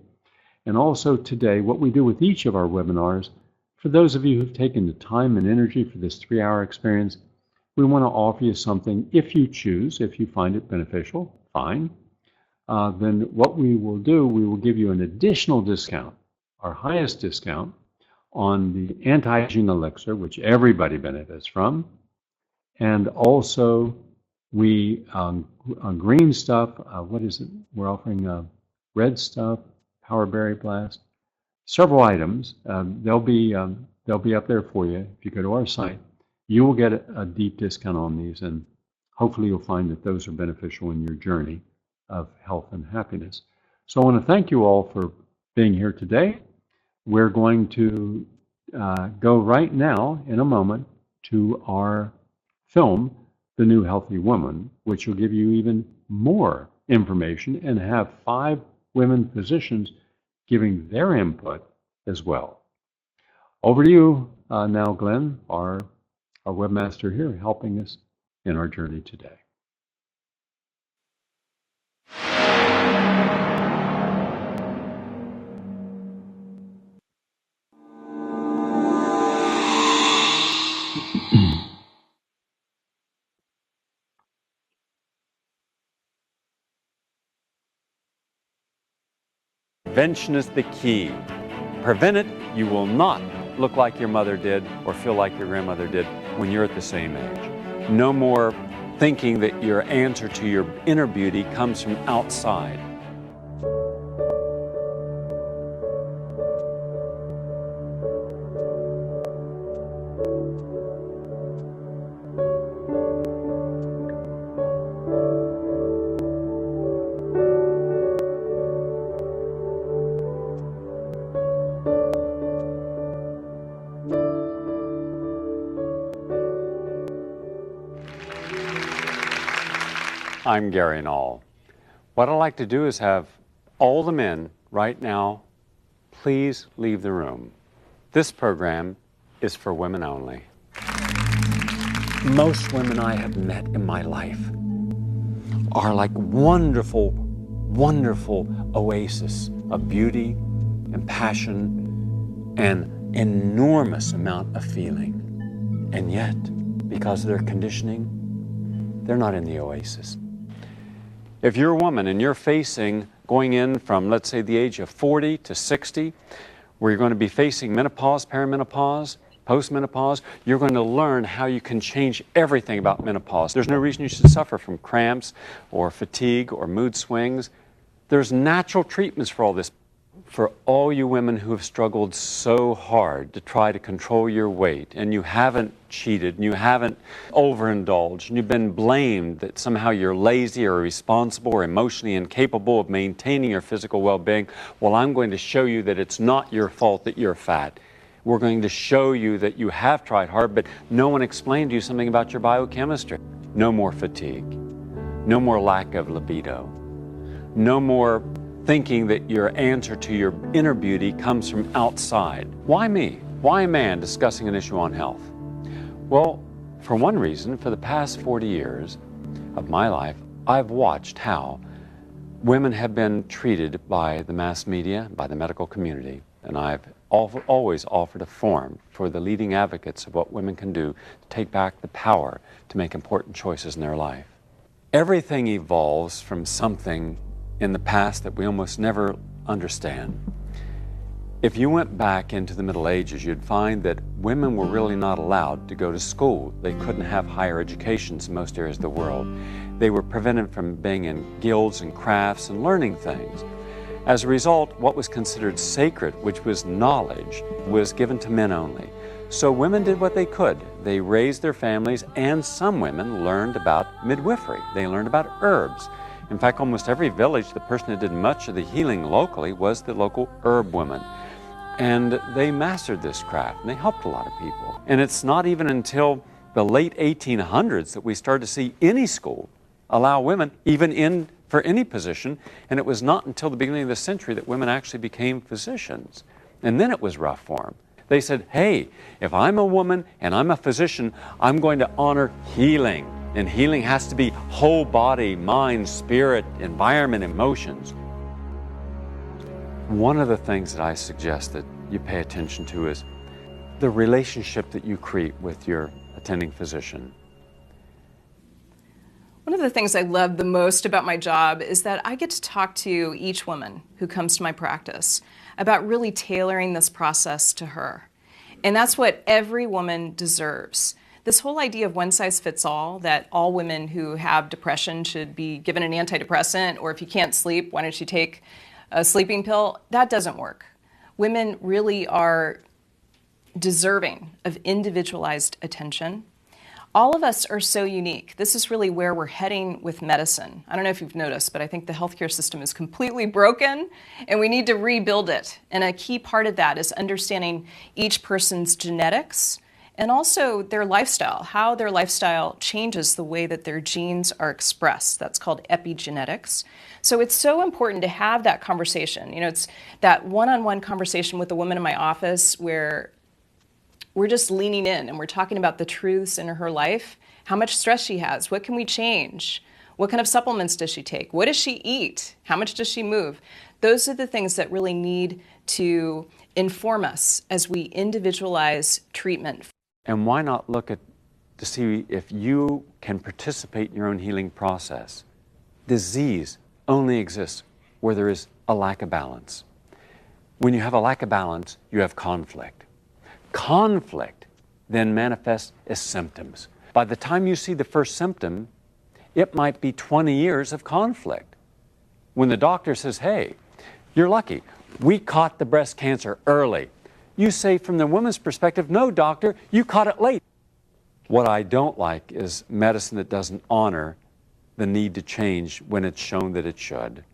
And also today, what we do with each of our webinars, for those of you who've taken the time and energy for this 3-hour experience, we want to offer you something if you choose, if you find it beneficial, fine. Then what we will do, we will give you an additional discount, our highest discount, on the anti-aging elixir, which everybody benefits from. And also, we green stuff. What is it? We're offering red stuff, Power Berry Blast, several items. They'll be up there for you. If you go to our site, you will get a deep discount on these, and hopefully you'll find that those are beneficial in your journey of health and happiness. So I want to thank you all for being here today. We're going to go right now, in a moment, to our film, The New Healthy Woman, which will give you even more information and have 5 women physicians giving their input as well. Over to you now, Glenn, our webmaster here, helping us in our journey today. prevention is the key. Prevent it, you will not look like your mother did or feel like your grandmother did when you're at the same age. No more thinking that your answer to your inner beauty comes from outside. I'm Gary Knoll. What I'd like to do is have all the men right now, please leave the room. This program is for women only. Most women I have met in my life are like wonderful, wonderful oases of beauty and passion and enormous amount of feeling. And yet, because of their conditioning, they're not in the oasis. If you're a woman and you're facing going in from, let's say, the age of 40 to 60, where you're going to be facing menopause, perimenopause, postmenopause, you're going to learn how you can change everything about menopause. There's no reason you should suffer from cramps or fatigue or mood swings. There's natural treatments for all this. For all you women who have struggled so hard to try to control your weight, and you haven't cheated, and you haven't overindulged, and you've been blamed that somehow you're lazy or irresponsible or emotionally incapable of maintaining your physical well-being, well, I'm going to show you that it's not your fault that you're fat. We're going to show you that you have tried hard, but no one explained to you something about your biochemistry. No more fatigue. No more lack of libido. No more thinking that your answer to your inner beauty comes from outside. Why me? Why a man discussing an issue on health? Well, for one reason, for the past 40 years of my life, I've watched how women have been treated by the mass media, by the medical community, and I've always offered a forum for the leading advocates of what women can do to take back the power to make important choices in their life. Everything evolves from something in the past that we almost never understand. If you went back into the Middle Ages, you'd find that women were really not allowed to go to school. They couldn't have higher educations in most areas of the world. They were prevented from being in guilds and crafts and learning things. As a result, what was considered sacred, which was knowledge, was given to men only. So women did what they could. They raised their families, and some women learned about midwifery. They learned about herbs. In fact, almost every village, the person that did much of the healing locally was the local herb woman. And they mastered this craft, and they helped a lot of people. And it's not even until the late 1800s that we started to see any school allow women even in for any position, and it was not until the beginning of the century that women actually became physicians. And then it was rough for them. They said, hey, if I'm a woman and I'm a physician, I'm going to honor healing. And healing has to be whole body, mind, spirit, environment, emotions. One of the things that I suggest that you pay attention to is the relationship that you create with your attending physician. One of the things I love the most about my job is that I get to talk to each woman who comes to my practice about really tailoring this process to her. And that's what every woman deserves. This whole idea of one size fits all, that all women who have depression should be given an antidepressant, or if you can't sleep, why don't you take a sleeping pill, that doesn't work. Women really are deserving of individualized attention. All of us are so unique. This is really where we're heading with medicine. I don't know if you've noticed, but I think the healthcare system is completely broken and we need to rebuild it. And a key part of that is understanding each person's genetics and also their lifestyle, how their lifestyle changes the way that their genes are expressed. That's called epigenetics. So it's so important to have that conversation. You know, it's that one-on-one conversation with a woman in my office where we're just leaning in and we're talking about the truths in her life, how much stress she has, what can we change, what kind of supplements does she take, what does she eat, how much does she move. Those are the things that really need to inform us as we individualize treatment. And why not look at to see if you can participate in your own healing process? Disease only exists where there is a lack of balance. When you have a lack of balance, you have conflict. Conflict then manifests as symptoms. By the time you see the first symptom, it might be 20 years of conflict. When the doctor says, hey, you're lucky, we caught the breast cancer early. You say from the woman's perspective, no, doctor, you caught it late. What I don't like is medicine that doesn't honor the need to change when it's shown that it should.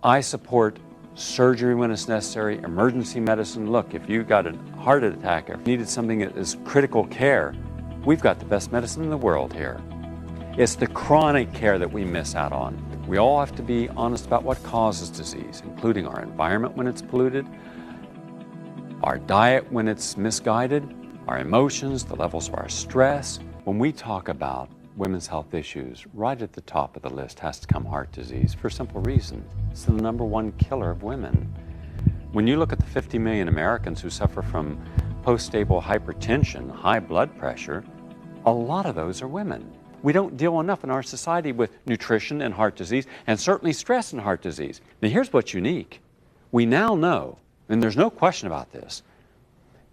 I support surgery when it's necessary, emergency medicine. Look, if you got a heart attack or needed something that is critical care, we've got the best medicine in the world here. It's the chronic care that we miss out on. We all have to be honest about what causes disease, including our environment when it's polluted, our diet when it's misguided, our emotions, the levels of our stress. When we talk about women's health issues, right at the top of the list has to come heart disease for a simple reason. It's the #1 killer of women. When you look at the 50 million Americans who suffer from post-stable hypertension, high blood pressure, a lot of those are women. We don't deal enough in our society with nutrition and heart disease, and certainly stress and heart disease. Now here's what's unique. We now know, and there's no question about this,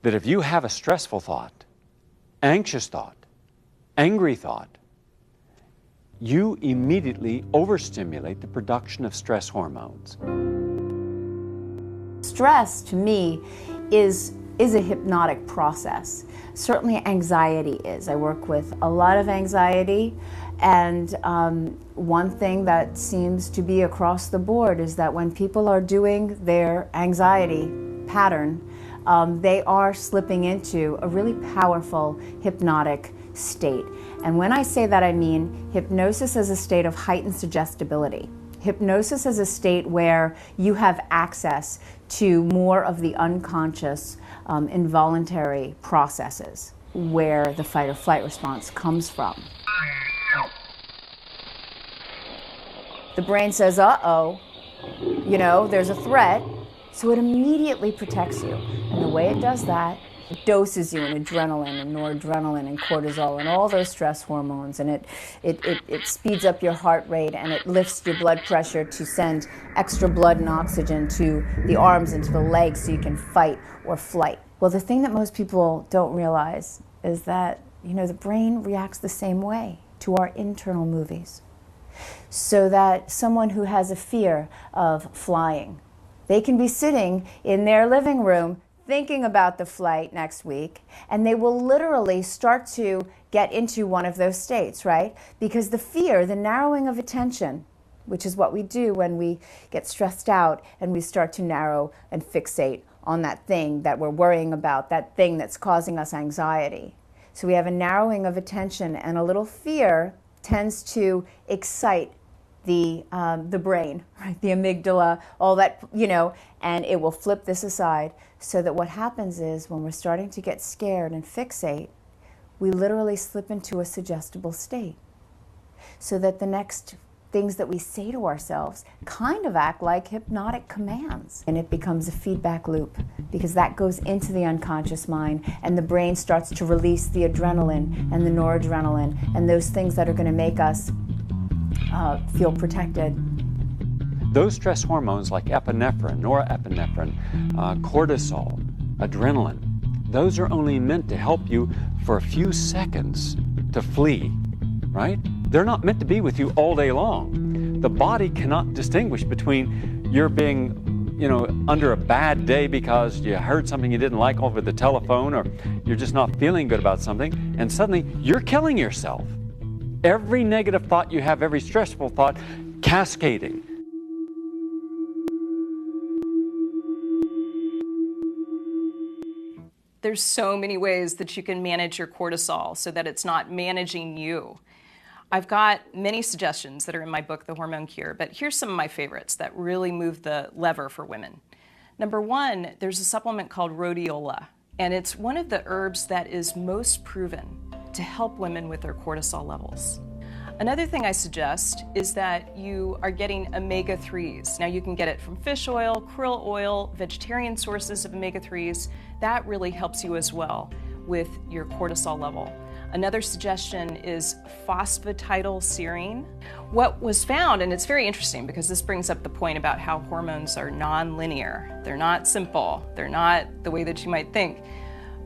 that if you have a stressful thought, anxious thought, angry thought, you immediately overstimulate the production of stress hormones. Stress, to me, is a hypnotic process. Certainly anxiety is. I work with a lot of anxiety, and one thing that seems to be across the board is that when people are doing their anxiety pattern, they are slipping into a really powerful hypnotic state. And when I say that, I mean hypnosis as a state of heightened suggestibility. Hypnosis is a state where you have access to more of the unconscious, involuntary processes where the fight or flight response comes from. The brain says, uh-oh, there's a threat, so it immediately protects you. And the way it does that, it doses you in adrenaline and noradrenaline and cortisol and all those stress hormones, and it speeds up your heart rate, and it lifts your blood pressure to send extra blood and oxygen to the arms and to the legs so you can fight or flight. Well, the thing that most people don't realize is that, the brain reacts the same way to our internal movies. So that someone who has a fear of flying, they can be sitting in their living room thinking about the flight next week, and they will literally start to get into one of those states, right? Because the fear, the narrowing of attention, which is what we do when we get stressed out and we start to narrow and fixate on that thing that we're worrying about, that thing that's causing us anxiety. So we have a narrowing of attention, and a little fear tends to excite the brain, right? The amygdala, all that, and it will flip this aside, so that what happens is when we're starting to get scared and fixate, we literally slip into a suggestible state, so that the next things that we say to ourselves kind of act like hypnotic commands. And it becomes a feedback loop, because that goes into the unconscious mind, and the brain starts to release the adrenaline and the noradrenaline and those things that are going to make us feel protected. Those stress hormones like epinephrine, norepinephrine, cortisol, adrenaline, those are only meant to help you for a few seconds to flee, right? They're not meant to be with you all day long. The body cannot distinguish between you're being, under a bad day because you heard something you didn't like over the telephone, or you're just not feeling good about something, and suddenly you're killing yourself. Every negative thought you have, every stressful thought, cascading. There's so many ways that you can manage your cortisol so that it's not managing you. I've got many suggestions that are in my book, The Hormone Cure, but here's some of my favorites that really move the lever for women. Number one, there's a supplement called rhodiola, and it's one of the herbs that is most proven to help women with their cortisol levels. Another thing I suggest is that you are getting omega-3s. Now you can get it from fish oil, krill oil, vegetarian sources of omega-3s. That really helps you as well with your cortisol level. Another suggestion is phosphatidylserine. What was found, and it's very interesting because this brings up the point about how hormones are non-linear. They're not simple. They're not the way that you might think.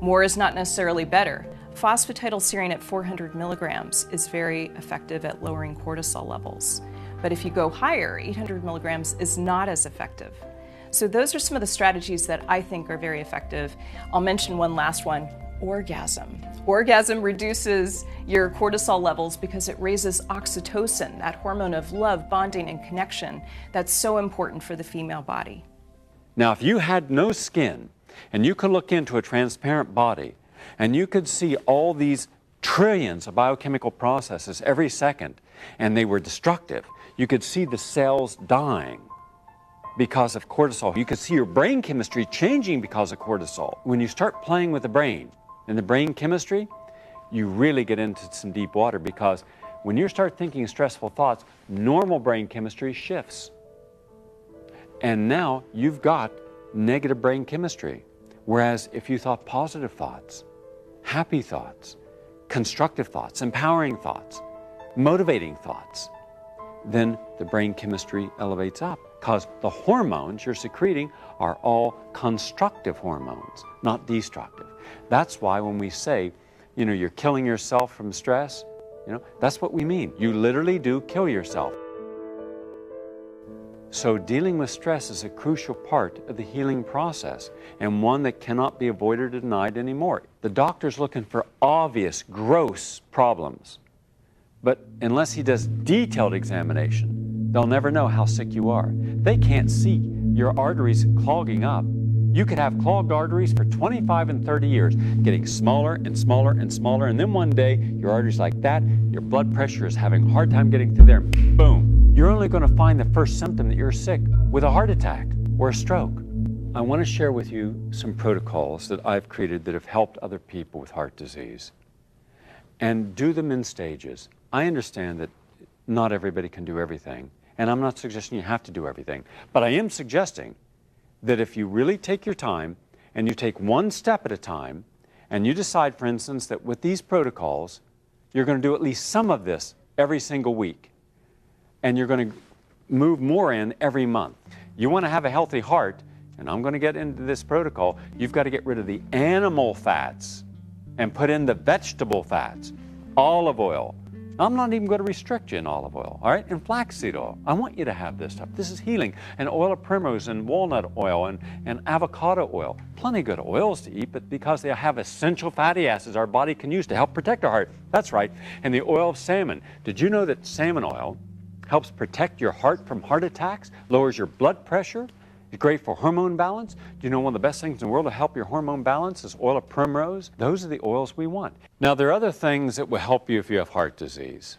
More is not necessarily better. Phosphatidylserine at 400 milligrams is very effective at lowering cortisol levels. But if you go higher, 800 milligrams is not as effective. So those are some of the strategies that I think are very effective. I'll mention one last one. Orgasm. Orgasm reduces your cortisol levels because it raises oxytocin, that hormone of love, bonding, and connection that's so important for the female body. Now, if you had no skin and you could look into a transparent body and you could see all these trillions of biochemical processes every second and they were destructive, you could see the cells dying because of cortisol. You could see your brain chemistry changing because of cortisol. When you start playing with the brain and the brain chemistry, you really get into some deep water, because when you start thinking stressful thoughts, normal brain chemistry shifts. And now you've got negative brain chemistry. Whereas if you thought positive thoughts, happy thoughts, constructive thoughts, empowering thoughts, motivating thoughts, then the brain chemistry elevates up, because the hormones you're secreting are all constructive hormones, not destructive. That's why when we say, you're killing yourself from stress, that's what we mean. You literally do kill yourself. So dealing with stress is a crucial part of the healing process, and one that cannot be avoided or denied anymore. The doctor's looking for obvious, gross problems. But unless he does detailed examination, they'll never know how sick you are. They can't see your arteries clogging up. You could have clogged arteries for 25 and 30 years, getting smaller and smaller and smaller, and then one day your arteries like that, your blood pressure is having a hard time getting through there, boom. You're only going to find the first symptom that you're sick with a heart attack or a stroke. I want to share with you some protocols that I've created that have helped other people with heart disease. And do them in stages. I understand that not everybody can do everything, and I'm not suggesting you have to do everything, but I am suggesting that if you really take your time and you take one step at a time, and you decide, for instance, that with these protocols, you're going to do at least some of this every single week, and you're going to move more in every month. You want to have a healthy heart, and I'm going to get into this protocol, you've got to get rid of the animal fats and put in the vegetable fats, olive oil. I'm not even going to restrict you in olive oil, all right? And flaxseed oil. I want you to have this stuff. This is healing. And oil of primrose and walnut oil and avocado oil. Plenty good oils to eat, but because they have essential fatty acids our body can use to help protect our heart. That's right. And the oil of salmon. Did you know that salmon oil helps protect your heart from heart attacks, lowers your blood pressure? It's great for hormone balance. Do you know one of the best things in the world to help your hormone balance is oil of primrose? Those are the oils we want. Now, there are other things that will help you if you have heart disease.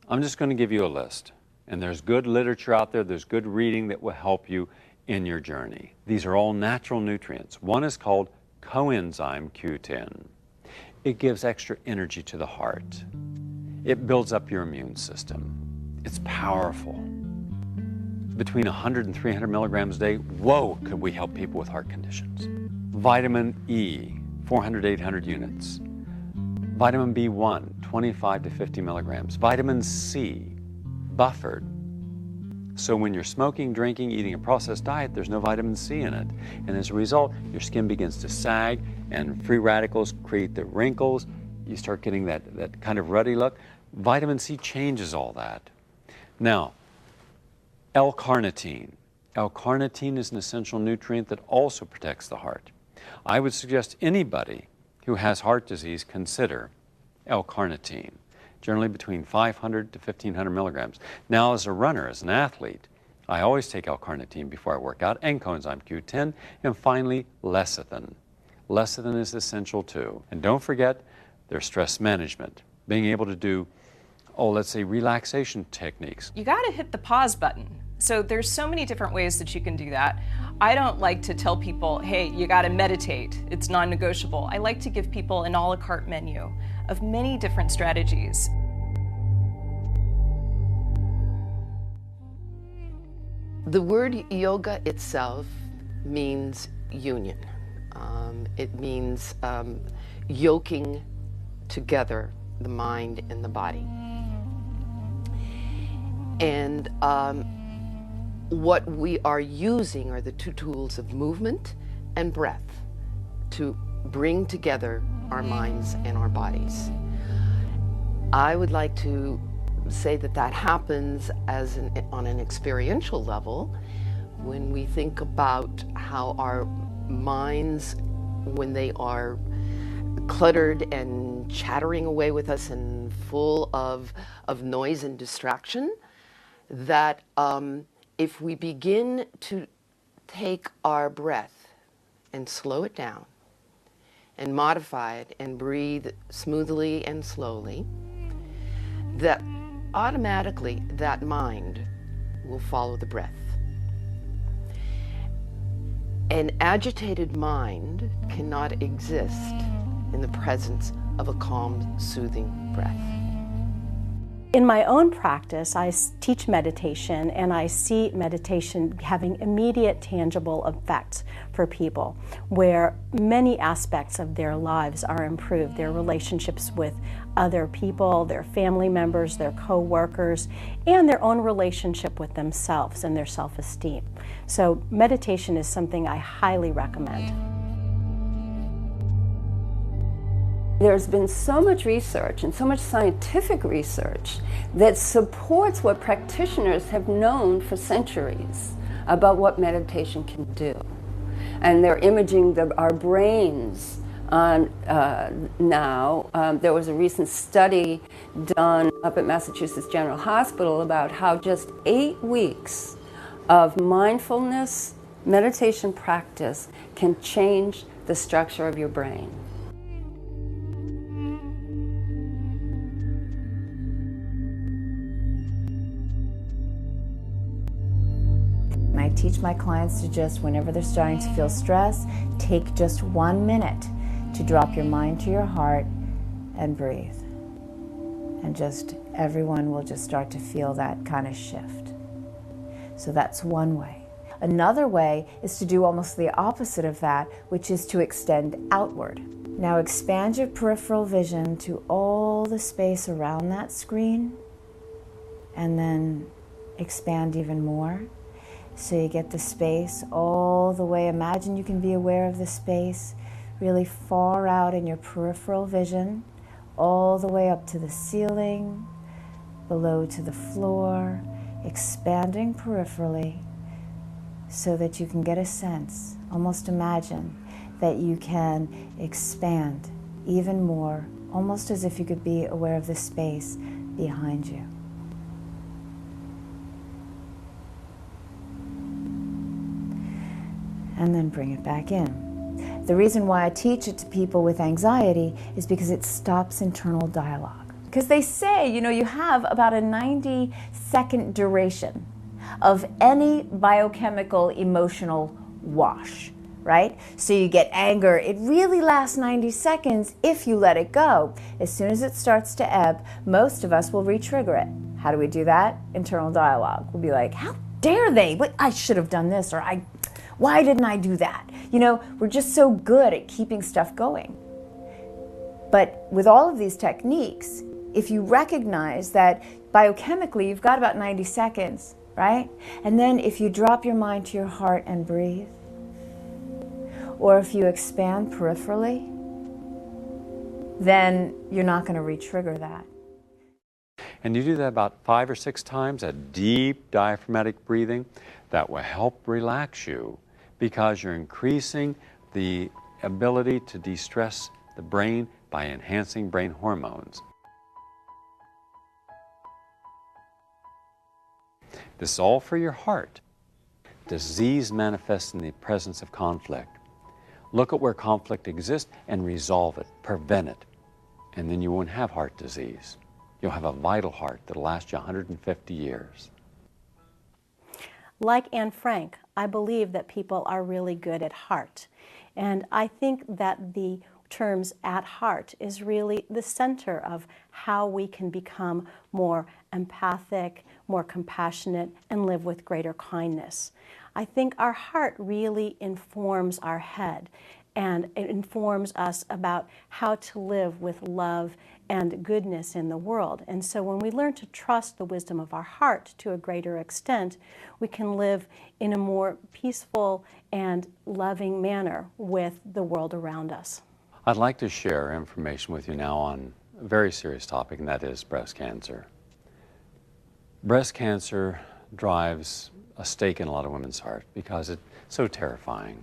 I'm just going to give you a list. And there's good literature out there, there's good reading that will help you in your journey. These are all natural nutrients. One is called coenzyme Q10. It gives extra energy to the heart. It builds up your immune system. It's powerful. Between 100 and 300 milligrams a day, whoa, could we help people with heart conditions. Vitamin E, 400 to 800 units. Vitamin B1, 25 to 50 milligrams. Vitamin C, buffered. So when you're smoking, drinking, eating a processed diet, there's no vitamin C in it. And as a result, your skin begins to sag, and free radicals create the wrinkles. You start getting that kind of ruddy look. Vitamin C changes all that. Now, L-carnitine. L-carnitine is an essential nutrient that also protects the heart. I would suggest anybody who has heart disease consider L-carnitine, generally between 500 to 1,500 milligrams. Now, as a runner, as an athlete, I always take L-carnitine before I work out, and coenzyme Q10, and finally, lecithin. Lecithin is essential too. And don't forget their stress management, being able to do, let's say, relaxation techniques. You got to hit the pause button. So there's so many different ways that you can do that. I don't like to tell people, hey, you got to meditate. It's non-negotiable. I like to give people an a la carte menu of many different strategies. The word yoga itself means union. It means yoking together the mind and the body. And what we are using are the two tools of movement and breath to bring together our minds and our bodies. I would like to say that that happens on an experiential level when we think about how our minds, when they are cluttered and chattering away with us and full of noise and distraction, that if we begin to take our breath and slow it down and modify it and breathe smoothly and slowly, that automatically that mind will follow the breath. An agitated mind cannot exist in the presence of a calm, soothing breath. In my own practice, I teach meditation, and I see meditation having immediate, tangible effects for people, where many aspects of their lives are improved, their relationships with other people, their family members, their co-workers, and their own relationship with themselves and their self-esteem. So meditation is something I highly recommend. There's been so much research and so much scientific research that supports what practitioners have known for centuries about what meditation can do. And they're imaging our brains now. There was a recent study done up at Massachusetts General Hospital about how just 8 weeks of mindfulness meditation practice can change the structure of your brain. I teach my clients to just, whenever they're starting to feel stress, take just 1 minute to drop your mind to your heart and breathe. And just everyone will just start to feel that kind of shift. So that's one way. Another way is to do almost the opposite of that, which is to extend outward. Now expand your peripheral vision to all the space around that screen, and then expand even more. So you get the space all the way. Imagine you can be aware of the space really far out in your peripheral vision, all the way up to the ceiling, below to the floor, expanding peripherally so that you can get a sense, almost imagine that you can expand even more, almost as if you could be aware of the space behind you. And then bring it back in. The reason why I teach it to people with anxiety is because it stops internal dialogue. Because they say, you have about a 90-second duration of any biochemical emotional wash, right? So you get anger, it really lasts 90 seconds if you let it go. As soon as it starts to ebb, most of us will re-trigger it. How do we do that? Internal dialogue. We'll be like, how dare they? But I should have done this, or why didn't I do that? We're just so good at keeping stuff going. But with all of these techniques, if you recognize that biochemically you've got about 90 seconds, right? And then if you drop your mind to your heart and breathe, or if you expand peripherally, then you're not going to re-trigger that. And you do that about 5 or 6 times, a deep diaphragmatic breathing, that will help relax you, because you're increasing the ability to de-stress the brain by enhancing brain hormones. This is all for your heart. Disease manifests in the presence of conflict. Look at where conflict exists and resolve it, prevent it, and then you won't have heart disease. You'll have a vital heart that'll last you 150 years. Like Anne Frank, I believe that people are really good at heart. And I think that the terms at heart is really the center of how we can become more empathic, more compassionate, and live with greater kindness. I think our heart really informs our head. and it informs us about how to live with love and goodness in the world. And so when we learn to trust the wisdom of our heart to a greater extent, we can live in a more peaceful and loving manner with the world around us. I'd like to share information with you now on a very serious topic, and that is breast cancer. Breast cancer drives a stake in a lot of women's heart because it's so terrifying.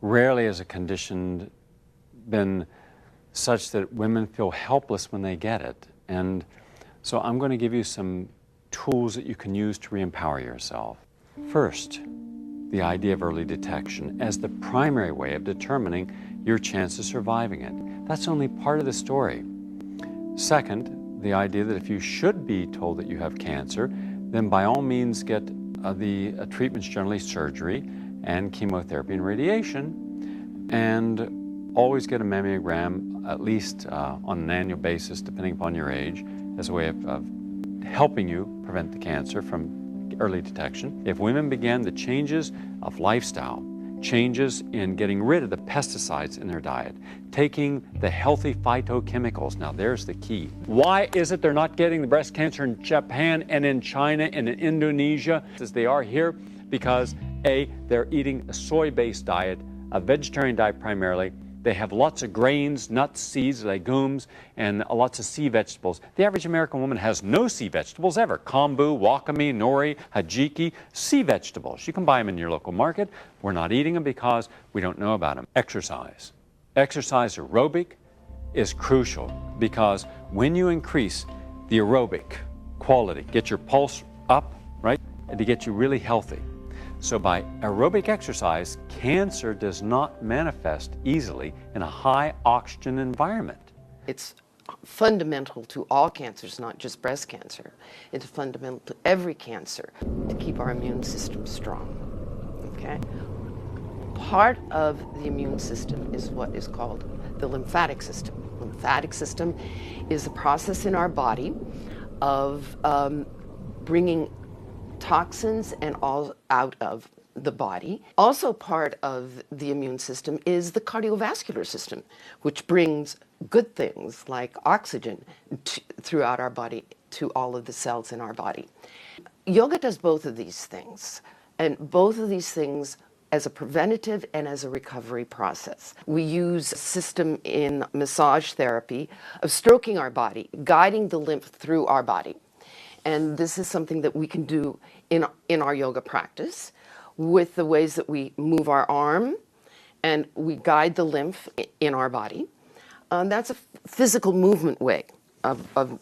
Rarely has a condition been such that women feel helpless when they get it. And so I'm going to give you some tools that you can use to re-empower yourself. First, the idea of early detection as the primary way of determining your chance of surviving it. That's only part of the story. Second, the idea that if you should be told that you have cancer, then by all means get the treatments, generally surgery and chemotherapy and radiation, and always get a mammogram, at least on an annual basis, depending upon your age, as a way of helping you prevent the cancer from early detection. If women began the changes of lifestyle, changes in getting rid of the pesticides in their diet, taking the healthy phytochemicals, now there's the key. Why is it they're not getting the breast cancer in Japan and in China and in Indonesia as they are here? Because A, they're eating a soy-based diet, a vegetarian diet primarily. They have lots of grains, nuts, seeds, legumes, and lots of sea vegetables. The average American woman has no sea vegetables ever. Kombu, wakame, nori, hajiki, sea vegetables. You can buy them in your local market. We're not eating them because we don't know about them. Exercise. Exercise aerobic is crucial because when you increase the aerobic quality, get your pulse up, right, and to get you really healthy. So by aerobic exercise, cancer does not manifest easily in a high oxygen environment. It's fundamental to all cancers, not just breast cancer. It's fundamental to every cancer to keep our immune system strong, okay? Part of the immune system is what is called the lymphatic system. Lymphatic system is a process in our body of bringing toxins and all out of the body. Also part of the immune system is the cardiovascular system, which brings good things like oxygen throughout our body to all of the cells in our body. Yoga does both of these things, and both of these things as a preventative and as a recovery process. We use a system in massage therapy of stroking our body, guiding the lymph through our body. And this is something that we can do in our yoga practice with the ways that we move our arm and we guide the lymph in our body. That's a physical movement way of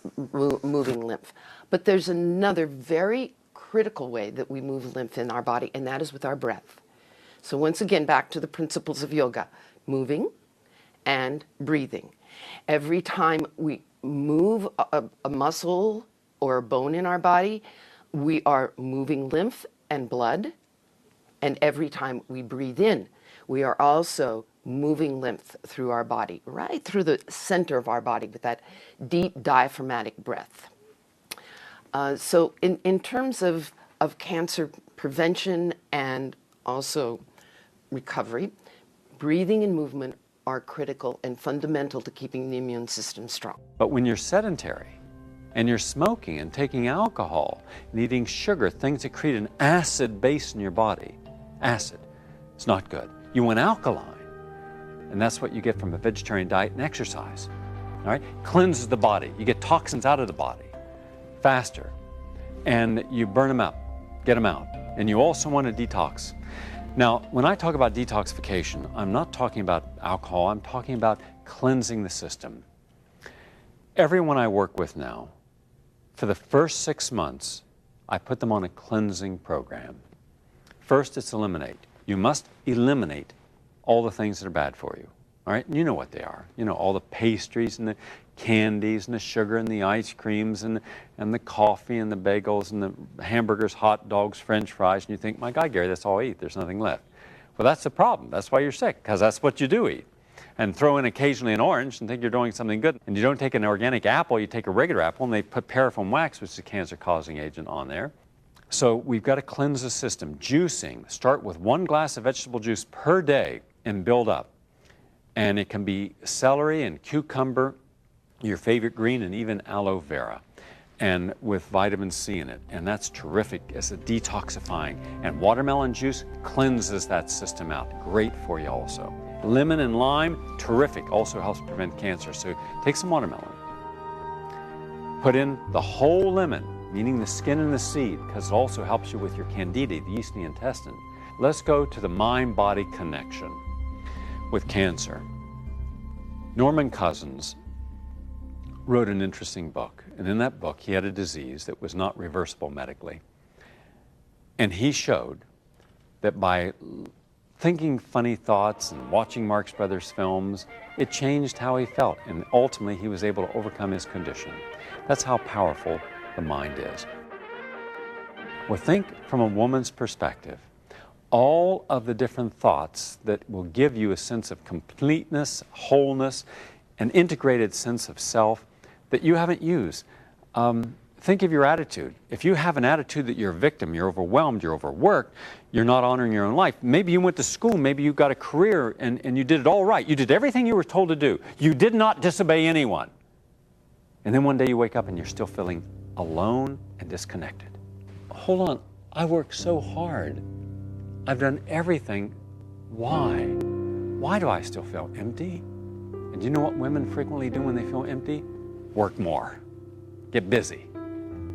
moving lymph. But there's another very critical way that we move lymph in our body, and that is with our breath. So once again, back to the principles of yoga, moving and breathing. Every time we move a muscle or a bone in our body, we are moving lymph and blood. And every time we breathe in, we are also moving lymph through our body, right through the center of our body with that deep diaphragmatic breath. So in terms of cancer prevention and also recovery, breathing and movement are critical and fundamental to keeping the immune system strong. But when you're sedentary, and you're smoking and taking alcohol and eating sugar, things that create an acid base in your body. Acid. It's not good. You want alkaline. And that's what you get from a vegetarian diet and exercise. All right? Cleanses the body. You get toxins out of the body faster. And you burn them out, get them out. And you also want to detox. Now, when I talk about detoxification, I'm not talking about alcohol. I'm talking about cleansing the system. Everyone I work with now, for the first 6 months, I put them on a cleansing program. First, it's eliminate. You must eliminate all the things that are bad for you. All right? And you know what they are. You know, all the pastries and the candies and the sugar and the ice creams and the coffee and the bagels and the hamburgers, hot dogs, French fries. And you think, my God, Gary, that's all I eat. There's nothing left. Well, that's the problem. That's why you're sick, because that's what you do eat. And throw in occasionally an orange and think you're doing something good. And you don't take an organic apple, you take a regular apple, and they put paraffin wax, which is a cancer-causing agent, on there. So we've got to cleanse the system. Juicing. Start with 1 glass of vegetable juice per day and build up. And it can be celery and cucumber, your favorite green, and even aloe vera, and with vitamin C in it. And that's terrific as a detoxifying. And watermelon juice cleanses that system out. Great for you also. Lemon and lime, terrific, also helps prevent cancer. So take some watermelon. Put in the whole lemon, meaning the skin and the seed, because it also helps you with your candida, the yeast in the intestine. Let's go to the mind-body connection with cancer. Norman Cousins wrote an interesting book, and in that book he had a disease that was not reversible medically. And he showed that by thinking funny thoughts and watching Marx Brothers films, it changed how he felt, and ultimately he was able to overcome his condition. That's how powerful the mind is. Well, think from a woman's perspective. All of the different thoughts that will give you a sense of completeness, wholeness, an integrated sense of self that you haven't used. Think of your attitude. If you have an attitude that you're a victim, you're overwhelmed, you're overworked, you're not honoring your own life, maybe you went to school, maybe you got a career and you did it all right. You did everything you were told to do. You did not disobey anyone. And then one day you wake up and you're still feeling alone and disconnected. Hold on, I worked so hard. I've done everything. Why? Why do I still feel empty? And do you know what women frequently do when they feel empty? Work more, get busy,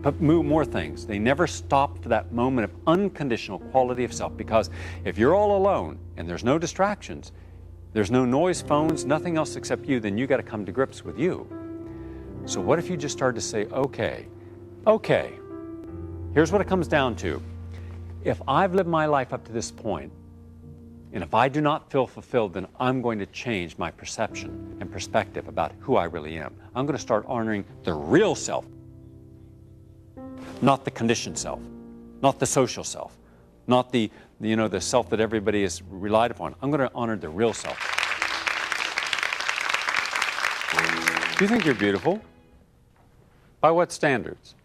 but move more things. They never stop for that moment of unconditional quality of self, because if you're all alone and there's no distractions, there's no noise, phones, nothing else except you, then you got to come to grips with you. So what if you just started to say, okay, here's what it comes down to. If I've lived my life up to this point, and if I do not feel fulfilled, then I'm going to change my perception and perspective about who I really am. I'm going to start honoring the real self, not the conditioned self, not the social self, not the self that everybody has relied upon. I'm going to honor the real self. Do you think you're beautiful? By what standards?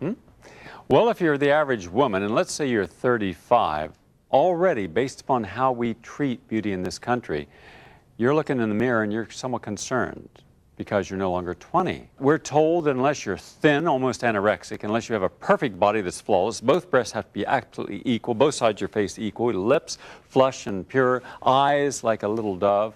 Well, if you're the average woman, and let's say you're 35, already, based upon how we treat beauty in this country, you're looking in the mirror and you're somewhat concerned because you're no longer 20. We're told that unless you're thin, almost anorexic, unless you have a perfect body that's flawless, both breasts have to be absolutely equal, both sides of your face equal, lips flush and pure, eyes like a little dove,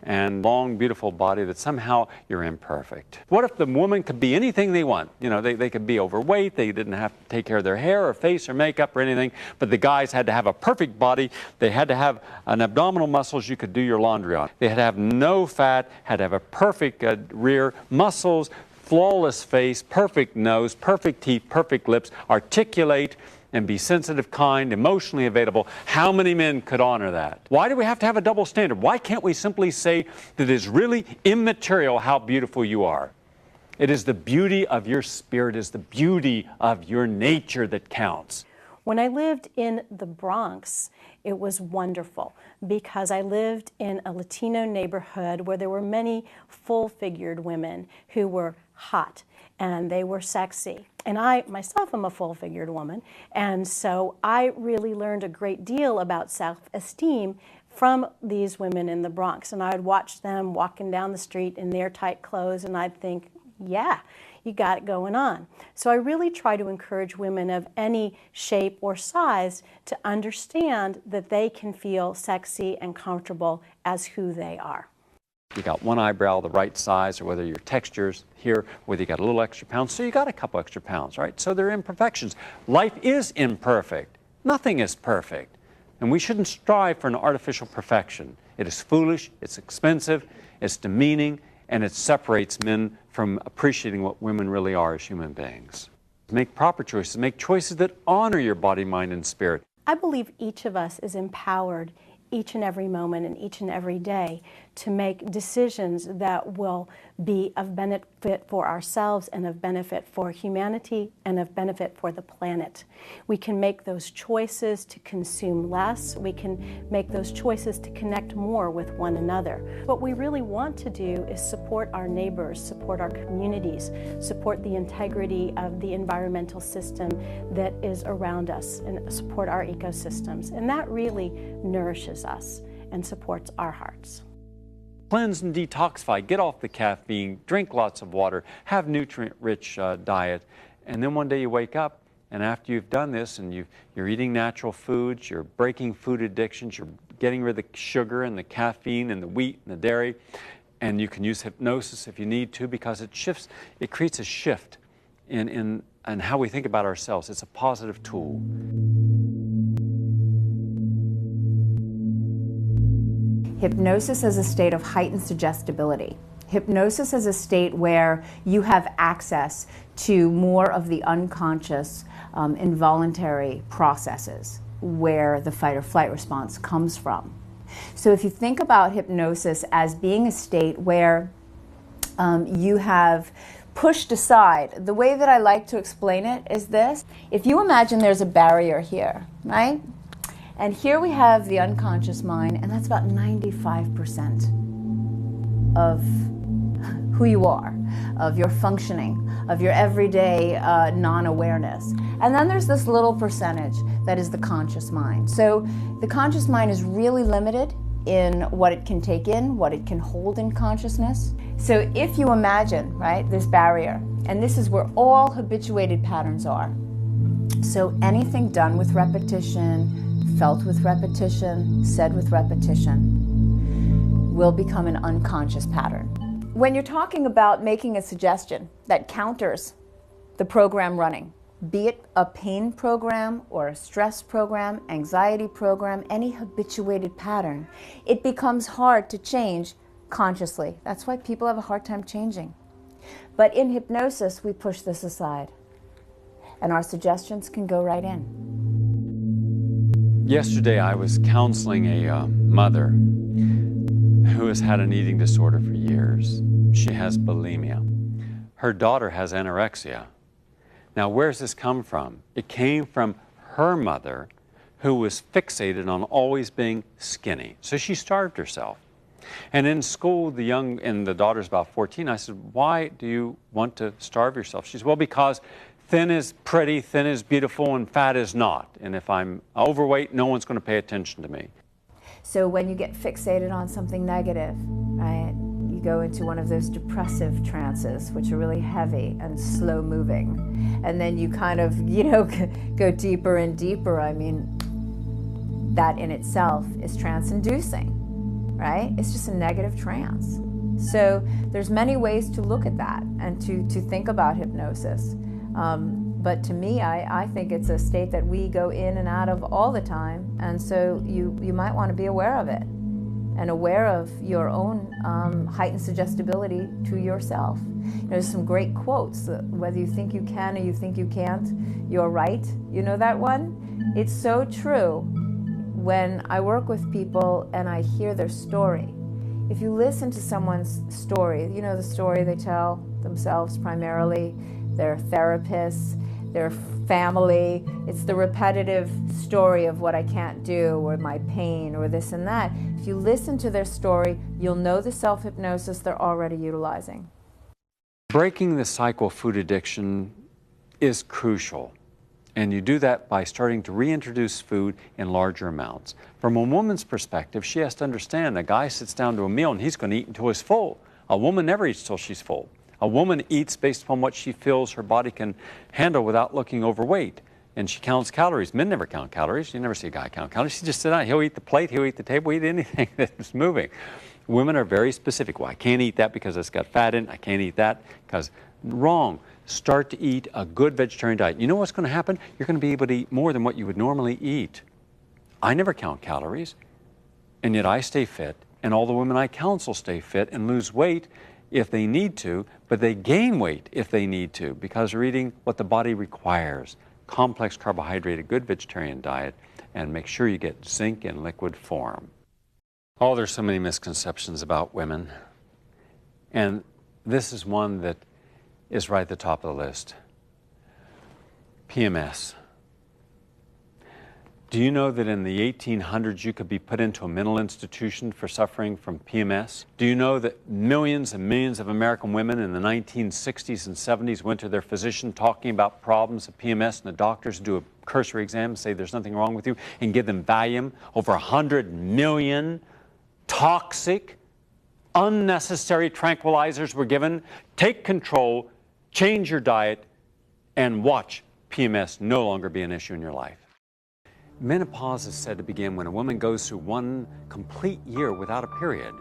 and long, beautiful body, that somehow you're imperfect. What if the woman could be anything they want? You know, they could be overweight, they didn't have to take care of their hair or face or makeup or anything, but the guys had to have a perfect body, they had to have an abdominal muscles you could do your laundry on. They had to have no fat, had to have a perfect rear, muscles, flawless face, perfect nose, perfect teeth, perfect lips, articulate, and be sensitive, kind, emotionally available. How many men could honor that? Why do we have to have a double standard? Why can't we simply say that it is really immaterial how beautiful you are? It is the beauty of your spirit, it is the beauty of your nature that counts. When I lived in the Bronx, it was wonderful because I lived in a Latino neighborhood where there were many full-figured women who were hot and they were sexy. And I myself am a full-figured woman, and so I really learned a great deal about self-esteem from these women in the Bronx. And I would watch them walking down the street in their tight clothes, and I'd think, yeah, you got it going on. So I really try to encourage women of any shape or size to understand that they can feel sexy and comfortable as who they are. You got one eyebrow the right size, or whether your texture's here, whether you got a little extra pounds, so you got a couple extra pounds, right? So there are imperfections. Life is imperfect. Nothing is perfect. And we shouldn't strive for an artificial perfection. It is foolish, it's expensive, it's demeaning, and it separates men from appreciating what women really are as human beings. Make proper choices, make choices that honor your body, mind, and spirit. I believe each of us is empowered each and every moment and each and every day to make decisions that will be of benefit for ourselves and of benefit for humanity and of benefit for the planet. We can make those choices to consume less. We can make those choices to connect more with one another. What we really want to do is support our neighbors, support our communities, support the integrity of the environmental system that is around us, and support our ecosystems. And that really nourishes us and supports our hearts. cleanse and detoxify, get off the caffeine, drink lots of water, have nutrient-rich diet. And then one day you wake up, and after you've done this and you're eating natural foods, you're breaking food addictions, you're getting rid of the sugar and the caffeine and the wheat and the dairy, and you can use hypnosis if you need to, because it creates a shift in how we think about ourselves. It's a positive tool. Hypnosis is a state of heightened suggestibility. Hypnosis is a state where you have access to more of the unconscious, involuntary processes where the fight or flight response comes from. So if you think about hypnosis as being a state where you have pushed aside, the way that I like to explain it is this. If you imagine there's a barrier here, right? And here we have the unconscious mind, and that's about 95% of who you are, of your functioning, of your everyday non-awareness. And then there's this little percentage that is the conscious mind. So the conscious mind is really limited in what it can take in, what it can hold in consciousness. So if you imagine, right, this barrier, and this is where all habituated patterns are. So anything done with repetition, felt with repetition, said with repetition, will become an unconscious pattern. When you're talking about making a suggestion that counters the program running, be it a pain program or a stress program, anxiety program, any habituated pattern, it becomes hard to change consciously. That's why people have a hard time changing. But in hypnosis, we push this aside, and our suggestions can go right in. Yesterday, I was counseling a mother who has had an eating disorder for years. She has bulimia. Her daughter has anorexia. Now, where's this come from? It came from her mother, who was fixated on always being skinny. So she starved herself. And in school, the daughter's about 14, I said, why do you want to starve yourself? She said, well, because thin is pretty, thin is beautiful, and fat is not. And if I'm overweight, no one's going to pay attention to me. So when you get fixated on something negative, right, you go into one of those depressive trances, which are really heavy and slow moving. And then you kind of, go deeper and deeper. I mean, that in itself is trance-inducing, right? It's just a negative trance. So there's many ways to look at that and to think about hypnosis. But to me, I think it's a state that we go in and out of all the time, and so you might want to be aware of it and aware of your own heightened suggestibility to yourself. There's some great quotes, whether you think you can or you think you can't, you're right. You know that one? It's so true. When I work with people and I hear their story, if you listen to someone's story, the story they tell themselves primarily, their therapists, their family, it's the repetitive story of what I can't do or my pain or this and that. If you listen to their story, you'll know the self-hypnosis they're already utilizing. Breaking the cycle of food addiction is crucial. And you do that by starting to reintroduce food in larger amounts. From a woman's perspective, she has to understand a guy sits down to a meal and he's going to eat until he's full. A woman never eats till she's full. A woman eats based upon what she feels her body can handle without looking overweight. And she counts calories. Men never count calories. You never see a guy count calories. He just sit down. He'll eat the plate. He'll eat the table. Eat anything that's moving. Women are very specific. Well, I can't eat that because it's got fat in it. I can't eat that because wrong. Start to eat a good vegetarian diet. You know what's going to happen? You're going to be able to eat more than what you would normally eat. I never count calories, and yet I stay fit, and all the women I counsel stay fit and lose weight if they need to, but they gain weight if they need to because they're eating what the body requires. Complex carbohydrate, good vegetarian diet, and make sure you get zinc in liquid form. Oh, there's so many misconceptions about women, and this is one that is right at the top of the list. PMS. Do you know that in the 1800s you could be put into a mental institution for suffering from PMS? Do you know that millions and millions of American women in the 1960s and 70s went to their physician talking about problems of PMS, and the doctors do a cursory exam and say there's nothing wrong with you and give them Valium, over 100 million toxic unnecessary tranquilizers were given. Take control, change your diet, and watch PMS no longer be an issue in your life. Menopause is said to begin when a woman goes through one complete year without a period.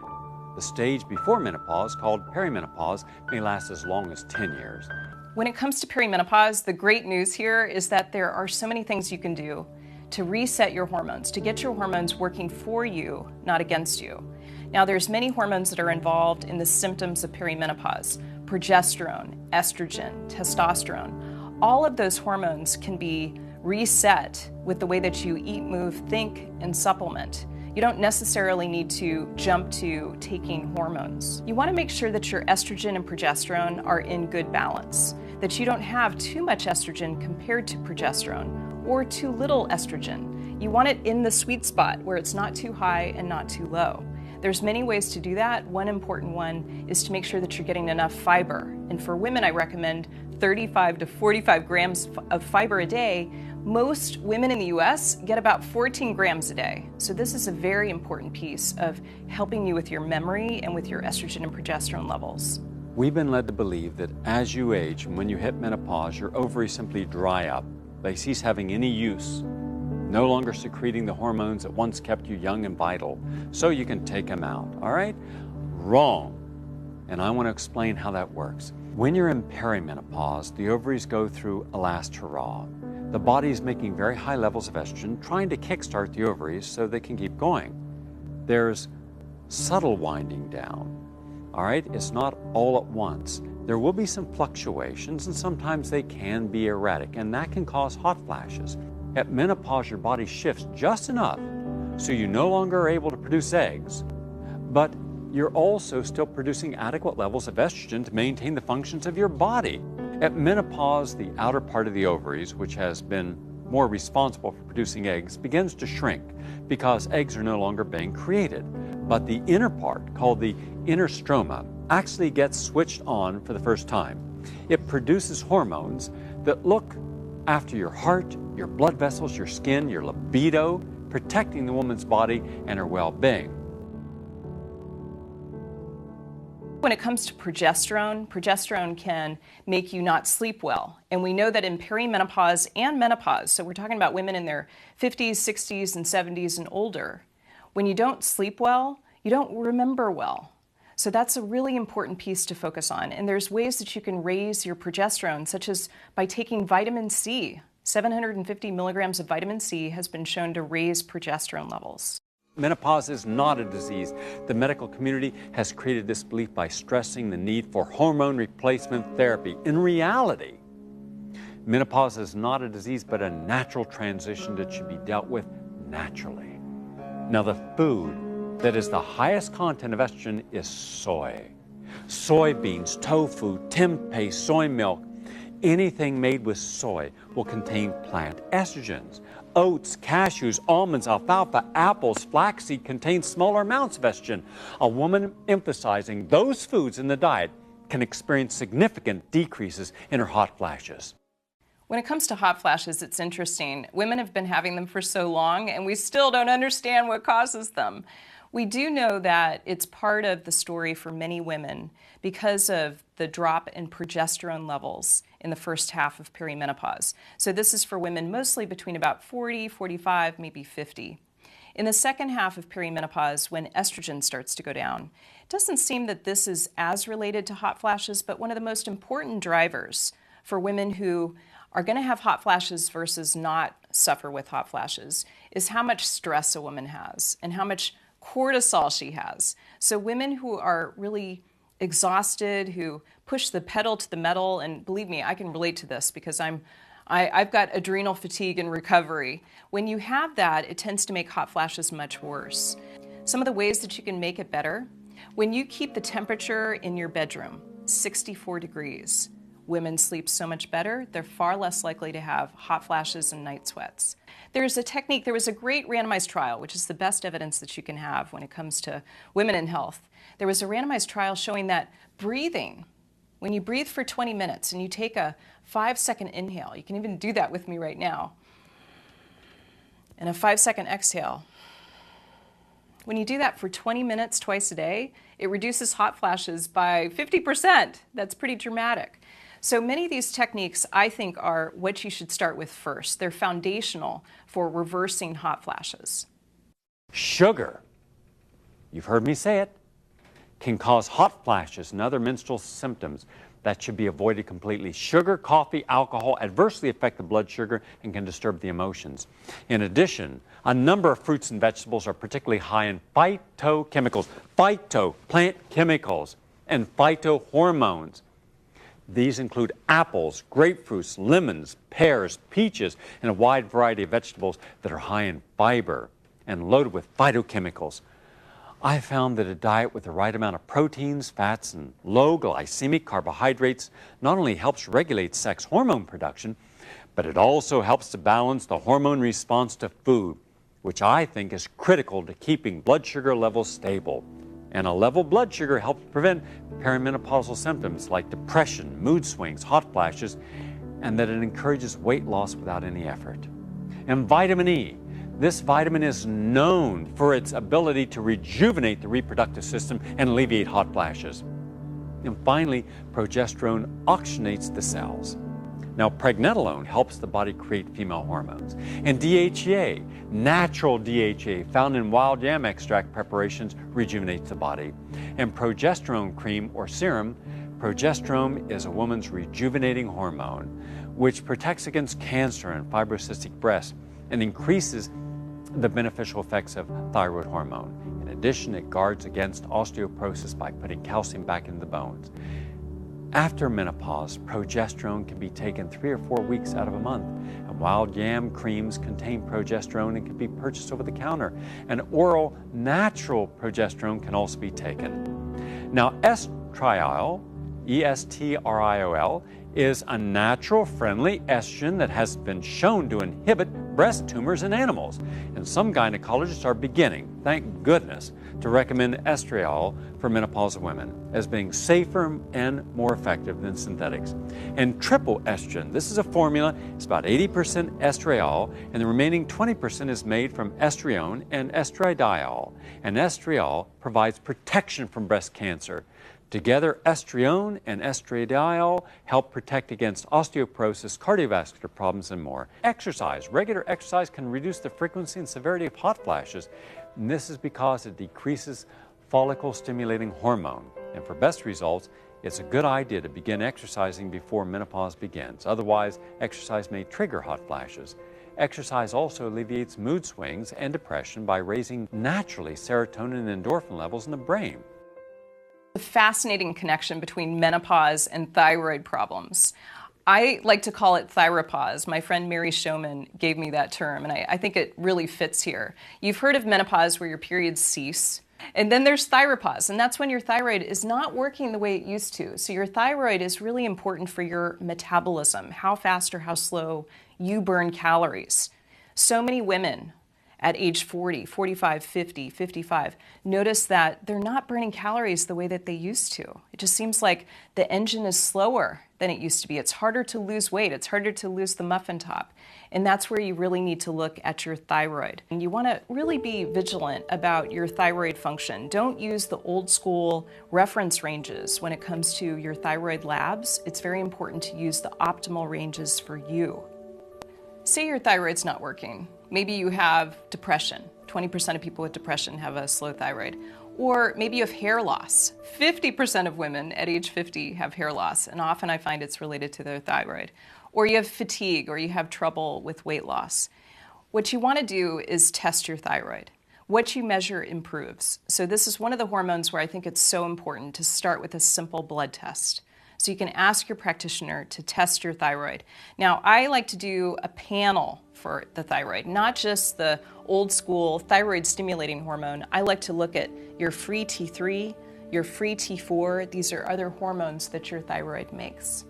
The stage before menopause, called perimenopause, may last as long as 10 years. When it comes to perimenopause, the great news here is that there are so many things you can do to reset your hormones, to get your hormones working for you, not against you. Now, there's many hormones that are involved in the symptoms of perimenopause: progesterone, estrogen, testosterone. All of those hormones can be reset with the way that you eat, move, think, and supplement. You don't necessarily need to jump to taking hormones. You want to make sure that your estrogen and progesterone are in good balance, that you don't have too much estrogen compared to progesterone or too little estrogen. You want it in the sweet spot where it's not too high and not too low. There's many ways to do that. One important one is to make sure that you're getting enough fiber. And for women, I recommend 35 to 45 grams of fiber a day. Most women in the US get about 14 grams a day. So this is a very important piece of helping you with your memory and with your estrogen and progesterone levels. We've been led to believe that as you age and when you hit menopause, your ovaries simply dry up. They cease having any use, no longer secreting the hormones that once kept you young and vital, so you can take them out, all right? Wrong. And I want to explain how that works. When you're in perimenopause, the ovaries go through a last hurrah. The body is making very high levels of estrogen, trying to kickstart the ovaries so they can keep going. There's subtle winding down, all right? It's not all at once. There will be some fluctuations, and sometimes they can be erratic, and that can cause hot flashes. At menopause, your body shifts just enough so you no longer are able to produce eggs, but you're also still producing adequate levels of estrogen to maintain the functions of your body. At menopause, the outer part of the ovaries, which has been more responsible for producing eggs, begins to shrink because eggs are no longer being created. But the inner part, called the inner stroma, actually gets switched on for the first time. It produces hormones that look after your heart, your blood vessels, your skin, your libido, protecting the woman's body and her well-being. When it comes to progesterone, progesterone can make you not sleep well. And we know that in perimenopause and menopause, so we're talking about women in their 50s, 60s, and 70s and older, when you don't sleep well, you don't remember well. So that's a really important piece to focus on. And there's ways that you can raise your progesterone, such as by taking vitamin C. 750 milligrams of vitamin C has been shown to raise progesterone levels. Menopause is not a disease. The medical community has created this belief by stressing the need for hormone replacement therapy. In reality, menopause is not a disease, but a natural transition that should be dealt with naturally. Now, the food that is the highest content of estrogen is soy. Soybeans, tofu, tempeh, soy milk, anything made with soy will contain plant estrogens. Oats, cashews, almonds, alfalfa, apples, flaxseed contain smaller amounts of estrogen. A woman emphasizing those foods in the diet can experience significant decreases in her hot flashes. When it comes to hot flashes, it's interesting. Women have been having them for so long, and we still don't understand what causes them. We do know that it's part of the story for many women because of the drop in progesterone levels in the first half of perimenopause. So this is for women mostly between about 40, 45, maybe 50. In the second half of perimenopause, when estrogen starts to go down, it doesn't seem that this is as related to hot flashes, but one of the most important drivers for women who are going to have hot flashes versus not suffer with hot flashes is how much stress a woman has and how much cortisol she has. So women who are really exhausted, who push the pedal to the metal, and believe me, I can relate to this because I've got adrenal fatigue and recovery. When you have that, it tends to make hot flashes much worse. Some of the ways that you can make it better: when you keep the temperature in your bedroom 64 degrees, women sleep so much better. They're far less likely to have hot flashes and night sweats. There's a technique, there was a great randomized trial, which is the best evidence that you can have when it comes to women in health. There was a randomized trial showing that breathing, when you breathe for 20 minutes and you take a 5-second inhale, you can even do that with me right now, and a 5-second exhale, When you do that for 20 minutes twice a day, it reduces hot flashes by 50%. That's pretty dramatic. So many of these techniques, I think, are what you should start with first. They're foundational for reversing hot flashes. Sugar, you've heard me say it, can cause hot flashes and other menstrual symptoms that should be avoided completely. Sugar, coffee, alcohol adversely affect the blood sugar and can disturb the emotions. In addition, a number of fruits and vegetables are particularly high in phytochemicals, plant chemicals, and phytohormones. These include apples, grapefruits, lemons, pears, peaches, and a wide variety of vegetables that are high in fiber and loaded with phytochemicals. I found that a diet with the right amount of proteins, fats, and low glycemic carbohydrates not only helps regulate sex hormone production, but it also helps to balance the hormone response to food, which I think is critical to keeping blood sugar levels stable. And a level blood sugar helps prevent perimenopausal symptoms like depression, mood swings, hot flashes, and that it encourages weight loss without any effort. And vitamin E. This vitamin is known for its ability to rejuvenate the reproductive system and alleviate hot flashes. And finally, progesterone oxygenates the cells. Now, pregnenolone helps the body create female hormones. And DHEA, natural DHEA found in wild yam extract preparations, rejuvenates the body. And progesterone cream or serum, progesterone is a woman's rejuvenating hormone, which protects against cancer and fibrocystic breast and increases the beneficial effects of thyroid hormone. In addition, it guards against osteoporosis by putting calcium back into the bones. After menopause, progesterone can be taken 3 or 4 weeks out of a month. And wild yam creams contain progesterone and can be purchased over the counter. And oral natural progesterone can also be taken. Now, estriol, E-S-T-R-I-O-L, is a natural friendly estrogen that has been shown to inhibit breast tumors in animals. And some gynecologists are beginning, thank goodness, to recommend estriol for menopausal women as being safer and more effective than synthetics. And triple estrogen, this is a formula, it's about 80% estriol, and the remaining 20% is made from estrione and estradiol. And estriol provides protection from breast cancer. Together, estrione and estradiol help protect against osteoporosis, cardiovascular problems, and more. Exercise. Regular exercise can reduce the frequency and severity of hot flashes, and this is because it decreases follicle-stimulating hormone. And for best results, it's a good idea to begin exercising before menopause begins. Otherwise, exercise may trigger hot flashes. Exercise also alleviates mood swings and depression by raising naturally serotonin and endorphin levels in the brain. A fascinating connection between menopause and thyroid problems. I like to call it thyropause. My friend Mary Showman gave me that term, and I think it really fits here. You've heard of menopause where your periods cease, and then there's thyropause, and that's when your thyroid is not working the way it used to. So your thyroid is really important for your metabolism, how fast or how slow you burn calories. So many women at age 40, 45, 50, 55, notice that they're not burning calories the way that they used to. It just seems like the engine is slower than it used to be. It's harder to lose weight. It's harder to lose the muffin top. And that's where you really need to look at your thyroid. And you want to really be vigilant about your thyroid function. Don't use the old school reference ranges when it comes to your thyroid labs. It's very important to use the optimal ranges for you. Say your thyroid's not working. Maybe you have depression. 20% of people with depression have a slow thyroid. Or maybe you have hair loss. 50% of women at age 50 have hair loss, and often I find it's related to their thyroid. Or you have fatigue, or you have trouble with weight loss. What you want to do is test your thyroid. What you measure improves. So this is one of the hormones where I think it's so important to start with a simple blood test. So you can ask your practitioner to test your thyroid. Now, I like to do a panel for the thyroid, not just the old school thyroid stimulating hormone. I like to look at your free T3, your free T4. These are other hormones that your thyroid makes.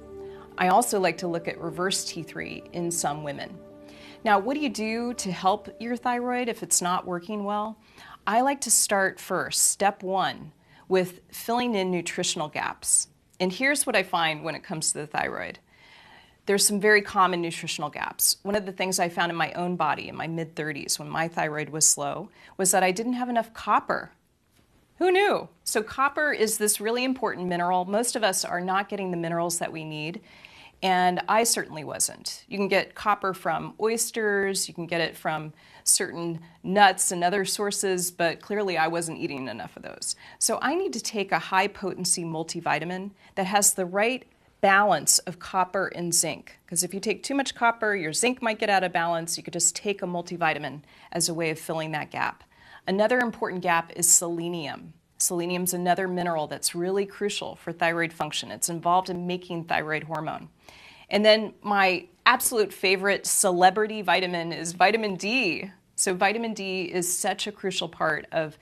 I also like to look at reverse T3 in some women. Now, what do you do to help your thyroid if it's not working well? I like to start first, step one, with filling in nutritional gaps. And here's what I find when it comes to the thyroid. there's some very common nutritional gaps. One of the things I found in my own body in my mid-30s when my thyroid was slow was that I didn't have enough copper. Who knew? So copper is this really important mineral. Most of us are not getting the minerals that we need, and I certainly wasn't. You can get copper from oysters, you can get it from certain nuts and other sources, but clearly I wasn't eating enough of those. So I need to take a high-potency multivitamin that has the right balance of copper and zinc, because if you take too much copper, your zinc might get out of balance. You could just take a multivitamin as a way of filling that gap. Another important gap is selenium. Selenium is another mineral that's really crucial for thyroid function. It's involved in making thyroid hormone. And then my absolute favorite celebrity vitamin is vitamin D. So vitamin D is such a crucial part of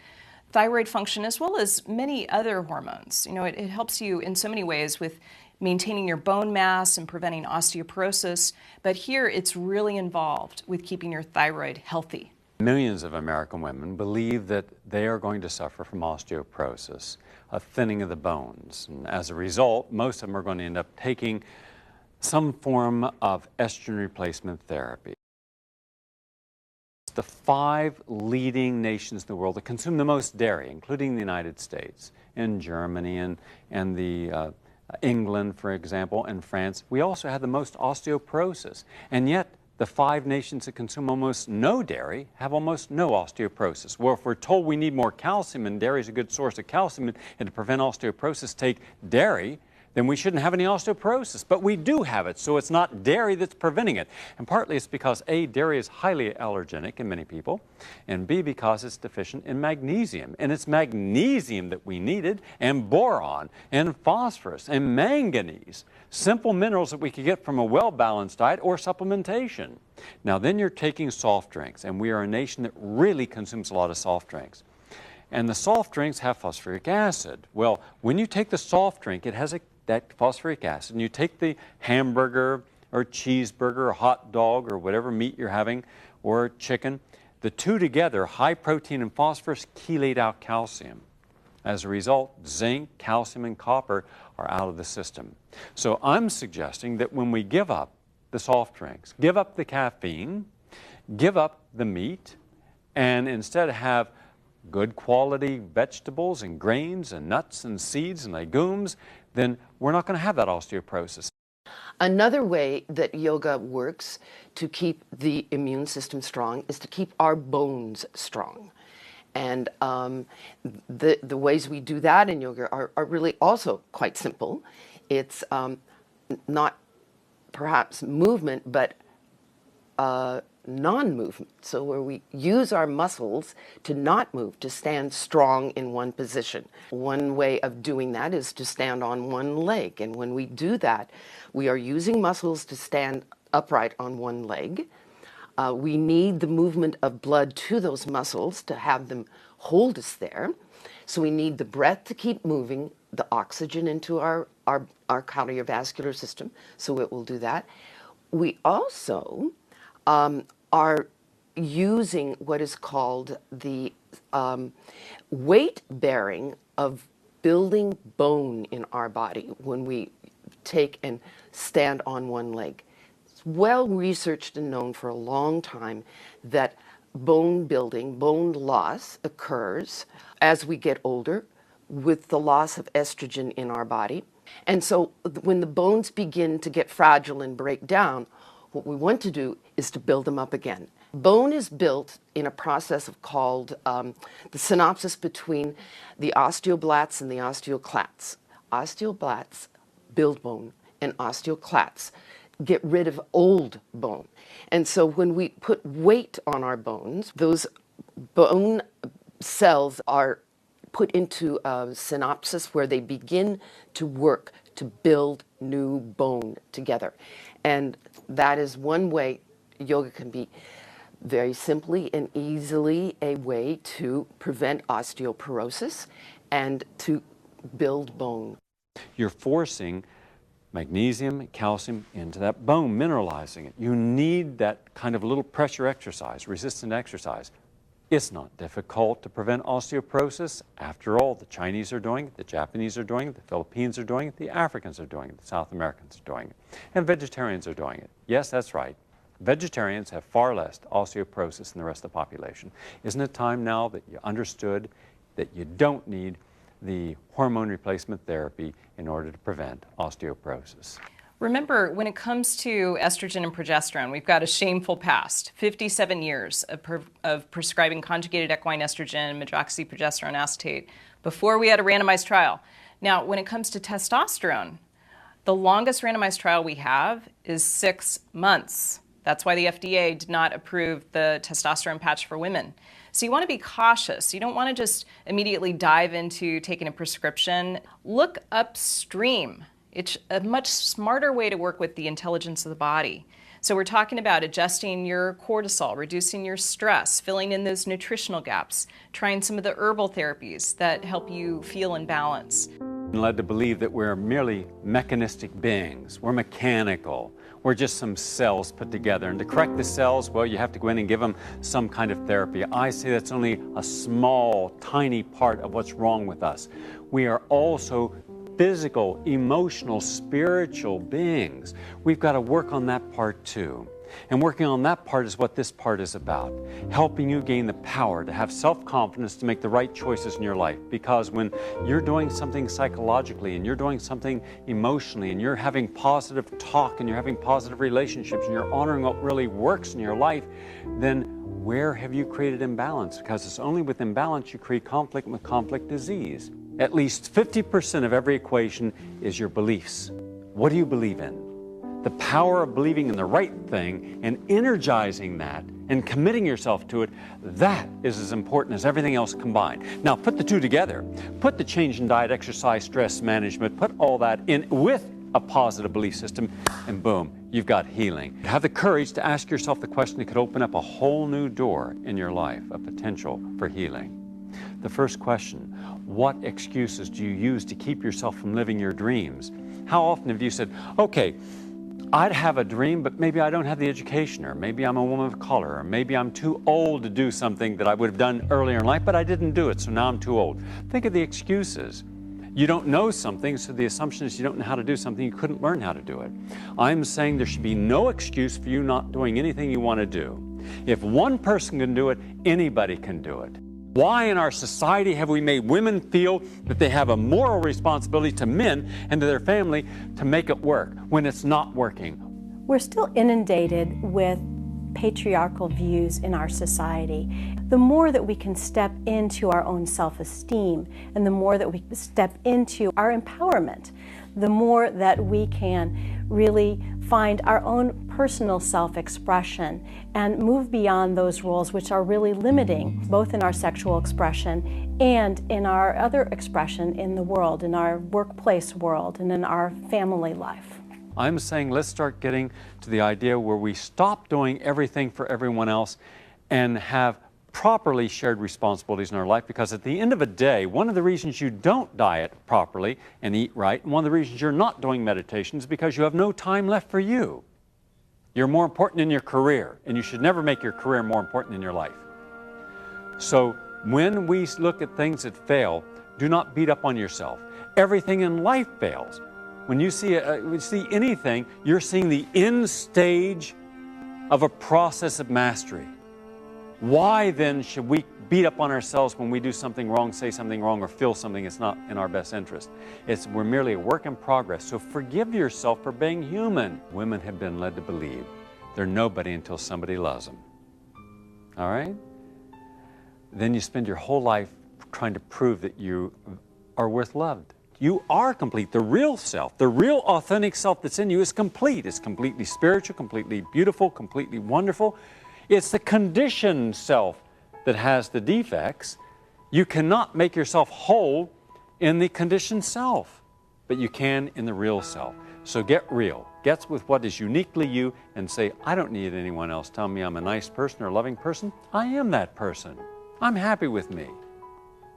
thyroid function as well as many other hormones. You know, it helps you in so many ways with maintaining your bone mass and preventing osteoporosis, but here it's really involved with keeping your thyroid healthy. Millions of American women believe that they are going to suffer from osteoporosis, a thinning of the bones. And as a result, most of them are going to end up taking some form of estrogen replacement therapy. The 5 leading nations in the world that consume the most dairy, including the United States, and Germany, and the England, for example, and France, we also have the most osteoporosis. And yet, the 5 nations that consume almost no dairy have almost no osteoporosis. Well, if we're told we need more calcium, and dairy is a good source of calcium, and to prevent osteoporosis, take dairy, then we shouldn't have any osteoporosis. But we do have it, so it's not dairy that's preventing it. And partly it's because A, dairy is highly allergenic in many people, and B, because it's deficient in magnesium. And it's magnesium that we needed, and boron, and phosphorus, and manganese. Simple minerals that we could get from a well-balanced diet or supplementation. Now then you're taking soft drinks, and we are a nation that really consumes a lot of soft drinks. And the soft drinks have phosphoric acid. Well, when you take the soft drink, it has that phosphoric acid, and you take the hamburger or cheeseburger or hot dog or whatever meat you're having, or chicken, the two together, high protein and phosphorus, chelate out calcium. As a result, zinc, calcium, and copper are out of the system. So I'm suggesting that when we give up the soft drinks, give up the caffeine, give up the meat, and instead have good quality vegetables and grains and nuts and seeds and legumes, then we're not going to have that osteoporosis. Another way that yoga works to keep the immune system strong is to keep our bones strong. And the ways we do that in yoga are really also quite simple. It's not perhaps movement, but non-movement. So where we use our muscles to not move, to stand strong in one position. One way of doing that is to stand on one leg. And when we do that, we are using muscles to stand upright on one leg. We need the movement of blood to those muscles to have them hold us there. So we need the breath to keep moving, the oxygen into our cardiovascular system, so it will do that. We also are using what is called the weight bearing of building bone in our body when we take and stand on one leg. It's well researched and known for a long time that bone building, bone loss occurs as we get older with the loss of estrogen in our body. And so when the bones begin to get fragile and break down, what we want to do is to build them up again. Bone is built in a process called the synapses between the osteoblasts and the osteoclasts. Osteoblasts build bone, and osteoclasts get rid of old bone. And so when we put weight on our bones, those bone cells are put into a synapses where they begin to work to build new bone together. And that is one way yoga can be very simply and easily a way to prevent osteoporosis and to build bone. You're forcing magnesium, calcium into that bone, mineralizing it. You need that kind of little pressure exercise, resistant exercise. It's not difficult to prevent osteoporosis. After all, the Chinese are doing it, the Japanese are doing it, the Philippines are doing it, the Africans are doing it, the South Americans are doing it, and vegetarians are doing it. Yes, that's right. Vegetarians have far less osteoporosis than the rest of the population. Isn't it time now that you understood that you don't need the hormone replacement therapy in order to prevent osteoporosis? Remember, when it comes to estrogen and progesterone, we've got a shameful past. 57 years of prescribing conjugated equine estrogen, medroxyprogesterone acetate, before we had a randomized trial. Now, when it comes to testosterone, the longest randomized trial we have is 6 months. That's why the FDA did not approve the testosterone patch for women. So you want to be cautious. You don't want to just immediately dive into taking a prescription. Look upstream. It's a much smarter way to work with the intelligence of the body. So we're talking about adjusting your cortisol, reducing your stress, filling in those nutritional gaps, trying some of the herbal therapies that help you feel in balance. I'm led to believe that we're merely mechanistic beings. We're mechanical. We're just some cells put together. And to correct the cells, well, you have to go in and give them some kind of therapy. I say that's only a small, tiny part of what's wrong with us. We are also physical, emotional, spiritual beings. We've got to work on that part too. And working on that part is what this part is about, helping you gain the power to have self-confidence to make the right choices in your life. Because when you're doing something psychologically and you're doing something emotionally and you're having positive talk and you're having positive relationships and you're honoring what really works in your life, then where have you created imbalance? Because it's only with imbalance you create conflict, and with conflict, disease. At least 50% of every equation is your beliefs. What do you believe in? The power of believing in the right thing and energizing that and committing yourself to it, that is as important as everything else combined. Now put the two together. Put the change in diet, exercise, stress management, put all that in with a positive belief system, and boom, you've got healing. Have the courage to ask yourself the question that could open up a whole new door in your life, a potential for healing. The first question, what excuses do you use to keep yourself from living your dreams? How often have you said, okay, I'd have a dream, but maybe I don't have the education, or maybe I'm a woman of color, or maybe I'm too old to do something that I would have done earlier in life, but I didn't do it, so now I'm too old. Think of the excuses. You don't know something, so the assumption is you don't know how to do something, you couldn't learn how to do it. I'm saying there should be no excuse for you not doing anything you want to do. If one person can do it, anybody can do it. Why in our society have we made women feel that they have a moral responsibility to men and to their family to make it work when it's not working? We're still inundated with patriarchal views in our society. The more that we can step into our own self-esteem and the more that we step into our empowerment, the more that we can really find our own personal self-expression and move beyond those roles which are really limiting, both in our sexual expression and in our other expression in the world, in our workplace world and in our family life. I'm saying let's start getting to the idea where we stop doing everything for everyone else and have properly shared responsibilities in our life, because at the end of the day, one of the reasons you don't diet properly and eat right, and one of the reasons you're not doing meditation is because you have no time left for you. You're more important in your career, and you should never make your career more important in your life. So when we look at things that fail, do not beat up on yourself. Everything in life fails. When you see anything, you're seeing the end stage of a process of mastery. Why then should we beat up on ourselves when we do something wrong, say something wrong, or feel something that's not in our best interest? We're merely a work in progress, so forgive yourself for being human. Women have been led to believe they're nobody until somebody loves them. All right? Then you spend your whole life trying to prove that you are worth loved. You are complete. The real self, the real authentic self that's in you is complete. It's completely spiritual, completely beautiful, completely wonderful. It's the conditioned self that has the defects. You cannot make yourself whole in the conditioned self, but you can in the real self. So get real. Get with what is uniquely you and say, I don't need anyone else telling me I'm a nice person or a loving person. I am that person. I'm happy with me.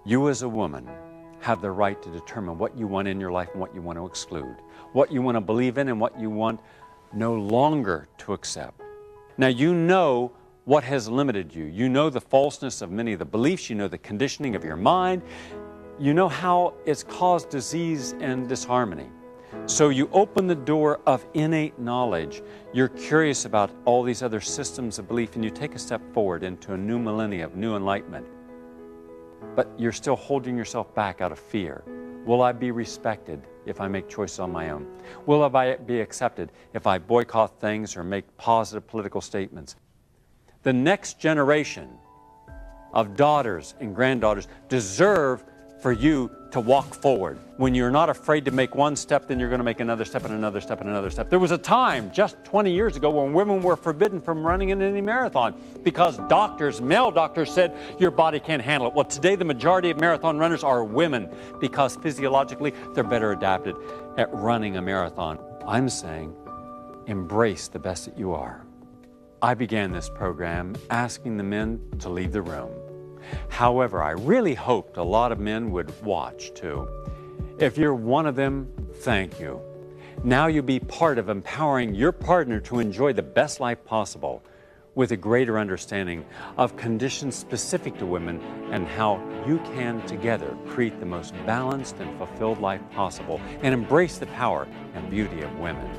You as a woman have the right to determine what you want in your life and what you want to exclude, what you want to believe in and what you want no longer to accept. Now you know what has limited you. You know the falseness of many of the beliefs. You know the conditioning of your mind. You know how it's caused disease and disharmony. So you open the door of innate knowledge. You're curious about all these other systems of belief, and you take a step forward into a new millennia of new enlightenment. But you're still holding yourself back out of fear. Will I be respected if I make choices on my own? Will I be accepted if I boycott things or make positive political statements? The next generation of daughters and granddaughters deserve for you to walk forward. When you're not afraid to make one step, then you're going to make another step and another step and another step. There was a time just 20 years ago when women were forbidden from running in any marathon because doctors, male doctors, said your body can't handle it. Well, today the majority of marathon runners are women because physiologically they're better adapted at running a marathon. I'm saying embrace the best that you are. I began this program asking the men to leave the room. However, I really hoped a lot of men would watch too. If you're one of them, thank you. Now you'll be part of empowering your partner to enjoy the best life possible with a greater understanding of conditions specific to women and how you can together create the most balanced and fulfilled life possible and embrace the power and beauty of women.